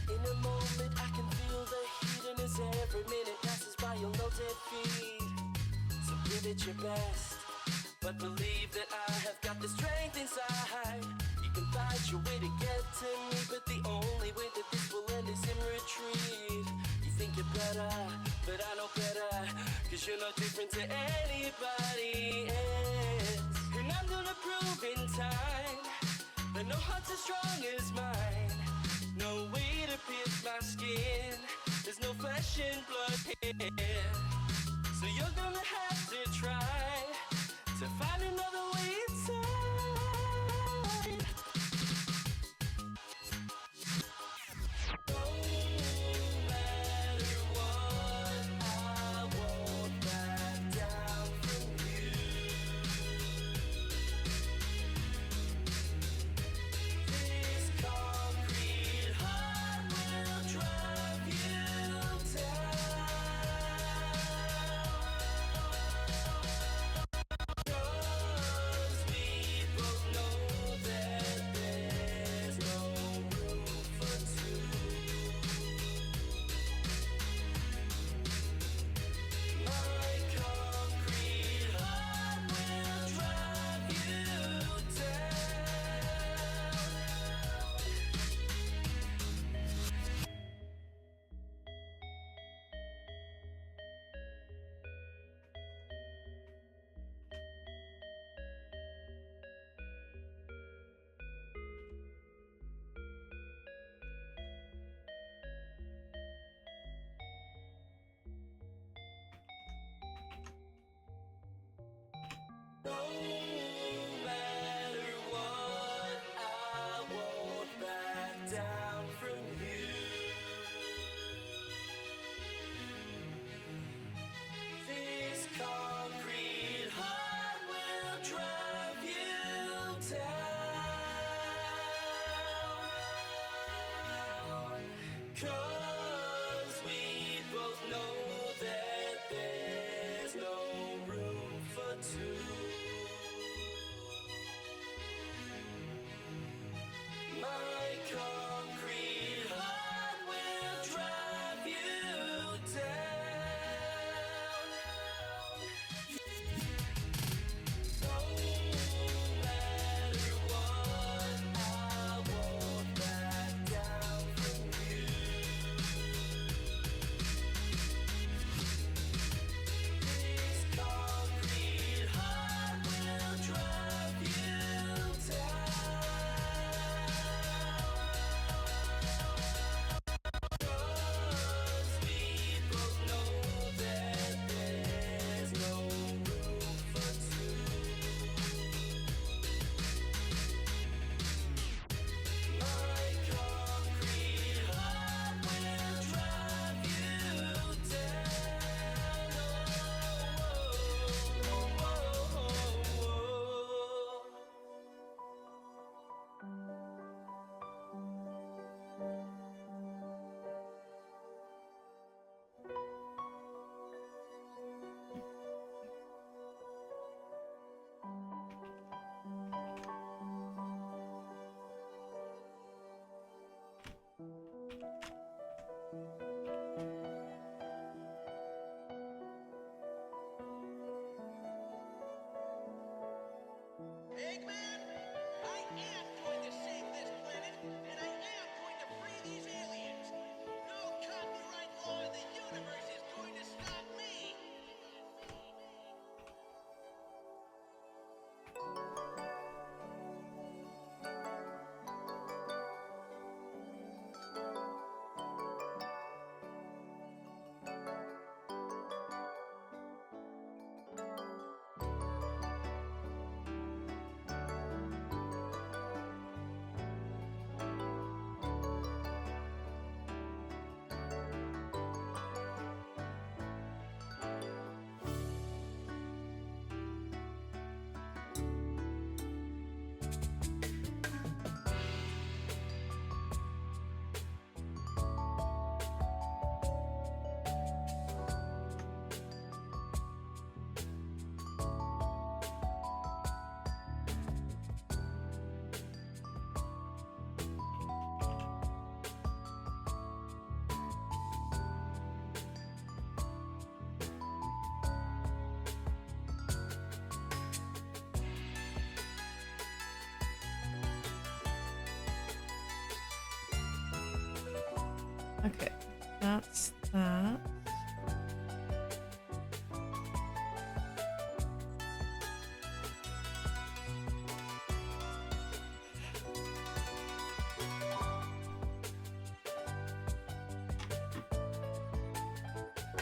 In a moment I can feel the heat, and as every minute passes by you'll know defeat. So give it your best, but believe that I have got the strength inside. You can fight your way to get to me, but the only way that this will end is in retreat. You think you're better, but I know better, 'cause you're no different to anybody else. And I'm gonna prove in time that no heart's as strong as mine. No way to pierce my skin. There's no flesh and blood here. So you're gonna have to try to find another way inside. No matter what, I won't back down from you. This concrete heart will drive you down. 'Cause Okay, that's that.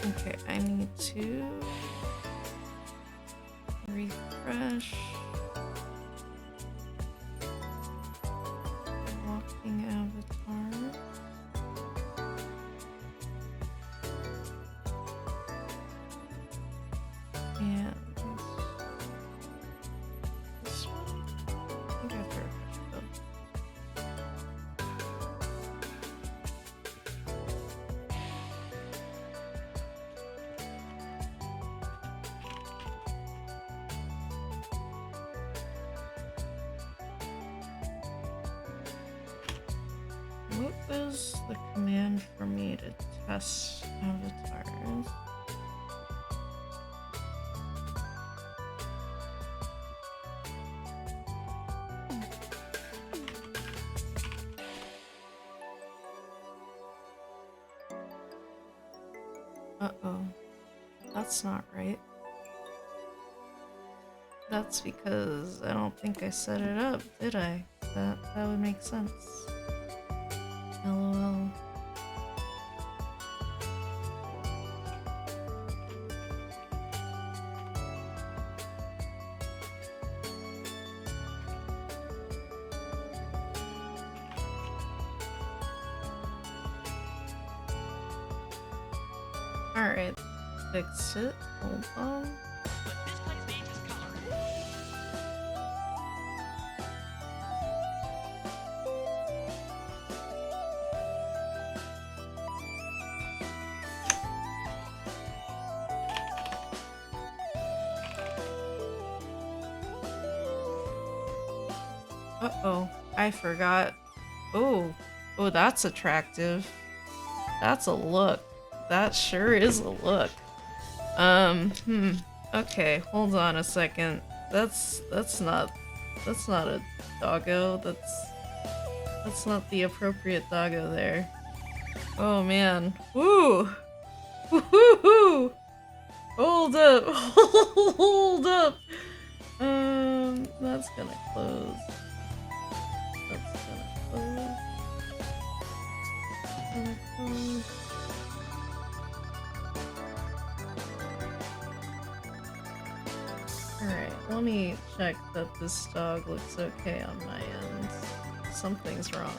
Okay, I need to refresh. Walking avatar. And this one. I think I have to refresh both. What was the command for me to test avatars? Uh-oh. That's not right. That's because I don't think I set it up, did I? That would make sense. LOL. Alright, fixed it. Hold on. Uh-oh, I forgot. Oh, that's attractive. That's a look. That sure is a look. Okay, hold on a second. That's not a doggo. That's not the appropriate doggo there. Oh man. Woo! Woohoo! Hold up! Hold up! That's gonna close. That's gonna close. Gonna close. Alright, let me check that this dog looks okay on my end. Something's wrong.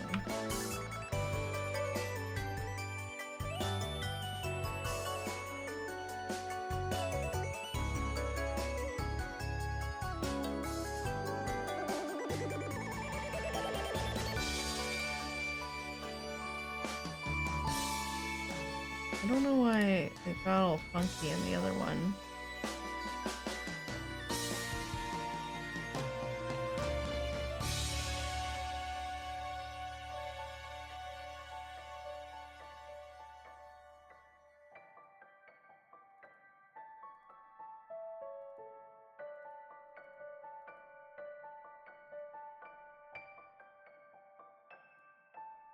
I don't know why it got all funky in the other one.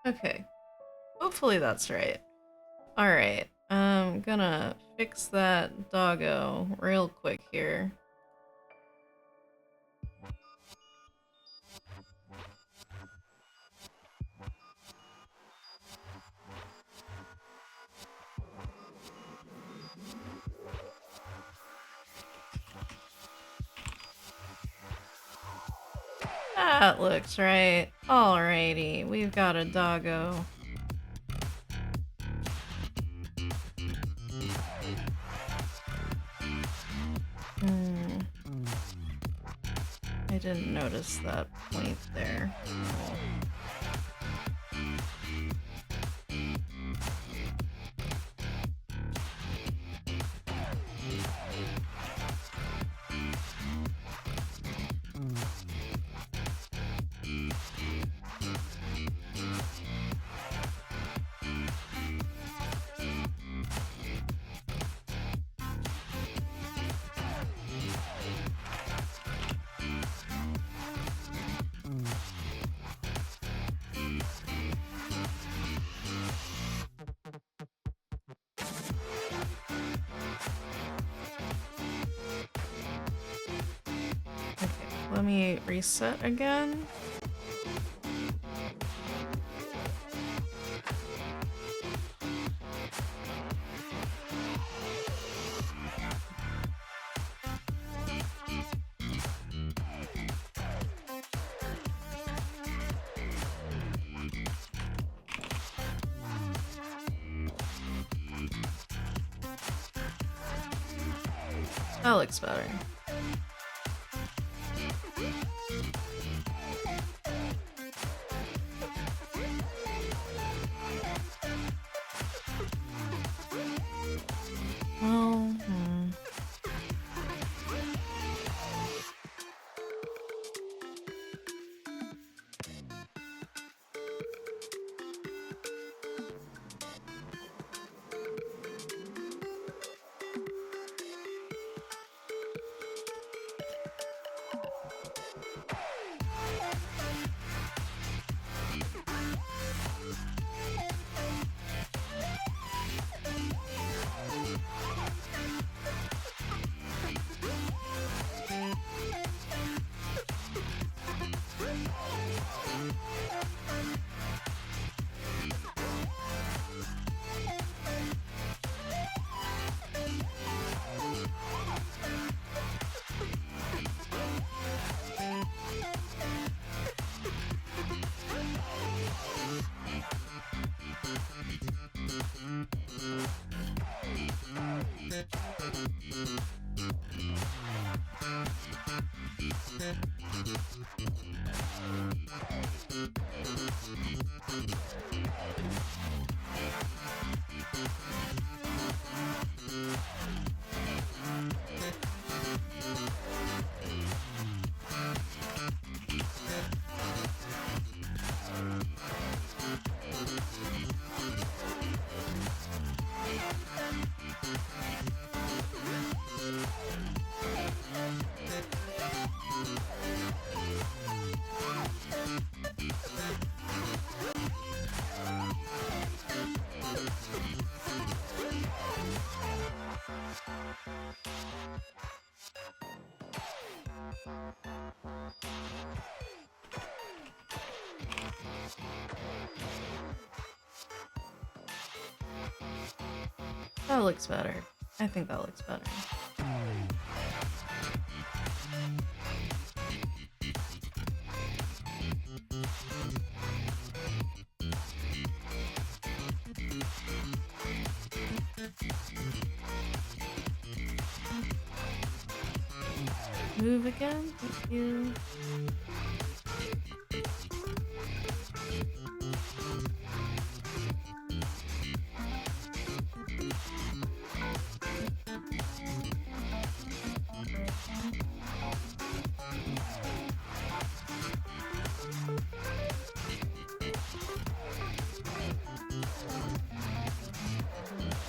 Okay. Hopefully that's right. Alright. I'm gonna fix that doggo real quick here. That looks right. Alrighty, we've got a doggo. I didn't notice that point there. let me reset again. That looks better. Well, that looks better. I think that looks better. Move again. Thank you.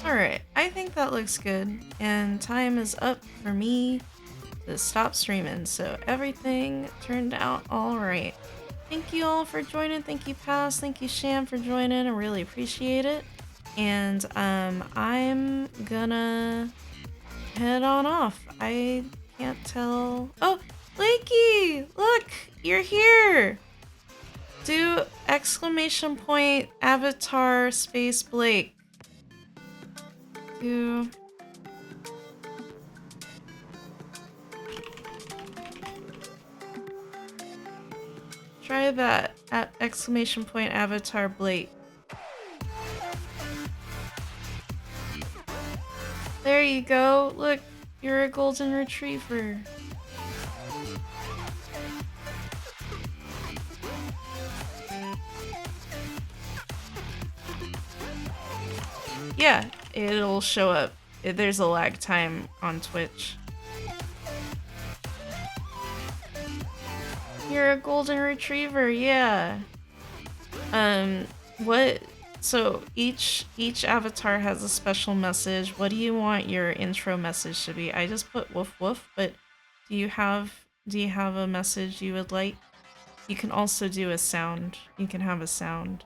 Alright, I think that looks good. And time is up for me to stop streaming. So everything turned out alright. Thank you all for joining. Thank you, Pass. Thank you, Sham, for joining. I really appreciate it. And I'm gonna head on off. I can't tell. Oh, Lakey! Look! You're here! Do exclamation point avatar space Blake. Do... Try that at exclamation point avatar Blake. There you go. Look, you're a golden retriever. Yeah, it'll show up. There's a lag time on Twitch. You're a golden retriever, yeah. What? So each avatar has a special message. What do you want your intro message to be? I just put woof woof, but do you have a message you would like? You can also do a sound. You can have a sound.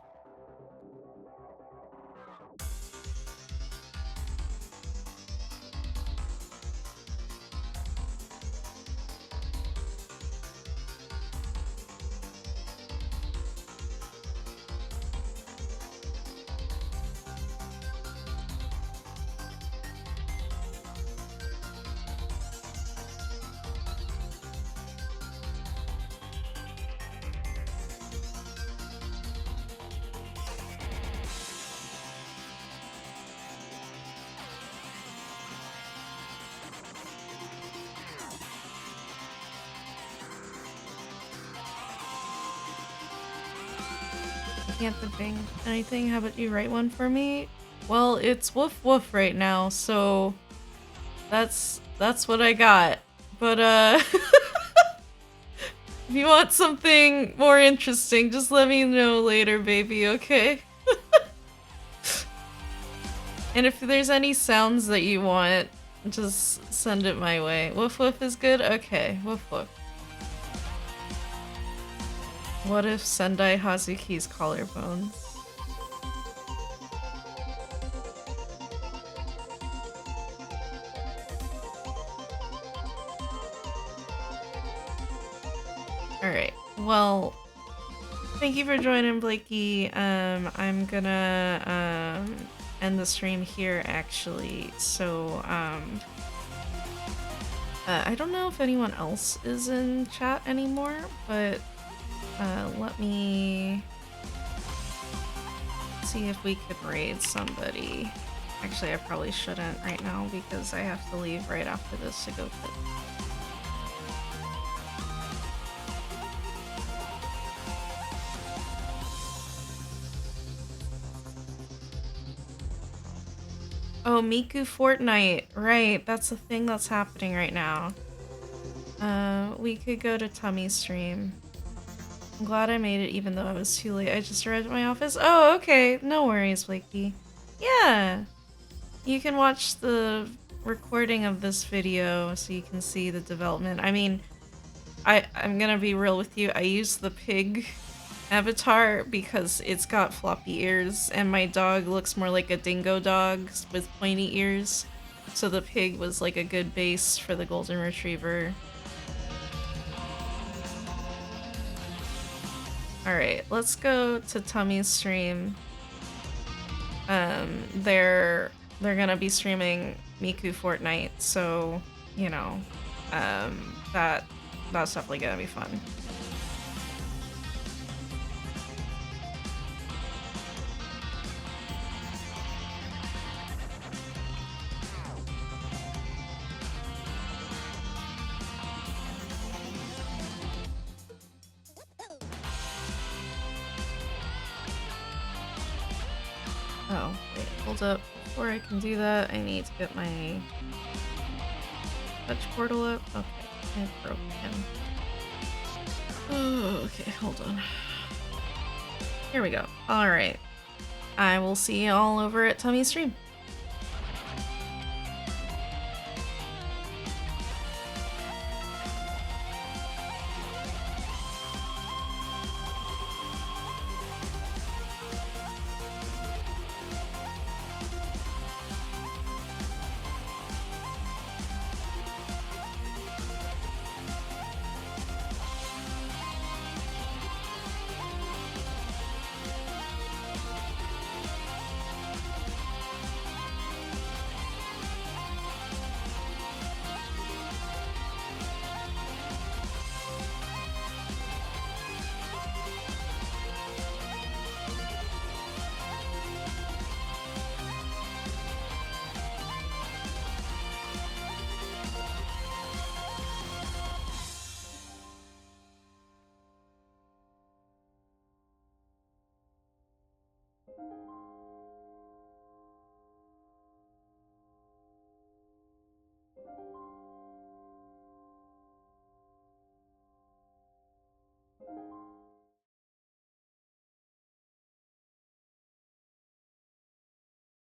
Can't think anything. How about you write one for me? Well, it's woof woof right now, so that's what I got. But if you want something more interesting, just let me know later, baby, okay? And if there's any sounds that you want, just send it my way. Woof woof is good? Okay, woof woof. What if Sendai Hazuki's collarbone? Alright, well, thank you for joining, Blakey. I'm gonna end the stream here, actually. So, I don't know if anyone else is in chat anymore, but let me see if we could raid somebody. Actually, I probably shouldn't right now because I have to leave right after this to go pit. Oh, Miku Fortnite. Right, that's the thing that's happening right now. We could go to Tummy's stream. I'm glad I made it even though I was too late. I just arrived at my office. Oh, okay. No worries, Blakey. Yeah. You can watch the recording of this video so you can see the development. I mean, I'm gonna be real with you. I used the pig avatar because it's got floppy ears and my dog looks more like a dingo dog with pointy ears. So the pig was like a good base for the golden retriever. Alright, let's go to Tummy's stream. They're gonna be streaming Miku Fortnite, so you know, that's definitely gonna be fun. Oh, wait, hold up. Before I can do that, I need to get my touch portal up. Okay, I broke him. Oh, okay, hold on. Here we go. Alright. I will see you all over at Tummy's stream.